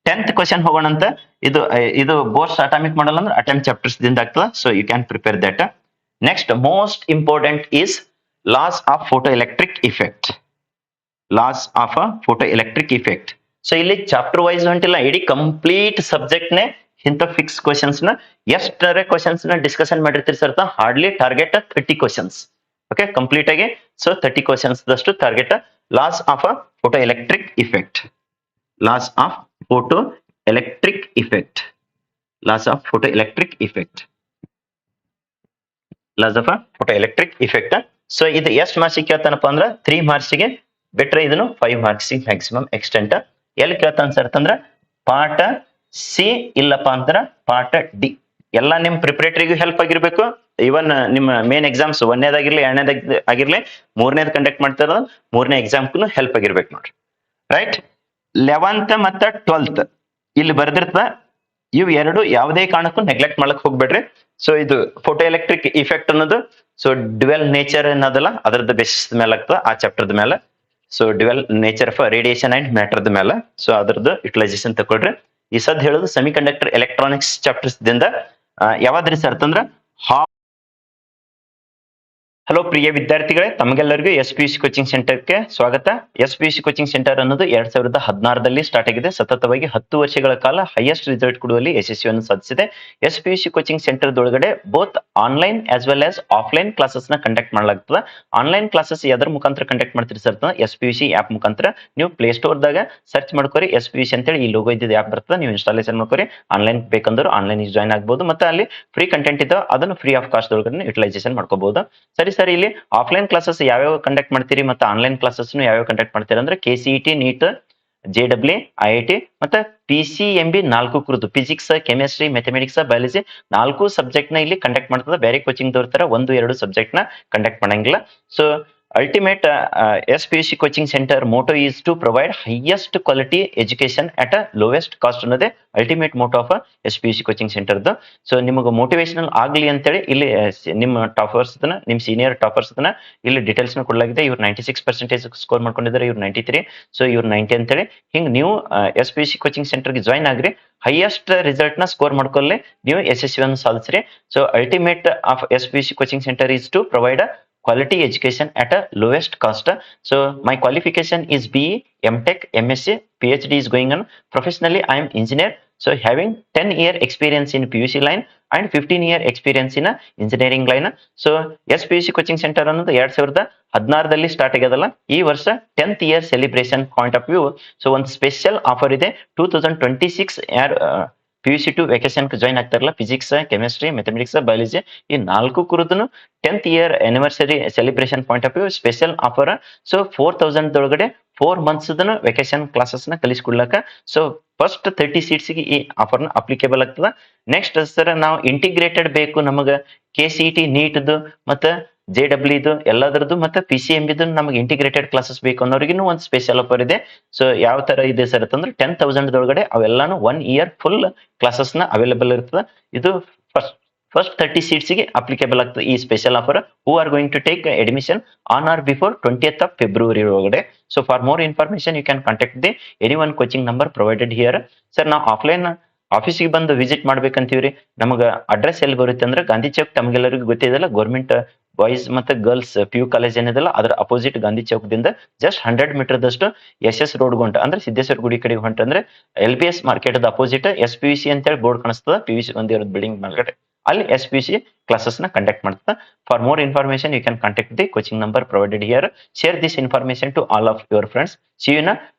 10th ಕ್ವಶನ್ ಹೋಗೋಣ ಅಂತ. ಇದು ಬೋರ್ಸ್ ಅಟಾಮಿಕ್ ಮಾಡೆಲ್ ಅಂದ್ರೆ ಅಟೆಂಪ್ಟ್ ಚಾಪ್ಟರ್ಸ್ ದಿಂದ ಆಗ್ತದೆ. So you can prepare that. Next most important is loss of photoelectric effect. Laws of photoelectric effect. So ಇಲ್ಲಿ chapter wise ಹೊಂಟಿಲ್ಲ, ಇಡೀ ಕಂಪ್ಲೀಟ್ ಸಬ್ಜೆಕ್ಟ್ ನೇ ಇಂಥ ಫಿಕ್ಸ್ ಕ್ವಶನ್ಸ್ ನ ಎಷ್ಟರ questions ನ ಡಿಸ್ಕಷನ್ ಮಾಡಿರ್ತೀರಿ sir? Hardly target 30 questions. Okay, complete ಆಗಿ so 30 questions ದಷ್ಟು target. Laws of photoelectric effect, laws of photoelectric effect, laws of photoelectric effect, laws of photoelectric effect. So ಇದು ಎಷ್ಟು ಮಾರ್ಕ್ಸಿಗೆ ಕೇಳ್ತಾನಪ್ಪ ಅಂದ್ರೆ 3 ಮಾರ್ಕ್ಸಿಗೆ, ಬಿಟ್ರೆ ಇದನ್ನು 5 ಮಾರ್ಕ್ಸಿಗೆ maximum extent. ಎಲ್ಲಿ ಕೇಳ್ತಾನ sir ಅಂತಂದ್ರೆ ಪಾರ್ಟ್ ಸಿ ಇಲ್ಲಪ್ಪ ಅಂದ್ರ ಪಾರ್ಟ್ ಡಿ. ಎಲ್ಲ ನಿಮ್ ಪ್ರಿಪರೇಟರಿಗೂ ಹೆಲ್ಪ್ ಆಗಿರ್ಬೇಕು. ಇವನ್ ನಿಮ್ಮ ಮೇನ್ ಎಕ್ಸಾಮ್ಸ್ 1ನೇದಾಗಿರ್ಲಿ 2ನೇದಾಗಿರ್ಲಿ 3ನೇದ್ ಕಂಡಕ್ಟ್ ಮಾಡ್ತಾರ, 3ನೇ ಎಕ್ಸಾಮ್ಗೂ ಹೆಲ್ಪ್ ಆಗಿರ್ಬೇಕು ನೋಡ್ರಿ, ರೈಟ್. 11th ಮತ್ತ 12th ಇಲ್ಲಿ ಬರ್ದಿರ್ತದ. ಇವು ಎರಡು ಯಾವುದೇ ಕಾರಣಕ್ಕೂ ನೆಗ್ಲೆಕ್ಟ್ ಮಾಡಕ್ ಹೋಗ್ಬೇಡ್ರಿ. ಸೊ ಇದು ಫೋಟೋ ಎಲೆಕ್ಟ್ರಿಕ್ ಇಫೆಕ್ಟ್ ಅನ್ನೋದು ಸೊ ಡ್ಯುವೆಲ್ ನೇಚರ್ ಅನ್ನೋದಲ್ಲ, ಅದರದ ಬೇಸಿಸ್ ಮೇಲೆ ಆಗ್ತದ ಆ ಚಾಪ್ಟರ್ದ ಮೇಲೆ. So dual nature of radiation and ಮ್ಯಾಟರ್ದ ಮೇಲೆ. ಸೊ ಅದ್ರದ್ದು ಯುಟಿಲೈಸೇಷನ್ ತಗೊಳ್ರಿ. ಈ ಸದ್ ಹೇಳುದು ಸೆಮಿ ಕಂಡಕ್ಟರ್ ಎಲೆಕ್ಟ್ರಾನಿಕ್ಸ್ ಚಾಪ್ಟರ್ಸ್ ದಿಂದ ಯಾವಾದ್ರಿ ಸರ್ ಅಂತಂದ್ರ ಹಲೋ ಪ್ರಿಯ ವಿದ್ಯಾರ್ಥಿಗಳೇ, ತಮಗೆಲ್ಲರಿಗೂ SPUC ಕೋಚಿಂಗ್ ಸೆಂಟರ್ಗೆ ಸ್ವಾಗತ. SPUC ಕೋಚಿಂಗ್ ಸೆಂಟರ್ ಅನ್ನೋದು 2016ರಲ್ಲಿ ಸ್ಟಾರ್ಟ್ ಆಗಿದೆ. ಸತತವಾಗಿ 10 ವರ್ಷಗಳ ಕಾಲ ಹೈಯೆಸ್ಟ್ ರಿಸಲ್ಟ್ ಕೊಡುವಲ್ಲಿ ಯಶಸ್ವಿಯನ್ನು ಸಾಧಿಸಿದೆ. SPUC ಕೋಚಿಂಗ್ ಸೆಂಟರ್ ದೊಳಗಡೆ both online as well as offline classes ನ ಕಂಡಕ್ಟ್ ಮಾಡಲಾಗ್ತದೆ. ಆನ್ಲೈನ್ ಕ್ಲಾಸಸ್ ಯಾವ್ದ್ರ ಮುಖಾಂತರ ಕಂಡಕ್ಟ್ ಮಾಡ್ತೀರಿ ಸರ್? SPUC ಆಪ್ ಮುಖಾಂತರ. ನೀವು ಪ್ಲೇ ಸ್ಟೋರ್ ದಾಗ ಸರ್ಚ್ ಮಾಡ್ಕೋರಿ SPUC ಅಂತೇಳಿ, ಈ ಲೋಗೋ ಇದ್ದಿದ್ದು ಆಪ್ ಬರ್ತದೆ, ನೀವು ಇನ್ಸ್ಟಾಲೇಷನ್ ಮಾಡ್ಕೋರಿ. ಆನ್ಲೈನ್ ಬೇಕಂದ್ರೆ ಆನ್ಲೈನ್ ಜಾಯ್ನ್ ಆಗ್ಬಹುದು. ಮತ್ತೆ ಅಲ್ಲಿ ಫ್ರೀ ಕಂಟೆಂಟ್ ಇದ್ದಾವೆ, ಅದನ್ನು ಫ್ರೀ ಆಫ್ ಕಾಸ್ಟ್ ದೊಳಗಡೆ ಯುಟಿಲೈಸೇಷನ್ ಮಾಡ್ಕೋಬಹುದು. ಸರಿ ಸರ್, ಇಲ್ಲಿ ಆಫ್ಲೈನ್ ಕ್ಲಾಸಸ್ ಯಾವ್ಯಾವ ಕಂಡಕ್ಟ್ ಮಾಡ್ತೀರಿ ಮತ್ತೆ ಆನ್ಲೈನ್ ಕ್ಲಾಸಸ್ ಯಾವ್ಯಾವ ಕಂಡಕ್ಟ್ ಮಾಡ್ತೀರಿ ಅಂದ್ರೆ KCET, ನೀಟ್, JEE, IIT ಮತ್ತೆ PCMB 4 ಕುರಿತು physics, chemistry, mathematics, biology 4 subject ನ ಇಲ್ಲಿ ಕಂಡಕ್ಟ್ ಮಾಡ್ತದೆ. ಬೇರೆ ಕೋಚಿಂಗ್ ದೊರ್ತಾರ 1-2 ಸಬ್ಜೆಕ್ಟ್ ನ ಕಂಡಕ್ಟ್ ಮಾಡಂಗಿಲ್ಲ. So ultimate SPUC coaching center motto is to provide highest quality education at a lowest cost ಅನ್ನೋದೇ ultimate motto of SPUC coaching centre. So ನಿಮಗೆ motivational ಆಗ್ಲಿ ಅಂತೇಳಿ ಇಲ್ಲಿ ನಿಮ್ಮ ಟಾಪರ್ಸ್ ನಿಮ್ ಸೀನಿಯರ್ ಟಾಪರ್ಸ್ ಇಲ್ಲಿ ಡೀಟೇಲ್ಸ್ ನ ಕೊಡಲಾಗಿದೆ. ಇವ್ರು 96% ಸ್ಕೋರ್ ಮಾಡ್ಕೊಂಡಿದ್ದಾರೆ, ಇವ್ರು 93, ಸೊ ಇವ್ರು 90 ಅಂತೇಳಿ. ಹಿಂಗ್ ನೀವು SPUC ಕೋಚಿಂಗ್ ಸೆಂಟರ್ಗೆ ಜಾಯ್ನ್ ಆಗ್ರಿ, ಹೈಯೆಸ್ಟ್ ರಿಸಲ್ಟ್ ನ ಸ್ಕೋರ್ ಮಾಡ್ಕೊಳ್ಳಿ, ನೀವು ಯಶಸ್ವಿಯನ್ನು ಸಾಧಿಸ್ರಿ. So ultimate of SPUC coaching centre is to provide a quality education at a lowest cost. So my qualification is BE, MTech, MSc, PhD is going on. Professionally I am engineer, so having 10-year experience in PUC line and 15-year experience in engineering line. So SPUC coaching center ಅನ್ನೋದು 2016ದಲ್ಲಿ start ಆಗ್ಯದಲ್ಲ, ಈ ವರ್ಷ 10th year celebration point of view so ಒಂದು special offer ಇದೆ. 2026 PUC 2 vacation join ಆಗ್ತಾರಲ್ಲ, physics, chemistry, mathematics, biology ಈ 4 ಕುರಿತು 10th year anniversary celebration point of view special offer. So 4000 ದೊಳಗಡೆ 4 months vacation classes ನ ಕಲಿಸ್ಕೊಡ್ಲಕ. ಸೊ ಫಸ್ಟ್ 30 seats ಗೆ ಈ ಆಫರ್ ನ ಅಪ್ಲಿಕೇಬಲ್ ಆಗ್ತದ. ನೆಕ್ಸ್ಟ್ ಸರ್ ನಾವು ಇಂಟಿಗ್ರೇಟೆಡ್ ಬೇಕು ನಮಗ, KCET, ನೀಟ್ ಮತ್ತೆ JEE ಎಲ್ಲದರದ್ದು ಮತ್ತೆ PCMB ನಮಗೆ ಇಂಟಿಗ್ರೇಟೆಡ್ ಕ್ಲಾಸಸ್ ಬೇಕು ಅನ್ನೋರಿಗೂ ಒಂದು ಸ್ಪೆಷಲ್ ಆಫರ್ ಇದೆ. ಸೊ ಯಾವ ತರ ಇದೆ ಸರ್ ಅಂತಂದ್ರೆ 10,000 ದೊಳಗಡೆ ಅವೆಲ್ಲಾನು 1 year ಫುಲ್ ಕ್ಲಾಸಸ್ ನ ಅವೈಲೇಬಲ್ ಇರ್ತದೆ. ಇದು ಫಸ್ಟ್ 30 seats ಗೆ ಅಪ್ಲಿಕೇಬಲ್ ಆಗ್ತದೆ ಈ special offer. Who are going to take admission on or before 20th of February ಒಳಗಡೆ. So for more information you can contact the any one coaching number provided here. Sir ನಾವು offline ಆಫೀಸಿಗೆ ಬಂದು visit ಮಾಡ್ಬೇಕಂತೀವ್ರಿ, ನಮಗ address ಎಲ್ಲಿ ಬರುತ್ತೆ ಅಂದ್ರೆ ಗಾಂಧಿ ಚೌಕ್, ತಮಗೆಲ್ಲರಿಗೂ ಗೊತ್ತಿದೆಲ್ಲ, ಗೌರ್ಮೆಂಟ್ ಬಾಯ್ಸ್ ಮತ್ತೆ ಗರ್ಲ್ಸ್ PU ಕಾಲೇಜ್ ಏನಿದೆಲ್ಲ ಅದರ ಅಪೋಸಿಟ್ ಗಾಂಧಿ ಚೌಕದಿಂದ ಜಸ್ಟ್ 100 ಮೀಟರ್ ದಷ್ಟು SS ರೋಡ್ ಹೊಂಟ ಅಂದ್ರೆ ಸಿದ್ದೇಶ್ವರ ಗುಡಿ ಕಡೆಗೆ ಹೊಂಟಂದ್ರೆ LBS ಮಾರ್ಕೆಟ್ ಅಪೋಸಿಟ್ SPUC ಅಂತೇಳಿ ಬೋರ್ಡ್ ಕಾಣಿಸ್ತದ, PUC ಒಂದಿರೋದು ಬಿಲ್ಡಿಂಗ್ ಮೇಲ್ಗಡೆ, ಅಲ್ಲಿ SPUC ಕ್ಲಾಸಸ್ ನ ಕಂಡಕ್ಟ್ ಮಾಡ್ತದ. For more information you can contact the coaching number provided here. Share this information to all of your friends. See you in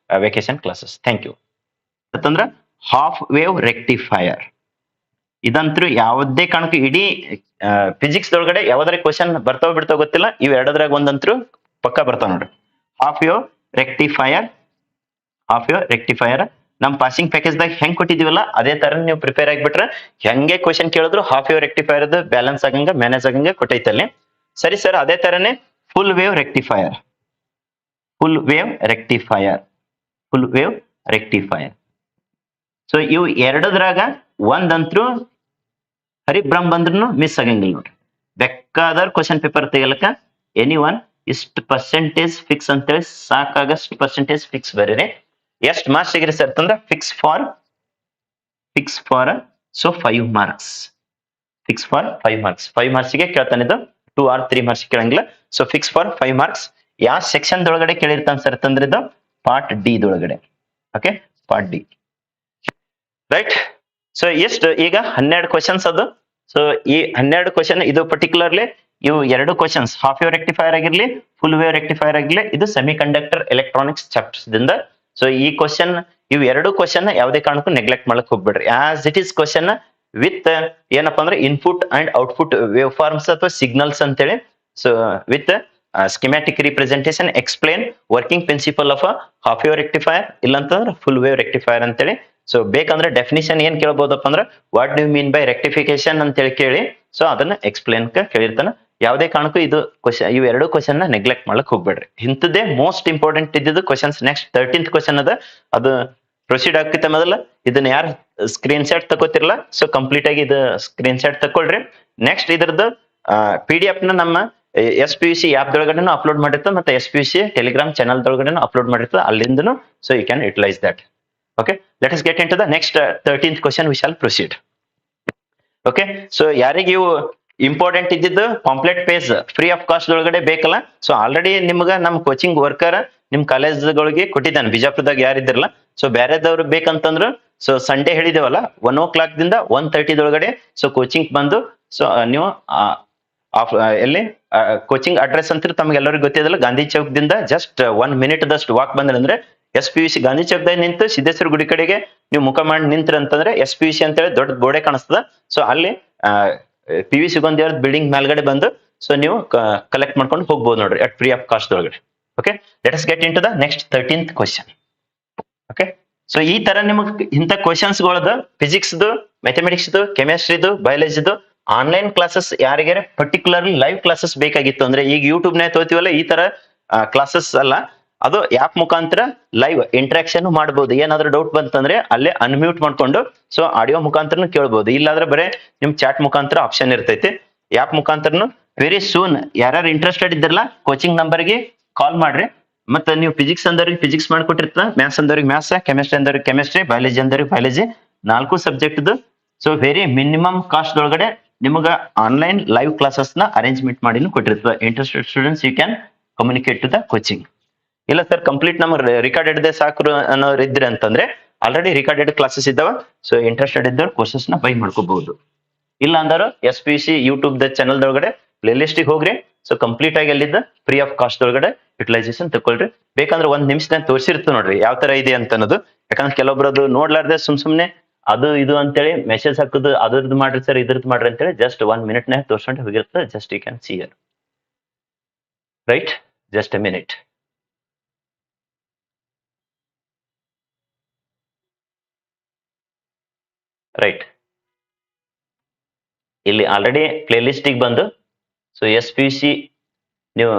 vacation classes. Thank you. ಅಂತಂದ್ರ half wave rectifier ಇದಂತೂ ಯಾವುದೇ ಕಾರಣಕ್ಕೂ ಇಡೀ physics ಒಳಗಡೆ ಯಾವ್ದಾರ question ಬರ್ತಾವ ಬಿಡ್ತಾವ ಗೊತ್ತಿಲ್ಲ, ಇವ್ ಎರಡದ್ರಾಗ ಒಂದಂತೂ ಪಕ್ಕ ಬರ್ತಾವ ನೋಡ್ರಿ. Half wave rectifier, half wave rectifier ನಮ್ ಪಾಸಿಂಗ್ ಪ್ಯಾಕೇಜ್ ದಾಗ ಹೆಂಗ್ ಕೊಟ್ಟಿದೀವಲ್ಲ ಅದೇ ತರ ನೀವು ಪ್ರಿಪೇರ್ ಆಗಿಬಿಟ್ರೆ ಹೆಂಗೆ ಕ್ವಶನ್ ಕೇಳಿದ್ರು ಹಾಫ್ ವೇವ್ ರೆಕ್ಟಿಫೈಯರ್ ಬ್ಯಾಲೆನ್ಸ್ ಆಗಂಗ ಮ್ಯಾನೇಜ್ ಆಗಂಗ ಕೊಟ್ಟೈತಲ್ಲಿ. ಸರಿ ಸರ್, ಅದೇ ತರನೇ full wave rectifier, full wave rectifier, full wave rectifier. So ಇವು ಎರಡದ್ರಾಗ ಒಂದಂತ್ರು ಹರಿಬ್ರಹ್ಮ ಬಂದ್ರು ಮಿಸ್ ಆಗಂಗಿಲ್ಲ ನೋಡ್ರಿ. ಬೇಕಾದವ್ರ ಕ್ವಶನ್ ಪೇಪರ್ ತೆಗಿಲಕ್ಕ ಎನಿ ಒನ್ ಇಷ್ಟು ಪರ್ಸೆಂಟೇಜ್ ಫಿಕ್ಸ್ ಅಂತೇಳಿ ಸಾಕಾಗಷ್ಟು ಪರ್ಸೆಂಟೇಜ್ ಫಿಕ್ಸ್ ಬರೀರಿ. ಎಷ್ಟು ಮಾರ್ಕ್ಸ್ ಸಿಗ್ರಿ ಸರ್ ಅಂತಂದ್ರೆ fix for so 5 marks, fix for 5 marks. 5 ಮಾರ್ಕ್ಸ್ಗೆ ಕೇಳ್ತಾನೆ ಇದು, 2 or 3 marks ಕೇಳಂಗಿಲ್ಲ. So fix for 5 marks. ಯಾವ ಸೆಕ್ಷನ್ ದೊಳಗಡೆ ಕೇಳಿರ್ತಾನೆ ಸರ್ ಅಂತಂದ್ರೆ ಇದು ಪಾರ್ಟ್ ಡಿ ದೊಳಗಡೆ. Okay, part D. Right. So ಎಷ್ಟು ಈಗ 12 ಕ್ವಶನ್ಸ್ ಅದು. ಸೊ ಈ 12 ಕ್ವಶನ್ ಇದು ಪರ್ಟಿಕ್ಯುಲರ್ಲಿ ಇವು 2 ಕ್ವಶನ್ಸ್ ಹಾಫ್ ವೇವ್ ರೆಕ್ಟಿಫೈಯರ್ ಆಗಿರ್ಲಿ, ಫುಲ್ ವೇವ್ ರೆಕ್ಟಿಫೈಯರ್ ಆಗಿರ್ಲಿ, ಇದು ಸೆಮಿ ಕಂಡಕ್ಟರ್ ಎಲೆಕ್ಟ್ರಾನಿಕ್ಸ್ ಚಾಪ್ಟರ್ಸ್ ದಿಂದ. ಸೊ ಈ ಕ್ವಶನ್ ಇವು 2 ಕ್ವಶನ್ ಯಾವುದೇ ಕಾರಣಕ್ಕೂ ನೆಗ್ಲೆಕ್ಟ್ ಮಾಡಕ್ ಹೋಗ್ಬೇಡ್ರಿ. As it is question with ಏನಪ್ಪಾ ಅಂದ್ರೆ input and output waveforms ಅಥವಾ ಸಿಗ್ನಲ್ಸ್ ಅಂತೇಳಿ. So with schematic representation, explain working principle of half wave rectifier, ಇಲ್ಲಂತಂದ್ರೆ ಫುಲ್ ವೇವ್ ರೆಕ್ಟಿಫೈಯರ್ ಅಂತೇಳಿ. ಸೊ ಬೇಕಂದ್ರೆ ಡೆಫಿನಿಷನ್ ಏನ್ ಕೇಳ್ಬೋದಪ್ಪ ಅಂದ್ರೆ what do you mean by rectification ಅಂತ ಹೇಳಿ ಕೇಳಿ, ಸೊ ಅದನ್ನ ಎಕ್ಸ್ಪ್ಲೇನ್ ಕೇಳಿರ್ತಾನ. ಯಾವುದೇ ಕಾರಣಕ್ಕೂ ಇದು ಕ್ವಶನ್ ಇವು 2 ಕ್ವಶನ್ ನ ನೆಗ್ಲೆಕ್ಟ್ ಮಾಡ್ಲಕ್ ಹೋಗ್ಬೇಡ್ರಿ. ಇಂಥದ್ದೇ ಮೋಸ್ಟ್ ಇಂಪಾರ್ಟೆಂಟ್ ಇದ್ದಿದ್ದು ಕ್ವಶನ್ಸ್. ನೆಕ್ಸ್ಟ್ 13th ಕ್ವಶನ್ ಅದ, ಅದು ಪ್ರೊಸೀಡ್ ಆಗ್ತಿತ್ತ ಮೊದಲ ಇದನ್ನ ಯಾರು ಸ್ಕ್ರೀನ್ ಶಾಟ್ ತಗೋತಿರಲ್ಲ, ಸೊ ಕಂಪ್ಲೀಟ್ ಆಗಿ ಇದು ಸ್ಕ್ರೀನ್ ಶಾಟ್ ತಕೊಳ್ರಿ. ನೆಕ್ಸ್ಟ್ ಇದ್ರದ್ದು PDF ನ ನಮ್ಮ SPUC ಆಪ್ ದೊಳಗಡೆನೂ ಅಪ್ಲೋಡ್ ಮಾಡಿರ್ತದೆ, ಮತ್ತೆ SPUC ಟೆಲಿಗ್ರಾಮ್ ಚಾನಲ್ ದೊಳಗಡೆನೂ ಅಪ್ಲೋಡ್ ಮಾಡಿರ್ತದೆ, ಅಲ್ಲಿಂದನು so you can utilise that. Okay, let us get into the next 13th question. We shall proceed. Okay, so ಯಾರಿಗೆ ಇವು ಇಂಪಾರ್ಟೆಂಟ್ ಇದ್ದಿದ್ದು pamphlet page free of cost ಒಳಗಡೆ ಬೇಕಲ್ಲ. ಸೊ ಆಲ್ರೆಡಿ ನಿಮ್ಗ ನಮ್ ಕೋಚಿಂಗ್ ವರ್ಕರ್ ನಿಮ್ ಕಾಲೇಜ್ಗಳಿಗೆ ಕೊಟ್ಟಿದ್ದಾನೆ, ಬಿಜಾಪುರದಾಗ ಯಾರಿದ್ರಲ್ಲ. ಸೊ ಬೇರೆದವ್ರು ಬೇಕಂತಂದ್ರು ಸೊ ಸಂಡೇ ಹೇಳಿದೇವಲ್ಲ 1 o'clock ದಿಂದ 1:30 ಒಳಗಡೆ ಸೊ ಕೋಚಿಂಗ್ ಬಂದು ಸೊ ನೀವು ಎಲ್ಲಿ ಕೋಚಿಂಗ್ ಅಡ್ರೆಸ್ ಅಂತ ತಮ್ಗೆಲ್ಲರಿಗೂ ಗೊತ್ತಿದಲ್ಲ, ಗಾಂಧಿ ಚೌಕದಿಂದ ಜಸ್ಟ್ 1 minute ದಷ್ಟು ವಾಕ್ ಬಂದ್ರೆ ಅಂದ್ರೆ SPUC ಗಾಂಧಿ ಚೌಕದಾಗ ನಿಂತು ಸಿದ್ದೇಶ್ವರ ಗುಡಿ ಕಡೆಗೆ ನೀವು ಮುಖ ಮಾಡಿ ನಿಂತ್ರ ಅಂತಂದ್ರೆ SPUC ಅಂತೇಳಿ ದೊಡ್ಡ ಗೋಡೆ ಕಾಣಿಸ್ತದ. ಸೊ ಅಲ್ಲಿ PVC ಗೊಂದಿಯವ್ರ ಬಿಲ್ಡಿಂಗ್ ಮೇಲ್ಗಡೆ ಬಂದು ಸೊ ನೀವು ಕಲೆಕ್ಟ್ ಮಾಡ್ಕೊಂಡು ಹೋಗ್ಬೋದು ನೋಡ್ರಿ ಅಟ್ ಫ್ರೀ ಆಫ್ ಕಾಸ್ಟ್ ಒಳಗಡೆ. Okay, let us get into the next 13th question. Okay, so ಈ ತರ ನಿಮಗೆ ಇಂಥ ಕ್ವಶನ್ಸ್ ಗಳದ ಫಿಸಿಕ್ಸ್ದು, ಮ್ಯಾಥಮೆಟಿಕ್ಸ್ದು, ಕೆಮಿಸ್ಟ್ರಿದು, ಬಯಾಲಜಿದು ಆನ್ಲೈನ್ ಕ್ಲಾಸಸ್ ಯಾರಿಗಾರೆ ಪರ್ಟಿಕ್ಯುಲರ್ಲಿ ಲೈವ್ ಕ್ಲಾಸಸ್ ಬೇಕಾಗಿತ್ತು ಅಂದ್ರೆ ಈಗ ಯೂಟ್ಯೂಬ್ ನೇ ತೋತೀವಲ್ಲ, ಈ ತರ ಕ್ಲಾಸಸ್ ಅಲ್ಲ, ಅದು ಆಪ್ ಮುಖಾಂತರ ಲೈವ್ ಇಂಟ್ರಾಕ್ಷನ್ ಮಾಡಬಹುದು. ಏನಾದ್ರೂ ಡೌಟ್ ಬಂತಂದ್ರೆ ಅಲ್ಲೇ ಅನ್ಮ್ಯೂಟ್ ಮಾಡ್ಕೊಂಡು ಸೊ ಆಡಿಯೋ ಮುಖಾಂತರ ಕೇಳ್ಬಹುದು. ಇಲ್ಲಾಂದ್ರೆ ಬರೇ ನಿಮ್ ಚಾಟ್ ಮುಖಾಂತರ ಆಪ್ಷನ್ ಇರ್ತೈತಿ. ಆಪ್ ಮುಖಾಂತರನು ವೆರಿ ಸೂನ್ ಯಾರು ಇಂಟ್ರೆಸ್ಟೆಡ್ ಇದ್ರಲ್ಲ ಕೋಚಿಂಗ್ ನಂಬರ್ಗೆ ಕಾಲ್ ಮಾಡ್ರಿ. ಮತ್ತೆ ನೀವು ಫಿಸಿಕ್ಸ್ ಅಂದವ್ರಿಗೆ ಫಿಸಿಕ್ಸ್ ಮಾಡ್ಕೊಟ್ಟಿರ್ತ, ಮ್ಯಾಥ್ಸ್ ಅಂದವ್ರಿಗೆ ಮ್ಯಾಥ್ಸ್, ಕೆಮಿಸ್ಟ್ರಿ ಅಂದವ್ರಿಗೆ ಕೆಮಿಸ್ಟ್ರಿ, ಬಯಾಲಜಿ ಅಂದವ್ರಿಗೆ biology, 4 subject. So very minimum cost ಒಳಗಡೆ ನಿಮಗ ಆನ್ಲೈನ್ ಲೈವ್ ಕ್ಲಾಸಸ್ ನ ಅರೇಂಜ್ಮೆಂಟ್ ಮಾಡಿ ಕೊಟ್ಟಿರ್ತದೆ. Interested students you can communicate to the coaching. ಇಲ್ಲ ಸರ್ ಕಂಪ್ಲೀಟ್ ನಮ್ಮ ರಿಕಾರ್ಡೆಡ್ ಸಾಕು ಅನ್ನೋರು ಇದ್ರೆ ಅಂತಂದ್ರೆ ಆಲ್ರೆಡಿ ರಿಕಾರ್ಡೆಡ್ ಕ್ಲಾಸಸ್ ಇದ್ದಾವ. ಸೊ ಇಂಟ್ರೆಸ್ಟೆಡ್ ಇದ್ದವ್ರು ಕೋರ್ಸಸ್ ನ ಬೈ ಮಾಡ್ಕೋಬಹುದು. ಇಲ್ಲ ಅಂದ್ರೆ SPUC ಯೂಟ್ಯೂಬ್ ದ ಚಾನಲ್ ದೊಳಗಡೆ ಪ್ಲೇ ಲಿಸ್ಟ್ ಹೋಗ್ರಿ. ಸೊ ಕಂಪ್ಲೀಟ್ ಆಗಿ ಅಲ್ಲಿದ್ದ ಫ್ರೀ ಆಫ್ ಕಾಸ್ಟ್ ಒಳಗಡೆ ಯುಟಿಲೈಸೇಷನ್ ತಗೊಳ್ರಿ. ಬೇಕಂದ್ರೆ 1 ನಿಮಿಷದಾಗ ತೋರಿಸಿರ್ತು ನೋಡ್ರಿ ಯಾವ ತರ ಇದೆ ಅಂತ ಅನ್ನೋದು. ಯಾಕಂದ್ರೆ ಕೆಲವೊಬ್ರದ್ದು ನೋಡ್ಲಾರ್ದೆ ಸುಮ್ನೆ ಅದು ಇದು ಅಂತೇಳಿ ಮೆಸೇಜ್ ಹಾಕುದು, ಅದ್ರದ್ದು ಮಾಡ್ರಿ ಸರ್ ಇದ್ರದ್ದು ಮಾಡ್ರಿ ಅಂತೇಳಿ ಜಸ್ಟ್ 1 minute ನಾಗ ತೋರ್ಸ್ಕೊಂಡು ಹೋಗಿರ್ತದೆ. Just you can see here. Right, just a minute. Right, ಇಲ್ಲಿ ಆಲ್ರೆಡಿ ಪ್ಲೇ ಲಿಸ್ಟಿಗೆ ಬಂದು ಸೊ SPUC ನೀವು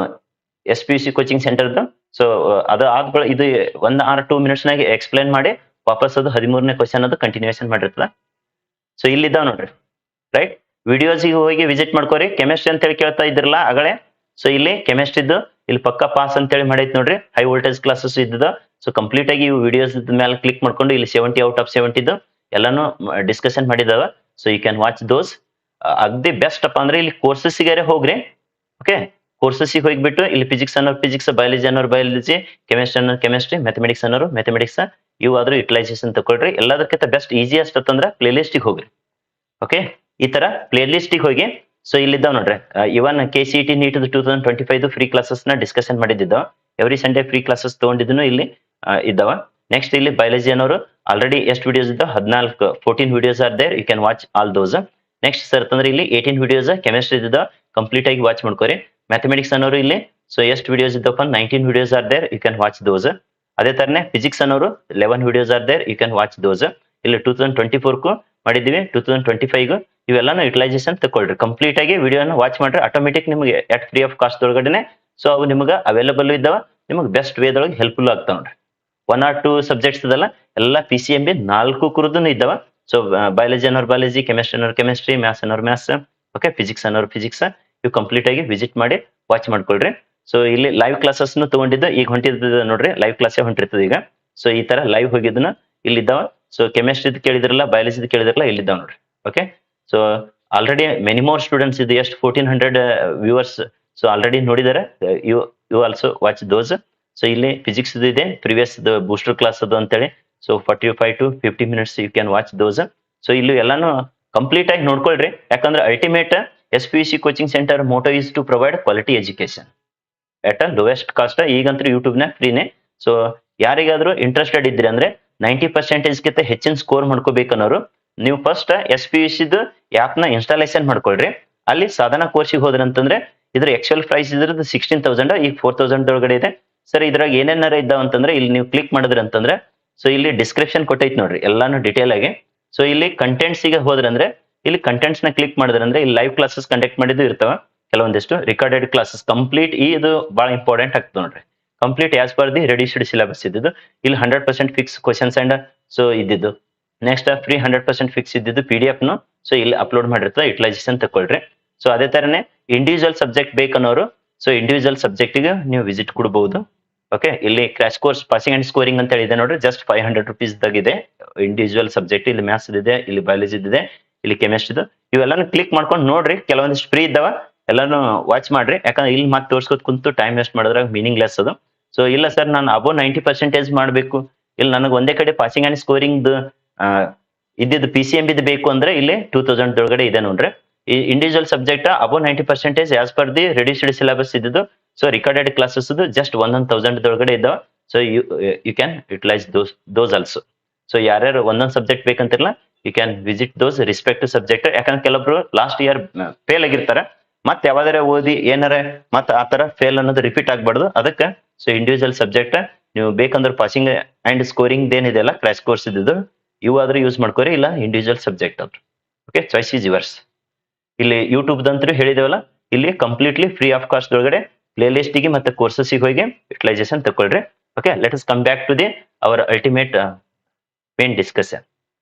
SPUC ಕೋಚಿಂಗ್ ಸೆಂಟರ್ದು ಸೊ ಅದು ಆದ್ಮೇಲೆ ಇದು 1 or 2 minutes ನಾಗ ಎಕ್ಸ್ಪ್ಲೇನ್ ಮಾಡಿ ವಾಪಸ್ ಅದು 13ನೇ ಕ್ವಶನ್ ಅದು ಕಂಟಿನ್ಯೂಷನ್ ಮಾಡಿರ್ತದ. ಸೊ ಇಲ್ಲಿದ್ದಾವ ನೋಡ್ರಿ. ರೈಟ್, ವಿಡಿಯೋಸ್ಗೆ ಹೋಗಿ ವಿಸಿಟ್ ಮಾಡ್ಕೋರಿ. ಕೆಮಿಸ್ಟ್ರಿ ಅಂತ ಹೇಳಿ ಕೇಳ್ತಾ ಇದ್ರಲ್ಲ ಆಗಲೇ, ಸೊ ಇಲ್ಲಿ ಕೆಮಿಸ್ಟ್ರಿದ್ದು ಇಲ್ಲಿ ಪಕ್ಕ ಪಾಸ್ ಅಂತ ಹೇಳಿ ಮಾಡೈತಿ ನೋಡ್ರಿ. ಹೈ ವೋಲ್ಟೇಜ್ ಕ್ಲಾಸಸ್ ಇದ್ದದ. ಸೊ ಕಂಪ್ಲೀಟ್ ಆಗಿ ವಿಡಿಯೋಸ್ ಮೇಲೆ ಕ್ಲಿಕ್ ಮಾಡ್ಕೊಂಡು ಇಲ್ಲಿ 70 out of 70 ಎಲ್ಲಾನು ಡಿಸ್ಕಷನ್ ಮಾಡಿದಾವ. So you can watch those. ಅಗದಿ ಬೆಸ್ಟ್ ಅಪ್ಪ ಅಂದ್ರೆ ಇಲ್ಲಿ ಕೋರ್ಸಸ್ಸಿಗಾರೆ ಹೋಗ್ರಿ. ಓಕೆ, ಕೋರ್ಸಸ್ಸಿಗೆ ಹೋಗ್ಬಿಟ್ಟು ಇಲ್ಲಿ ಫಿಸಿಕ್ಸ್ ಅನ್ನೋರು ಫಿಸಿಕ್ಸ್, ಬಯಾಲಜಿ ಅನ್ನೋರು ಬಯಾಲಜಿ, ಕೆಮಿಸ್ಟ್ರಿ ಅನ್ನೋರು ಕೆಮಿಸ್ಟ್ರಿ, ಮ್ಯಾಥಮೆಟಿಕ್ಸ್ ಅನ್ನೋರು ಮ್ಯಾಥಮೆಟಿಕ್ಸ್, ಇವು ಆದ್ರೂ ಯುಟಿಲೈಸೇಷನ್ ತಗೊಳ್ರಿ. ಎಲ್ಲದಕ್ಕಿಂತ ಬೆಸ್ಟ್ ಈಸಿಯಸ್ಟ್ ಅಂತಂದ್ರೆ ಪ್ಲೇ ಲಿಸ್ಟಿಗೆ ಹೋಗ್ರಿ. ಓಕೆ, ಈ ತರ ಪ್ಲೇ ಲಿಸ್ಟಿಗೆ ಹೋಗಿ ಸೊ ಇಲ್ಲಿದ್ದಾವ ನೋಡ್ರಿ. ಇವನ್ KCET ನೀಟ್ 2025 ಫ್ರೀ ಕ್ಲಾಸಸ್ ನ ಡಿಸ್ಕಷನ್ ಮಾಡಿದ್ದಾವ. ಎವ್ರಿ ಸಂಡೇ ಫ್ರೀ ಕ್ಲಾಸಸ್ ತಗೊಂಡಿದ್ದನು ಇಲ್ಲಿ ಇದ್ದಾವ. ನೆಕ್ಸ್ಟ್ ಇಲ್ಲಿ ಬಯಾಲಜಿ ಅನ್ನೋರು ಆಲ್ರೆಡಿ ಎಷ್ಟು ವಿಡಿಯೋಸ್ ಇದ್ದಾವ? 14 videos are there, you can watch all those. Next sir ಅಂತಂದ್ರೆ ಇಲ್ಲಿ 18 ವಿಡಿಯೋಸ್ ಕೆಮಿಸ್ಟ್ರಿ ಇದ್ದಾವ, ಕಂಪ್ಲೀಟ್ ಆಗಿ ವಾಚ್ ಮಾಡ್ಕೋರಿ. ಮ್ಯಾಥಮೆಟಿಕ್ಸ್ ಅನ್ನೋರು ಇಲ್ಲಿ ಸೊ ಎಷ್ಟು ವಿಡಿಯೋಸ್ ಇದ್ದಪ್ಪ? 19 videos are there, you can watch those. ಅದೇ ತರನೇ ಫಿಸಿಕ್ಸ್ ಅನ್ನೋರು 11 videos are there, you can watch those. ಇಲ್ಲಿ 2024 ಮಾಡಿದೀವಿ, 2025 ಇವೆಲ್ಲಾನು ಯುಟಿಲೈಸೇಷನ್ ತಗೊಳ್ರಿ. ಕಂಪ್ಲೀಟ್ ಆಗಿ ವಿಡಿಯೋನ ವಾಚ್ ಮಾಡ್ರಿ, ಆಟೋಮೆಟಿಕ್ ನಿಮಗೆ ಎಟ್ ಫ್ರೀ ಆಫ್ ಕಾಸ್ಟ್ ಒಳಗಡೆ ಸೊ ಅವು ನಿಮಗೆ ಅವೈಲೇಬಲ್ ಇದ್ದಾವ. ನಿಮಗೆ ಬೆಸ್ಟ್ ವೇದೊಳಗೆ ಹೆಲ್ಪ್ಫುಲ್ ಆಗ್ತಾವ ನೋಡ್ರಿ. 1 or 2 ಸಬ್ಜೆಕ್ಟ್ಸ್ ಇದಲ್ಲ, ಎಲ್ಲ PCMB 4 ಕುರುದನು ಇದ್ದಾವ. ಸೊ ಬಯಾಲಜಿ ಅನ್ನೋರು ಬಯಾಲಜಿ, ಕೆಮಿಸ್ಟ್ರಿ ಅನ್ನೋರು ಕೆಮಿಸ್ಟ್ರಿ, ಮ್ಯಾಥ್ಸ್ ಅನ್ನೋರು ಮ್ಯಾಥ್ಸ್, ಓಕೆ, ಫಿಸಿಕ್ಸ್ ಅನ್ನೋರು ಫಿಸಿಕ್ಸ್, ಇವು ಕಂಪ್ಲೀಟ್ ಆಗಿ ವಿಸಿಟ್ ಮಾಡಿ ವಾಚ್ ಮಾಡ್ಕೊಳ್ರಿ. ಸೊ ಇಲ್ಲಿ ಲೈವ್ ಕ್ಲಾಸಸ್ ತಗೊಂಡಿದ್ದು ಈಗ ಹೊಂಟಿದ ನೋಡ್ರಿ, ಲೈವ್ ಕ್ಲಾಸೇ ಹೊಂಟಿರ್ತದೆ ಈಗ. ಸೊ ಈ ತರ ಲೈವ್ ಹೋಗಿದ್ದನ್ನ ಇಲ್ಲಿದ್ದಾವ. ಸೊ ಕೆಮಿಸ್ಟ್ರಿದ್ ಕೇಳಿದ್ರಲ್ಲ, ಬಯಾಲಜಿದ್ ಕೇಳಿದ್ರಲ್ಲ, ಇಲ್ಲಿದ್ದಾವ ನೋಡ್ರಿ. Okay, so already many more students ಇದೆ, ಎಷ್ಟು 1400 ವ್ಯೂವರ್ಸ್ ಸೊ ಆಲ್ರೆಡಿ ನೋಡಿದ್ದಾರೆ. You also watch those. So ಇಲ್ಲಿ ಫಿಸಿಕ್ಸ್ ಇದೆ, ಪ್ರಿವಿಯಸ್ ಬೂಸ್ಟರ್ ಕ್ಲಾಸ್ ಅದು ಅಂತೇಳಿ. So 45 to 50 minutes you can watch those. So ಇಲ್ಲಿ ಎಲ್ಲಾನು ಕಂಪ್ಲೀಟ್ ಆಗಿ ನೋಡ್ಕೊಳ್ರಿ. ಯಾಕಂದ್ರೆ ultimate SPUC coaching centre motto is to provide quality education at a lowest cost. ಈಗಂತೂ ಯೂಟ್ಯೂಬ್ನ ಫ್ರೀನೇ. ಸೊ ಯಾರಿಗಾದ್ರೂ ಇಂಟ್ರೆಸ್ಟೆಡ್ ಇದ್ರಿ ಅಂದ್ರೆ 90% ಹೆಚ್ಚಿನ ಸ್ಕೋರ್ ಮಾಡ್ಕೋಬೇಕನ್ನೋರು ನೀವು ಫಸ್ಟ್ SPUCದು ಆ್ಯಪ್ನ ಇನ್ಸ್ಟಾಲೇಷನ್ ಮಾಡ್ಕೊಳ್ರಿ. ಅಲ್ಲಿ ಸಾಧನಾ ಕೋರ್ಸಿಗೆ ಹೋದ್ರಿ ಅಂತಂದ್ರೆ ಇದ್ರ ಆಕ್ಚುಯಲ್ ಪ್ರೈಸ್ ಇದ್ರದ್ದು 16,000, ಈಗ 4,000 ಒಳಗಡೆ ಇದೆ. ಸರ್ ಇದ್ರಾಗ ಏನೇನಾರ ಇದ್ದಾವ ಅಂತಂದ್ರೆ ಇಲ್ಲಿ ನೀವು ಕ್ಲಿಕ್ ಮಾಡಿದ್ರಿ ಅಂತಂದ್ರೆ ಸೊ ಇಲ್ಲಿ ಡಿಸ್ಕ್ರಿಪ್ಷನ್ ಕೊಟ್ಟೈತಿ ನೋಡ್ರಿ, ಎಲ್ಲಾನು ಡಿಟೇಲ್ ಆಗಿ. ಸೊ ಇಲ್ಲಿ ಕಂಟೆಂಟ್ಸ್ ಗೆ ಹೋದ್ರಂದ್ರೆ ಇಲ್ಲಿ ಕಂಟೆಂಟ್ಸ್ ನ ಕ್ಲಿಕ್ ಮಾಡಿದ್ರೆ ಅಂದ್ರೆ ಇಲ್ಲಿ ಲೈವ್ ಕ್ಲಾಸಸ್ ಕಂಡಕ್ಟ್ ಮಾಡಿದ್ದು ಇರ್ತಾವ, ಕೆಲವೊಂದಿಷ್ಟು ರಿಕಾರ್ಡೆಡ್ ಕ್ಲಾಸಸ್ ಕಂಪ್ಲೀಟ್. ಇದು ಬಹಳ ಇಂಪಾರ್ಟೆಂಟ್ ಆಗ್ತದೆ ನೋಡ್ರಿ. Complete as per the reduced syllabus ಇದ್ದಿದ್ದು. ಇಲ್ಲಿ 100% ಫಿಕ್ಸ್ ಕ್ವಶನ್ಸ್ ಅಂಡ್ ಸೊ ಇದ್ದಿದ್ದು. ನೆಕ್ಸ್ಟ್ ಫ್ರೀ 100% ಫಿಕ್ಸ್ ಇದ್ದಿದ್ದು PDF ನು ಸೊ ಇಲ್ಲಿ ಅಪ್ಲೋಡ್ ಮಾಡಿರ್ತದೆ, ಯುಟಿಲೈಸೇಷನ್ ತಗೊಳ್ರಿ. ಸೊ ಅದೇ ತರನೇ ಇಂಡಿವಿಜುವಲ್ ಸಬ್ಜೆಕ್ಟ್ ಬೇಕನ್ನೋರು ಸೊ ಇಂಡಿವಿಜುವಲ್ ಸಬ್ಜೆಕ್ಟಿಗೆ ನೀವು ವಿಸಿಟ್ ಕೊಡಬಹುದು. ಓಕೆ, ಇಲ್ಲಿ crash course passing and scoring ಅಂತ ಹೇಳಿದೆ ನೋಡ್ರಿ, ಜಸ್ಟ್ 500 rupees ದಾಗಿದೆ ಇಂಡಿವಿಜುವಲ್ ಸಬ್ಜೆಕ್ಟ್. ಇಲ್ಲಿ ಮ್ಯಾಥ್ಸ್ ಇದೆ, ಇಲ್ಲಿ ಬಯಾಲಜಿ ಇದೆ, ಇಲ್ಲಿ ಕೆಮಿಸ್ಟ್ರಿ. ಇವೆಲ್ಲಾನು ಕ್ಲಿಕ್ ಮಾಡ್ಕೊಂಡು ನೋಡ್ರಿ, ಕೆಲವೊಂದಿಷ್ಟು ಫ್ರೀ ಇದ್ದಾವ, ಎಲ್ಲಾನು ವಾಚ್ ಮಾಡ್ರಿ. ಯಾಕಂದ್ರೆ ಇಲ್ಲಿ ಮತ್ತೆ ತೋರ್ಸ್ಕೊತ್ ಕುಂತು ಟೈಮ್ ವೇಸ್ಟ್ ಮಾಡಿದ್ರಾಗ ಮೀನಿಂಗ್ಲೆಸ್ ಅದು. ಸೊ ಇಲ್ಲ ಸರ್ ನಾನು ಅಬೋ 90% ಮಾಡಬೇಕು, ಇಲ್ಲಿ ನನಗೆ ಒಂದೇ ಕಡೆ ಪಾಸಿಂಗ್ ಅಂಡ್ ಸ್ಕೋರಿಂಗ್ ಇದ್ದಿದ್ದು PCMB ಬೇಕು ಅಂದ್ರೆ ಇಲ್ಲಿ 2000 ಒಳಗಡೆ ಇದೆ ನೋಡ್ರಿ. ಈ individual subject above 90% as per the reduced syllabus ಇದ್ದಿದ್ದು. ಸೊ ರಿಕಾರ್ಡೆಡ್ ಕ್ಲಾಸಸ್ ಜಸ್ಟ್ 1,000 ಒಳಗಡೆ ಇದ್ದಾವ. So you can utilise those also. So ಯಾರ್ಯಾರು ಒಂದೊಂದು ಸಬ್ಜೆಕ್ಟ್ ಬೇಕಂತಿರಲ್ಲ, you can visit those respect subject. ಯಾಕಂದ್ರೆ ಕೆಲವೊಬ್ರು ಲಾಸ್ಟ್ ಇಯರ್ ಫೇಲ್ ಆಗಿರ್ತಾರೆ, ಮತ್ತೆ ಯಾವ್ದಾರ ಓದಿ ಏನಾರ ಮತ್ತೆ ಆ ತರ ಫೇಲ್ ಅನ್ನೋದು ರಿಪೀಟ್ ಆಗ್ಬಾರ್ದು. ಅದಕ್ಕೆ ಸೊ ಇಂಡಿವಿಜುವಲ್ ಸಬ್ಜೆಕ್ಟ್ ನೀವು ಬೇಕಂದ್ರೆ ಪಾಸಿಂಗ್ ಅಂಡ್ ಸ್ಕೋರಿಂಗ್ ಏನಿದೆ ಅಲ್ಲ, ಕ್ರಾಶ್ ಕೋರ್ಸ್ ಇದ್ದು ಇವು ಆದ್ರೂ ಯೂಸ್ ಮಾಡ್ಕೋರಿ, ಇಲ್ಲ ಇಂಡಿವಿಜುವಲ್ ಸಬ್ಜೆಕ್ಟ್ ಆದ್ರು. Okay, choice is yours. ಇಲ್ಲಿ ಯೂಟ್ಯೂಬ್ ದಂತೂ ಹೇಳಿದೇವಲ್ಲ, ಇಲ್ಲಿ ಕಂಪ್ಲೀಟ್ಲಿ ಫ್ರೀ ಆಫ್ ಕಾಸ್ಟ್ ಒಳಗಡೆ ಪ್ಲೇ ಲಿಸ್ಟಿಗೆ ಮತ್ತೆ ಕೋರ್ಸಸ್ಗೆ ಹೋಗಿ ಯುಟಿಲೈಸೇಷನ್ ತಗೊಳ್ರಿ. Okay, let us come back to the our ultimate main discussion.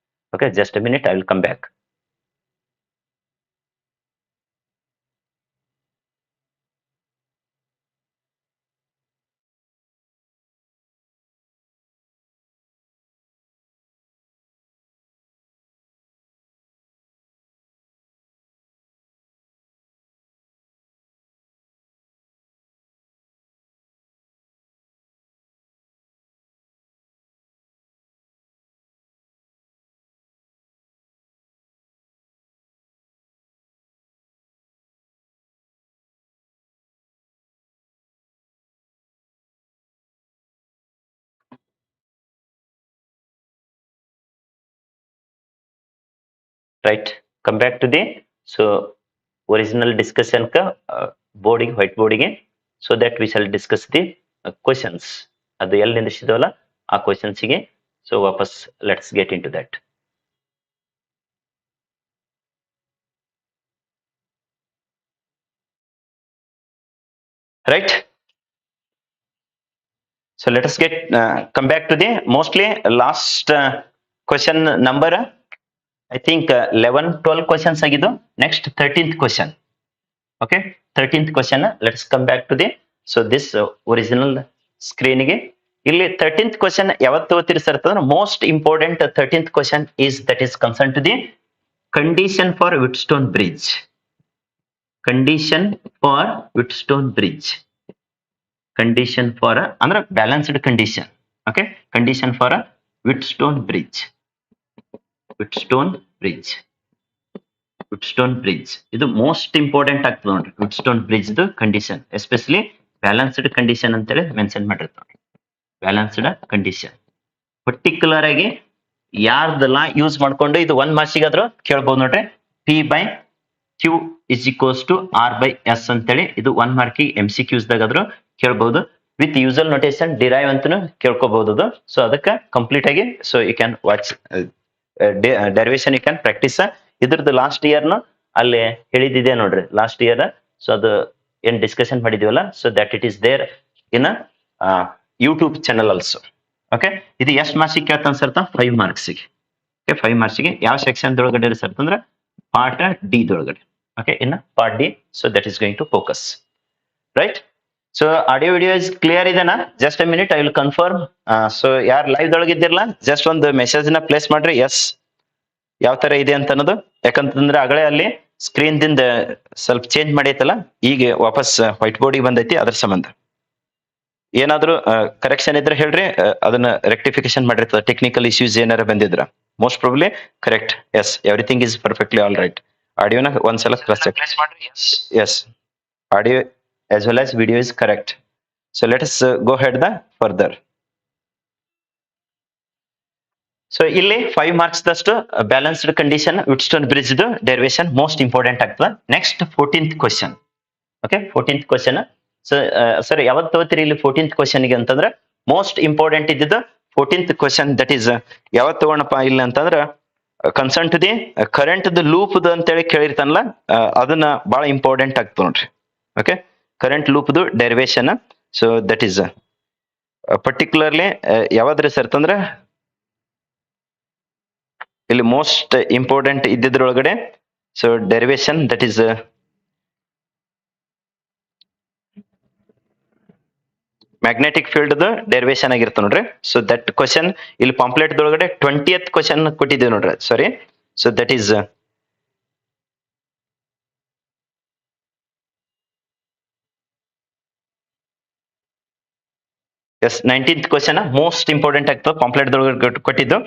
Okay, just a minute, I will come back. Right, come back to the so original discussion ka boarding white boarding, so that we shall discuss the questions. ಅದು ಎಲ್ಲಿ ನಿಂದಿಸಿದವಲ್ಲ ಆ questions ಗೆ so ವಾಪಸ್ let's get into that. Right, so let us get come back to the mostly last question number I think 11-12 questions ಆಗಿದ್ದು. Next 13th question. Okay, 13th question, let's come back to the so this original screen ಗೆ ಇಲ್ಲಿ 13th question ಯಾವತ್ತು ತಗೋತೀರಿ sir ಅಂತಂದ್ರೆ most important 13th question is that is concern to the condition for Wheatstone bridge. Condition for Wheatstone bridge. Condition for ಅಂದ್ರೆ balanced condition. Okay, condition for Wheatstone bridge. Wheatstone bridge. Wheatstone bridge ಇದು most important ಆಗ್ತದೆ ನೋಡ್ರಿ. Wheatstone bridge condition especially balanced condition ಅಂತೇಳಿ mention ಮಾಡಿರ್ತಾರೆ. Balanced condition particular ಆಗಿ ಯಾರ್ದೆಲ್ಲ use ಮಾಡ್ಕೊಂಡು ಇದು 1 ಮಾರ್ಕ್ಸಿಗೆ ಆದ್ರೂ ಕೇಳ್ಬೋದು ನೋಡ್ರಿ. P/Q is equals to R/S ಅಂತೇಳಿ ಇದು 1 ಮಾರ್ಕಿಗೆ MCQs ದಾಗ ಆದ್ರೂ ಕೇಳ್ಬಹುದು. ವಿತ್ ಯೂಸಲ್ ನೋಟೇಷನ್ ಡಿರೈವ್ ಅಂತಾನು ಕೇಳ್ಕೋಬಹುದು ಅದು. ಸೊ ಅದಕ್ಕೆ ಕಂಪ್ಲೀಟ್ ಆಗಿ so you can watch derivation, you can practise. ಇದ್ರದ್ದು ಲಾಸ್ಟ್ ಇಯರ್ನು ಅಲ್ಲಿ ಹೇಳಿದಿದೆ ನೋಡ್ರಿ. ಲಾಸ್ಟ್ ಇಯರ್ ಸೊ ಅದು ಏನ್ ಡಿಸ್ಕಷನ್ ಮಾಡಿದೀವಲ್ಲ, so that it is there in YouTube channel also. Okay, ಇದು ಎಷ್ಟು ಮಾರ್ಕ್ಸಿಗೆ ಕೇಳ್ತಾನೆ ಸರ್? 5 ಮಾರ್ಕ್ಸಿಗೆ. ಓಕೆ, 5 ಮಾರ್ಕ್ಸಿಗೆ ಯಾವ ಸೆಕ್ಷನ್ ದೊಳಗಡೆ ಸರ್ ಅಂದ್ರೆ ಪಾರ್ಟ್ ಡಿ ದೊಳಗಡೆ. ಓಕೆ, ಇನ್ನ part D. So that is going to focus, right? So audio video is clear ಇದೆನಾ? Just a minute, I will confirm. So ಯಾರು ಲೈವ್ ದೊಳಗಿದ್ದಿರಲ್ಲ ಜಸ್ಟ್ ಒಂದು ಮೆಸೇಜ್ ನ ಪ್ಲೇಸ್ ಮಾಡ್ರಿ, ಎಸ್ ಯಾವ ತರ ಇದೆ ಅಂತ ಅನ್ನೋದು. ಯಾಕಂತಂದ್ರೆ ಆಗಲೇ ಅಲ್ಲಿ ಸ್ಕ್ರೀನ್ ದಿಂದ ಸ್ವಲ್ಪ ಚೇಂಜ್ ಮಾಡೈತಲ್ಲ, ಈಗ ವಾಪಸ್ ವೈಟ್ ಬೋರ್ಡಿಗೆ ಬಂದೈತಿ. ಅದ್ರ ಸಂಬಂಧ ಏನಾದ್ರು ಕರೆಕ್ಷನ್ ಇದ್ರೆ ಹೇಳ್ರಿ, ಅದನ್ನ ರೆಕ್ಟಿಫಿಕೇಶನ್ ಮಾಡಿರ್ತದೆ. ಟೆಕ್ನಿಕಲ್ ಇಶ್ಯೂಸ್ ಏನಾರ ಬಂದಿದ್ರ most probably correct. Yes, everything is perfectly all right. ಆಡಿಯೋನ ಒಂದ್ಸಲ cross check. Yes, audio as well as video is correct. So let us go ahead the further. So ಇಲ್ಲಿ 5 marks ದಷ್ಟು balanced condition Wheatstone bridge derivation most important ಆಗ್ತದೆ. Next 14th question. Okay, 14th question. So sir ಯಾವತ್ತು ತಗೋತೀರಿ ಇಲ್ಲಿ 14th ಕ್ವಶನ್ಗೆ ಅಂತಂದ್ರೆ most important ಇದ್ದಿದ್ದು 14th question. That is ಯಾವತ್ತು ತಗೋಣಪ್ಪ ಇಲ್ಲ ಅಂತಂದ್ರೆ concern to the current loop ಅಂತೇಳಿ ಕೇಳಿರ್ತಾನಲ್ಲ, ಅದನ್ನ ಬಹಳ ಇಂಪಾರ್ಟೆಂಟ್ ಆಗ್ತದೆ ನೋಡ್ರಿ. Okay, current loop derivation. So that is particularly ಯಾವಾದ್ರಿ ಸರ್ ಅಂತಂದ್ರೆ ಇಲ್ಲಿ ಮೋಸ್ಟ್ ಇಂಪಾರ್ಟೆಂಟ್ ಇದ್ದಿದ್ರೊಳಗಡೆ so derivation that is magnetic field derivation ಆಗಿರ್ತ ನೋಡ್ರಿ. ಸೊ ದಟ್ ಕ್ವಶನ್ ಇಲ್ಲಿ ಪಾಂಪ್ಲೆಟ್ ದೊಳಗಡೆ 20th ಕ್ವಶನ್ ಕೊಟ್ಟಿದ್ದೀವಿ ನೋಡ್ರಿ. Sorry, so that is yes 19th question most important ಆಗ್ತದೆ. ಪಾಂಪ್ಲೆಟ್ ದೊಳಗಡೆ ಕೊಟ್ಟಿದ್ದು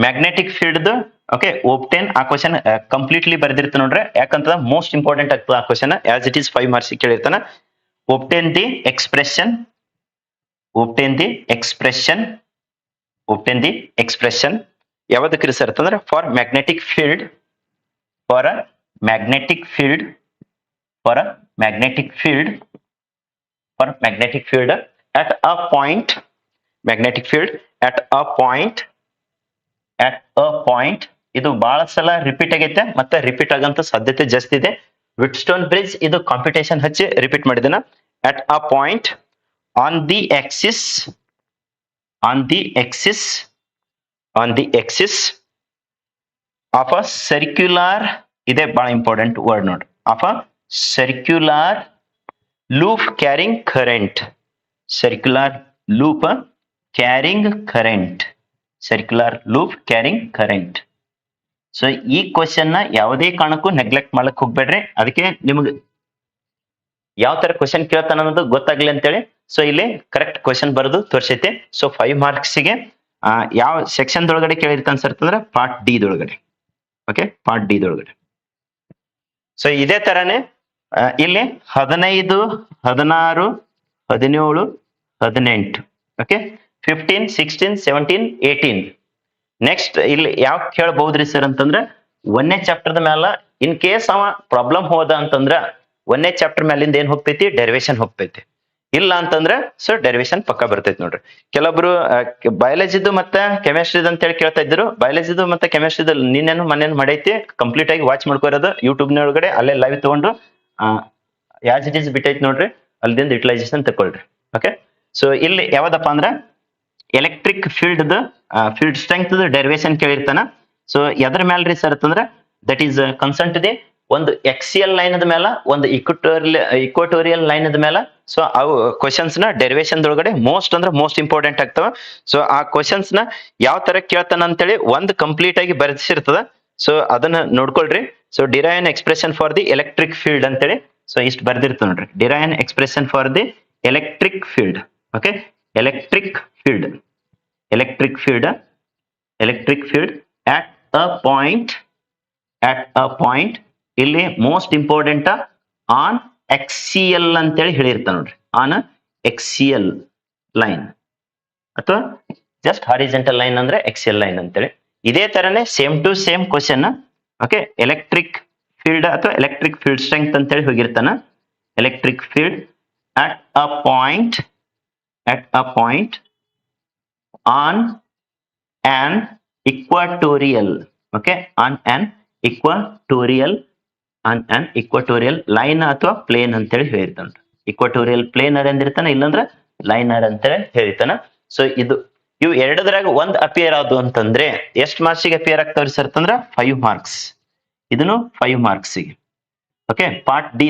ಮ್ಯಾಗ್ನೆಟಿಕ್ ಫೀಲ್ಡ್. ಓಕೆ, ಓಪ್ಟೇನ್ ಆ ಕ್ವಶನ್ ಕಂಪ್ಲೀಟ್ಲಿ ಬರ್ದಿರ್ತ ನೋಡ್ರಿ. ಯಾಕಂತ ಮೋಸ್ಟ್ ಇಂಪಾರ್ಟೆಂಟ್ ಆಗ್ತದೆ ಆ question, as it is 5 marks ಕೇಳಿರ್ತಾನ. Obtain the expression, obtain the expression, obtain the expression ಯಾವ್ದಕ್ರಿ ಸರ್ ಅಂತಂದ್ರೆ for magnetic field, for magnetic field, for magnetic field, for magnetic field at a point, magnetic field at a point, at a point. ಇದು ಬಹಳ ಸಲ repeat ಆಗೈತೆ ಮತ್ತೆ repeat ಆಗಂತ ಸಾಧ್ಯತೆ ಜಾಸ್ತಿ ಇದೆ. ವಿಟ್ಸ್ಟೋನ್ ಬ್ರಿಡ್ಜ್ ಇದು ಕಾಂಪಿಟೇಷನ್ ಹಚ್ಚಿ repeat ಮಾಡಿದನ. at a point on the axis, on the axis, on the axis of a circular, ಇದೆ ಬಹಳ ಇಂಪಾರ್ಟೆಂಟ್ ವರ್ಡ್ ನೋಡಿ, of a circular loop carrying current. Circular loop carrying current, circular loop carrying current. So ಈ question ನ ಯಾವುದೇ ಕಾರಣಕ್ಕೂ neglect ಮಾಡಕ್ ಹೋಗ್ಬೇಡ್ರಿ. ಅದಕ್ಕೆ ನಿಮ್ಗೆ ಯಾವ ತರ ಕ್ವಶನ್ ಕೇಳ್ತಾನ ಅನ್ನೋದು ಗೊತ್ತಾಗ್ಲಿ ಅಂತೇಳಿ ಸೊ ಇಲ್ಲಿ ಕರೆಕ್ಟ್ ಕ್ವಶನ್ ಬರೆದು ತೋರಿಸೈತೆ. ಸೊ 5 ಮಾರ್ಕ್ಸ್ಗೆ ಯಾವ ಸೆಕ್ಷನ್ ದೊಳಗಡೆ ಕೇಳಿರ್ತಾನೆ ಸರ್ ಅಂತಂದ್ರೆ ಪಾರ್ಟ್ ಡಿ ದೊಳಗಡೆ. ಓಕೆ, ಪಾರ್ಟ್ ಡಿ ದೊಳಗಡೆ. ಸೊ ಇದೇ ತರಾನೇ ಇಲ್ಲಿ 15, 16, 17, 18. ಓಕೆ, 15, 16, 17, 18. ನೆಕ್ಸ್ಟ್ ಇಲ್ಲಿ ಯಾವ ಕೇಳಬಹುದ್ರಿ ಸರ್ ಅಂತಂದ್ರೆ 1ನೇ ಚಾಪ್ಟರ್ ಮೇಲೆ ಇನ್ ಕೇಸ್ ಅವ ಪ್ರಾಬ್ಲಮ್ ಹೋದ ಅಂತಂದ್ರ 1ನೇ ಚಾಪ್ಟರ್ ಮೇಲಿಂದ ಏನ್ ಹೋಗ್ತೈತಿ, ಡೆರಿವೇಶನ್ ಹೋಗ್ತೈತಿ. ಇಲ್ಲ ಅಂತಂದ್ರೆ ಸೊ ಡೆರಿವೇಶನ್ ಪಕ್ಕ ಬರ್ತೈತಿ ನೋಡ್ರಿ. ಕೆಲವೊಬ್ರು ಬಯಾಲಜಿದು ಮತ್ತೆ ಕೆಮಿಸ್ಟ್ರಿದು ಅಂತ ಹೇಳಿ ಕೇಳ್ತಾ ಇದ್ರು. ಬಯಾಲಜಿದು ಮತ್ತೆ ಕೆಮಿಸ್ಟ್ರಿದು ನಿನ್ನೇನು ಮನೇನು ಮಾಡೈತಿ, ಕಂಪ್ಲೀಟ್ ಆಗಿ ವಾಚ್ ಮಾಡ್ಕೋರೋದು ಯೂಟ್ಯೂಬ್ ನ ಒಳಗಡೆ. ಅಲ್ಲೇ ಲೈವ್ ತಗೊಂಡು ಯಾಸ್ ಇಟ್ ಈಸ್ ಬಿಟ್ಟೈತಿ ನೋಡ್ರಿ, ಅಲ್ಲಿಂದ ಯುಟಿಲೈಸೇಷನ್ ತಗೊಳ್ರಿ. ಓಕೆ, ಸೊ ಇಲ್ಲಿ ಯಾವ್ದಪ್ಪ ಅಂದ್ರ electric field field strength derivation ಕೇಳಿರ್ತಾನ. ಸೊ ಎದ್ರ ಮೇಲ್ರಿ ಸರ್ ಅಂತಂದ್ರ that is concern to the ಒಂದು ಎಕ್ಸಿಯಲ್ ಲೈನ್ ಮೇಲೆ ಒಂದು ಇಕ್ವಟೋರಿಯಲ್ ಲೈನ್ ಮೇಲೆ ಸೊ ಅವು ಕ್ವಶನ್ಸ್ ನ ಡೆರಿವೇಶನ್ ಒಳಗಡೆ ಮೋಸ್ಟ್ ಅಂದ್ರೆ ಮೋಸ್ಟ್ ಇಂಪಾರ್ಟೆಂಟ್ ಆಗ್ತಾವ. ಸೊ ಆ ಕ್ವಶನ್ಸ್ ನ ಯಾವ ತರ ಕೇಳ್ತಾನ ಅಂತೇಳಿ ಒಂದು ಕಂಪ್ಲೀಟ್ ಆಗಿ ಬರೆಸಿರ್ತದ. ಸೊ ಅದನ್ನ ನೋಡ್ಕೊಳ್ರಿ. So derive expression for the electric field ಅಂತೇಳಿ ಸೊ ಇಷ್ಟು ಬರ್ದಿರ್ತ ನೋಡ್ರಿ. Derive expression for the electric field. Okay, electric field, electric field, electric field at a point ಇಲ್ಲಿ ಮೋಸ್ಟ್ ಇಂಪಾರ್ಟೆಂಟ್ ಆನ್ ಎಕ್ಸಿಎಲ್ ಅಂತೇಳಿ ಹೇಳಿರ್ತಾನೆ ನೋಡ್ರಿ. ಆನ್ ಎಕ್ಸಿಎಲ್ ಲೈನ್ ಅಥವಾ just horizontal line ಅಂದ್ರೆ ಎಕ್ಸಿಎಲ್ ಲೈನ್ ಅಂತೇಳಿ. ಇದೇ ತರನೇ same to same question. Okay, electric field ಅಥವಾ ಎಲೆಕ್ಟ್ರಿಕ್ ಫೀಲ್ಡ್ ಸ್ಟ್ರೆಂತ್ ಅಂತೇಳಿ ಹೋಗಿರ್ತಾನ. Electric field at a point on an equatorial, okay, on an equatorial line ಅಥವಾ plane ಅಂತೇಳಿ ಹೇಳಿರ್ತಾನ. ಇಕ್ವಾಟೋರಿಯಲ್ ಪ್ಲೇನರ್ ಎಂದಿರ್ತಾನ, ಇಲ್ಲಂದ್ರ ಲೈನರ್ ಅಂತೇಳಿ ಹೇಳಿರ್ತಾನ. ಸೊ ಇವು ಎರಡದ್ರಾಗ ಒಂದ್ ಅಪಿಯರ್ ಆದು ಅಂತಂದ್ರೆ ಎಷ್ಟು ಮಾರ್ಕ್ಸಿಗೆ ಅಪಿಯರ್ ಆಗ್ತಾವ್ರಿ ಸರ್ ಅಂತಂದ್ರ 5 ಮಾರ್ಕ್ಸ್. ಇದನ್ನು 5 ಮಾರ್ಕ್ಸಿಗೆ. ಓಕೆ, ಪಾರ್ಟ್ ಡಿ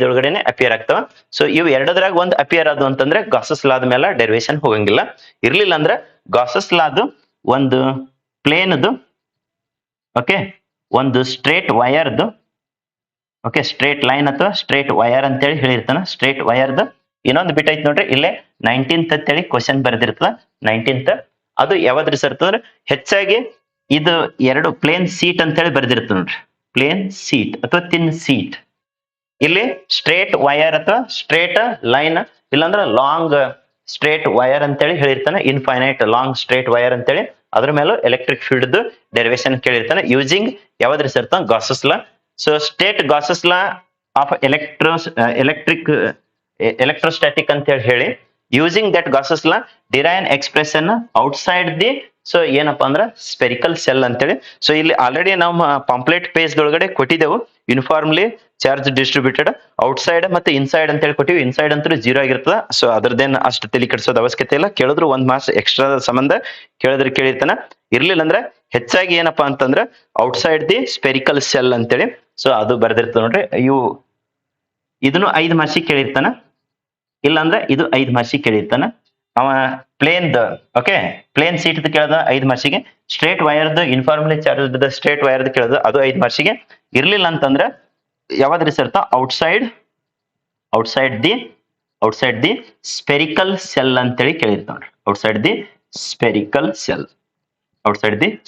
ದೊಳಗಡೆನೆ ಅಪಿಯರ್ ಆಗ್ತಾವ. ಸೊ ಇವು ಎರಡದ್ರಾಗ ಒಂದ್ ಅಪಿಯರ್ ಆದು ಅಂತಂದ್ರೆ ಗಾಸಸ್ ಲಾದ ಮೇಲೆ ಡೆರಿವೇಶನ್ ಹೋಗಂಗಿಲ್ಲ. ಇರ್ಲಿಲ್ಲ ಅಂದ್ರೆ ಗಾಸಸ್ ಲಾದು ಒಂದು ಪ್ಲೇನ್ದು, ಓಕೆ, ಒಂದು ಸ್ಟ್ರೇಟ್ ವೈರ್ದು, ಓಕೆ, ಸ್ಟ್ರೇಟ್ ಲೈನ್ ಅಥವಾ ಸ್ಟ್ರೇಟ್ ವೈರ್ ಅಂತೇಳಿ ಹೇಳಿರ್ತಾನ. ಸ್ಟ್ರೇಟ್ ವೈರ್ದು ಇನ್ನೊಂದು ಬಿಟ್ ಐತಿ ನೋಡ್ರಿ, ಇಲ್ಲೇ 19th ಅಂತೇಳಿ ಕ್ವಶನ್ ಬರೆದಿರ್ತದ. 19th ಅದು ಯಾವ್ದ್ರಿ ಸರ್ ಅಂತಂದ್ರೆ ಹೆಚ್ಚಾಗಿ ಇದು ಎರಡು ಪ್ಲೇನ್ ಸೀಟ್ ಅಂತೇಳಿ ಬರೆದಿರ್ತದ ನೋಡ್ರಿ. ಪ್ಲೇನ್ ಸೀಟ್ ಅಥವಾ ತಿನ್ ಸೀಟ್. ಇಲ್ಲಿ ಸ್ಟ್ರೇಟ್ ವೈರ್ ಅಥವಾ ಸ್ಟ್ರೇಟ್ ಲೈನ್, ಇಲ್ಲಾಂದ್ರೆ ಲಾಂಗ್ ಸ್ಟ್ರೇಟ್ ವೈರ್ ಅಂತೇಳಿ ಹೇಳಿರ್ತಾನೆ. ಇನ್ಫೈನೈಟ್ ಲಾಂಗ್ ಸ್ಟ್ರೇಟ್ ವೈರ್ ಅಂತೇಳಿ ಅದ್ರ ಮೇಲೂ ಎಲೆಕ್ಟ್ರಿಕ್ ಫೀಲ್ಡ್ ಡೆರಿವೇಶನ್ ಕೇಳಿರ್ತಾನೆ ಯೂಸಿಂಗ್ ಯಾವ್ದ್ರಿ sir Gauss's law. So state Gauss's law of electrostatic ಅಂತ ಹೇಳಿ using that Gauss's law derive expression outside the, so ಏನಪ್ಪಾ ಅಂದ್ರ ಸ್ಪೆರಿಕಲ್ ಸೆಲ್ ಅಂತೇಳಿ. ಸೊ ಇಲ್ಲಿ ಆಲ್ರೆಡಿ ನಾವು ಪಾಂಪ್ಲೆಟ್ ಪೇಜ್ ಒಳಗಡೆ ಕೊಟ್ಟಿದ್ದೆವು. ಯೂನಿಫಾರ್ಮ್ಲಿ ಚಾರ್ಜ್ ಡಿಸ್ಟ್ರಿಬ್ಯೂಟೆಡ್ ಔಟ್ಸೈಡ್ ಮತ್ತೆ ಇನ್ಸೈಡ್ ಅಂತ ಹೇಳಿ ಕೊಟ್ಟಿವಿ. ಇನ್ಸೈಡ್ ಅಂತೂ 0 ಆಗಿರ್ತದ. ಸೊ ಅದ್ರದ್ದೇನು ಅಷ್ಟು ತಲೆ ಕೆಡಿಸೋದು ಅವಶ್ಯಕತೆ ಇಲ್ಲ. ಕೇಳಿದ್ರು 1 ಮಾರ್ಕ್ಸ್ ಎಕ್ಸ್ಟ್ರಾ ಸಂಬಂಧ ಕೇಳಿರ್ತಾನ. ಇರ್ಲಿಲ್ಲ ಅಂದ್ರೆ ಹೆಚ್ಚಾಗಿ ಏನಪ್ಪಾ ಅಂತಂದ್ರ ಔಟ್ಸೈಡ್ ದಿ ಸ್ಪೆರಿಕಲ್ ಸೆಲ್ ಅಂತೇಳಿ ಸೊ ಅದು ಬರ್ದಿರ್ತದ ನೋಡ್ರಿ. ಇದನ್ನು 5 ಮಾರ್ಕ್ಸಿಗೆ ಕೇಳಿರ್ತಾನ. ಇಲ್ಲಾಂದ್ರೆ ಇದು 5 ಮಾರ್ಕ್ಸಿಗೆ ಕೇಳಿರ್ತಾನ. ಅವ ಪ್ಲೇನ್ ಓಕೆ, ಪ್ಲೇನ್ ಸೀಟ್ ಕೇಳದ 5 ಮಾರ್ಕ್ಸಿಗೆ. ಸ್ಟ್ರೇಟ್ ವೈರ್ದು ಇನ್ಫಾರ್ಮಲಿ ಚಾರ್ಜ್ ಸ್ಟ್ರೇಟ್ ವೈರ್ದು ಕೇಳೋದು ಅದು 5 ಮಾರ್ಕ್ಸಿಗೆ. ಇರ್ಲಿಲ್ಲ ಅಂತಂದ್ರೆ ಯಾವ್ದ್ರಿ sir outside the spherical shell ಅಂತೇಳಿ ಕೇಳಿರ್ತಾವ್ರಿ. ಔಟ್ಸೈಡ್ ದಿ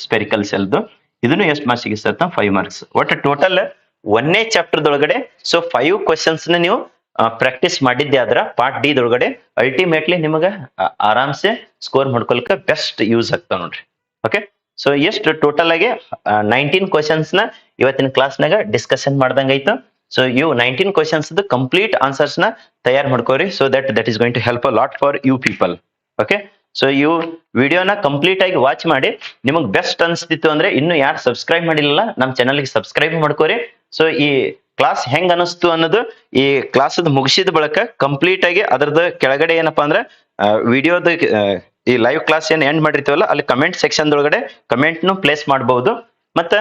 ಸ್ಪೆರಿಕಲ್ ಸೆಲ್ದು ಇದನ್ನು ಎಷ್ಟು ಮಾರ್ಕ್ಸಿಗೆ ಸರ್ 5 ಮಾರ್ಕ್ಸ್. ಒಟ್ಟು ಟೋಟಲ್ 1ನೇ ಚಾಪ್ಟರ್ ದೊಳಗಡೆ ಸೊ 5 ಕ್ವಶನ್ಸ್ ನ ನೀವು ಪ್ರಾಕ್ಟೀಸ್ ಮಾಡಿದ್ದೆ ಆದ್ರ ಪಾರ್ಟ್ ಡಿ ದೊಳಗಡೆ ಅಲ್ಟಿಮೇಟ್ಲಿ ನಿಮಗ ಆರಾಮ್ಸೆ ಸ್ಕೋರ್ ಮಾಡ್ಕೊಳಕ ಬೆಸ್ಟ್ ಯೂಸ್ ಆಗ್ತಾವ ನೋಡ್ರಿ. ಓಕೆ, ಸೊ ಎಷ್ಟು ಟೋಟಲ್ ಆಗಿ 19 ಕ್ವಶನ್ಸ್ ನ ಇವತ್ತಿನ ಕ್ಲಾಸ್ನಾಗ ಡಿಸ್ಕಷನ್ ಮಾಡ್ದಂಗ ಆಯ್ತು. ಸೊ ಇವು 19 ಕ್ವಶನ್ಸ್ ಕಂಪ್ಲೀಟ್ ಆನ್ಸರ್ಸ್ ನ ತಯಾರು ಮಾಡ್ಕೋರಿ. So that is going to help a lot for you people. Okay, so ಇವು ವಿಡಿಯೋನ ಕಂಪ್ಲೀಟ್ ಆಗಿ ವಾಚ್ ಮಾಡಿ ನಿಮಗ್ ಬೆಸ್ಟ್ ಅನ್ಸ್ತಿತ್ತು ಅಂದ್ರೆ ಇನ್ನು ಯಾರು ಸಬ್ಸ್ಕ್ರೈಬ್ ಮಾಡಿಲ್ಲ ನಮ್ಮ ಚಾನಲ್ಗೆ ಸಬ್ಸ್ಕ್ರೈಬ್ ಮಾಡ್ಕೋರಿ. ಸೊ ಈ ಕ್ಲಾಸ್ ಹೆಂಗ್ ಅನಿಸ್ತು ಅನ್ನೋದು ಈ ಕ್ಲಾಸ್ ಮುಗಿಸಿದ ಬಳಿಕ ಕಂಪ್ಲೀಟ್ ಆಗಿ ಅದ್ರದ್ದು ಕೆಳಗಡೆ ಏನಪ್ಪಾ ಅಂದ್ರೆ ವಿಡಿಯೋದ ಈ ಲೈವ್ ಕ್ಲಾಸ್ ಏನ್ ಎಂಡ್ ಮಾಡಿರ್ತೀವಲ್ಲ ಅಲ್ಲಿ ಕಮೆಂಟ್ ಸೆಕ್ಷನ್ ಒಳಗಡೆ ಕಮೆಂಟ್ ನು ಪ್ಲೇಸ್ ಮಾಡಬಹುದು. ಮತ್ತೆ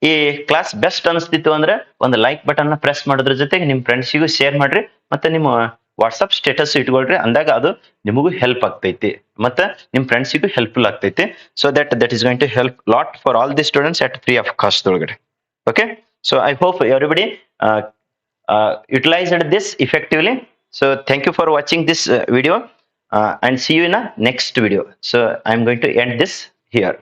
ಈ ಕ್ಲಾಸ್ ಬೆಸ್ಟ್ ಅನಿಸ್ತಿತ್ತು ಅಂದ್ರೆ ಒಂದು ಲೈಕ್ ಬಟನ್ ನ ಪ್ರೆಸ್ ಮಾಡೋದ್ರ ಜೊತೆಗೆ ನಿಮ್ ಫ್ರೆಂಡ್ಸಿಗೂ ಶೇರ್ ಮಾಡ್ರಿ. ಮತ್ತೆ ನಿಮ್ಮ ವಾಟ್ಸ್ಆಪ್ ಸ್ಟೇಟಸ್ ಇಟ್ಕೊಳ್ರಿ. ಅಂದಾಗ ಅದು ನಿಮಗೂ ಹೆಲ್ಪ್ ಆಗ್ತೈತಿ ಮತ್ತೆ ನಿಮ್ ಫ್ರೆಂಡ್ಸಿಗೂ ಹೆಲ್ಪ್ಫುಲ್ ಆಗ್ತೈತಿ. So that is going to help lot for all the students at free of cost ಒಳಗಡೆ. Okay, so I hope everybody utilized this effectively. So thank you for watching this video and see you in a next video. So I'm going to end this here.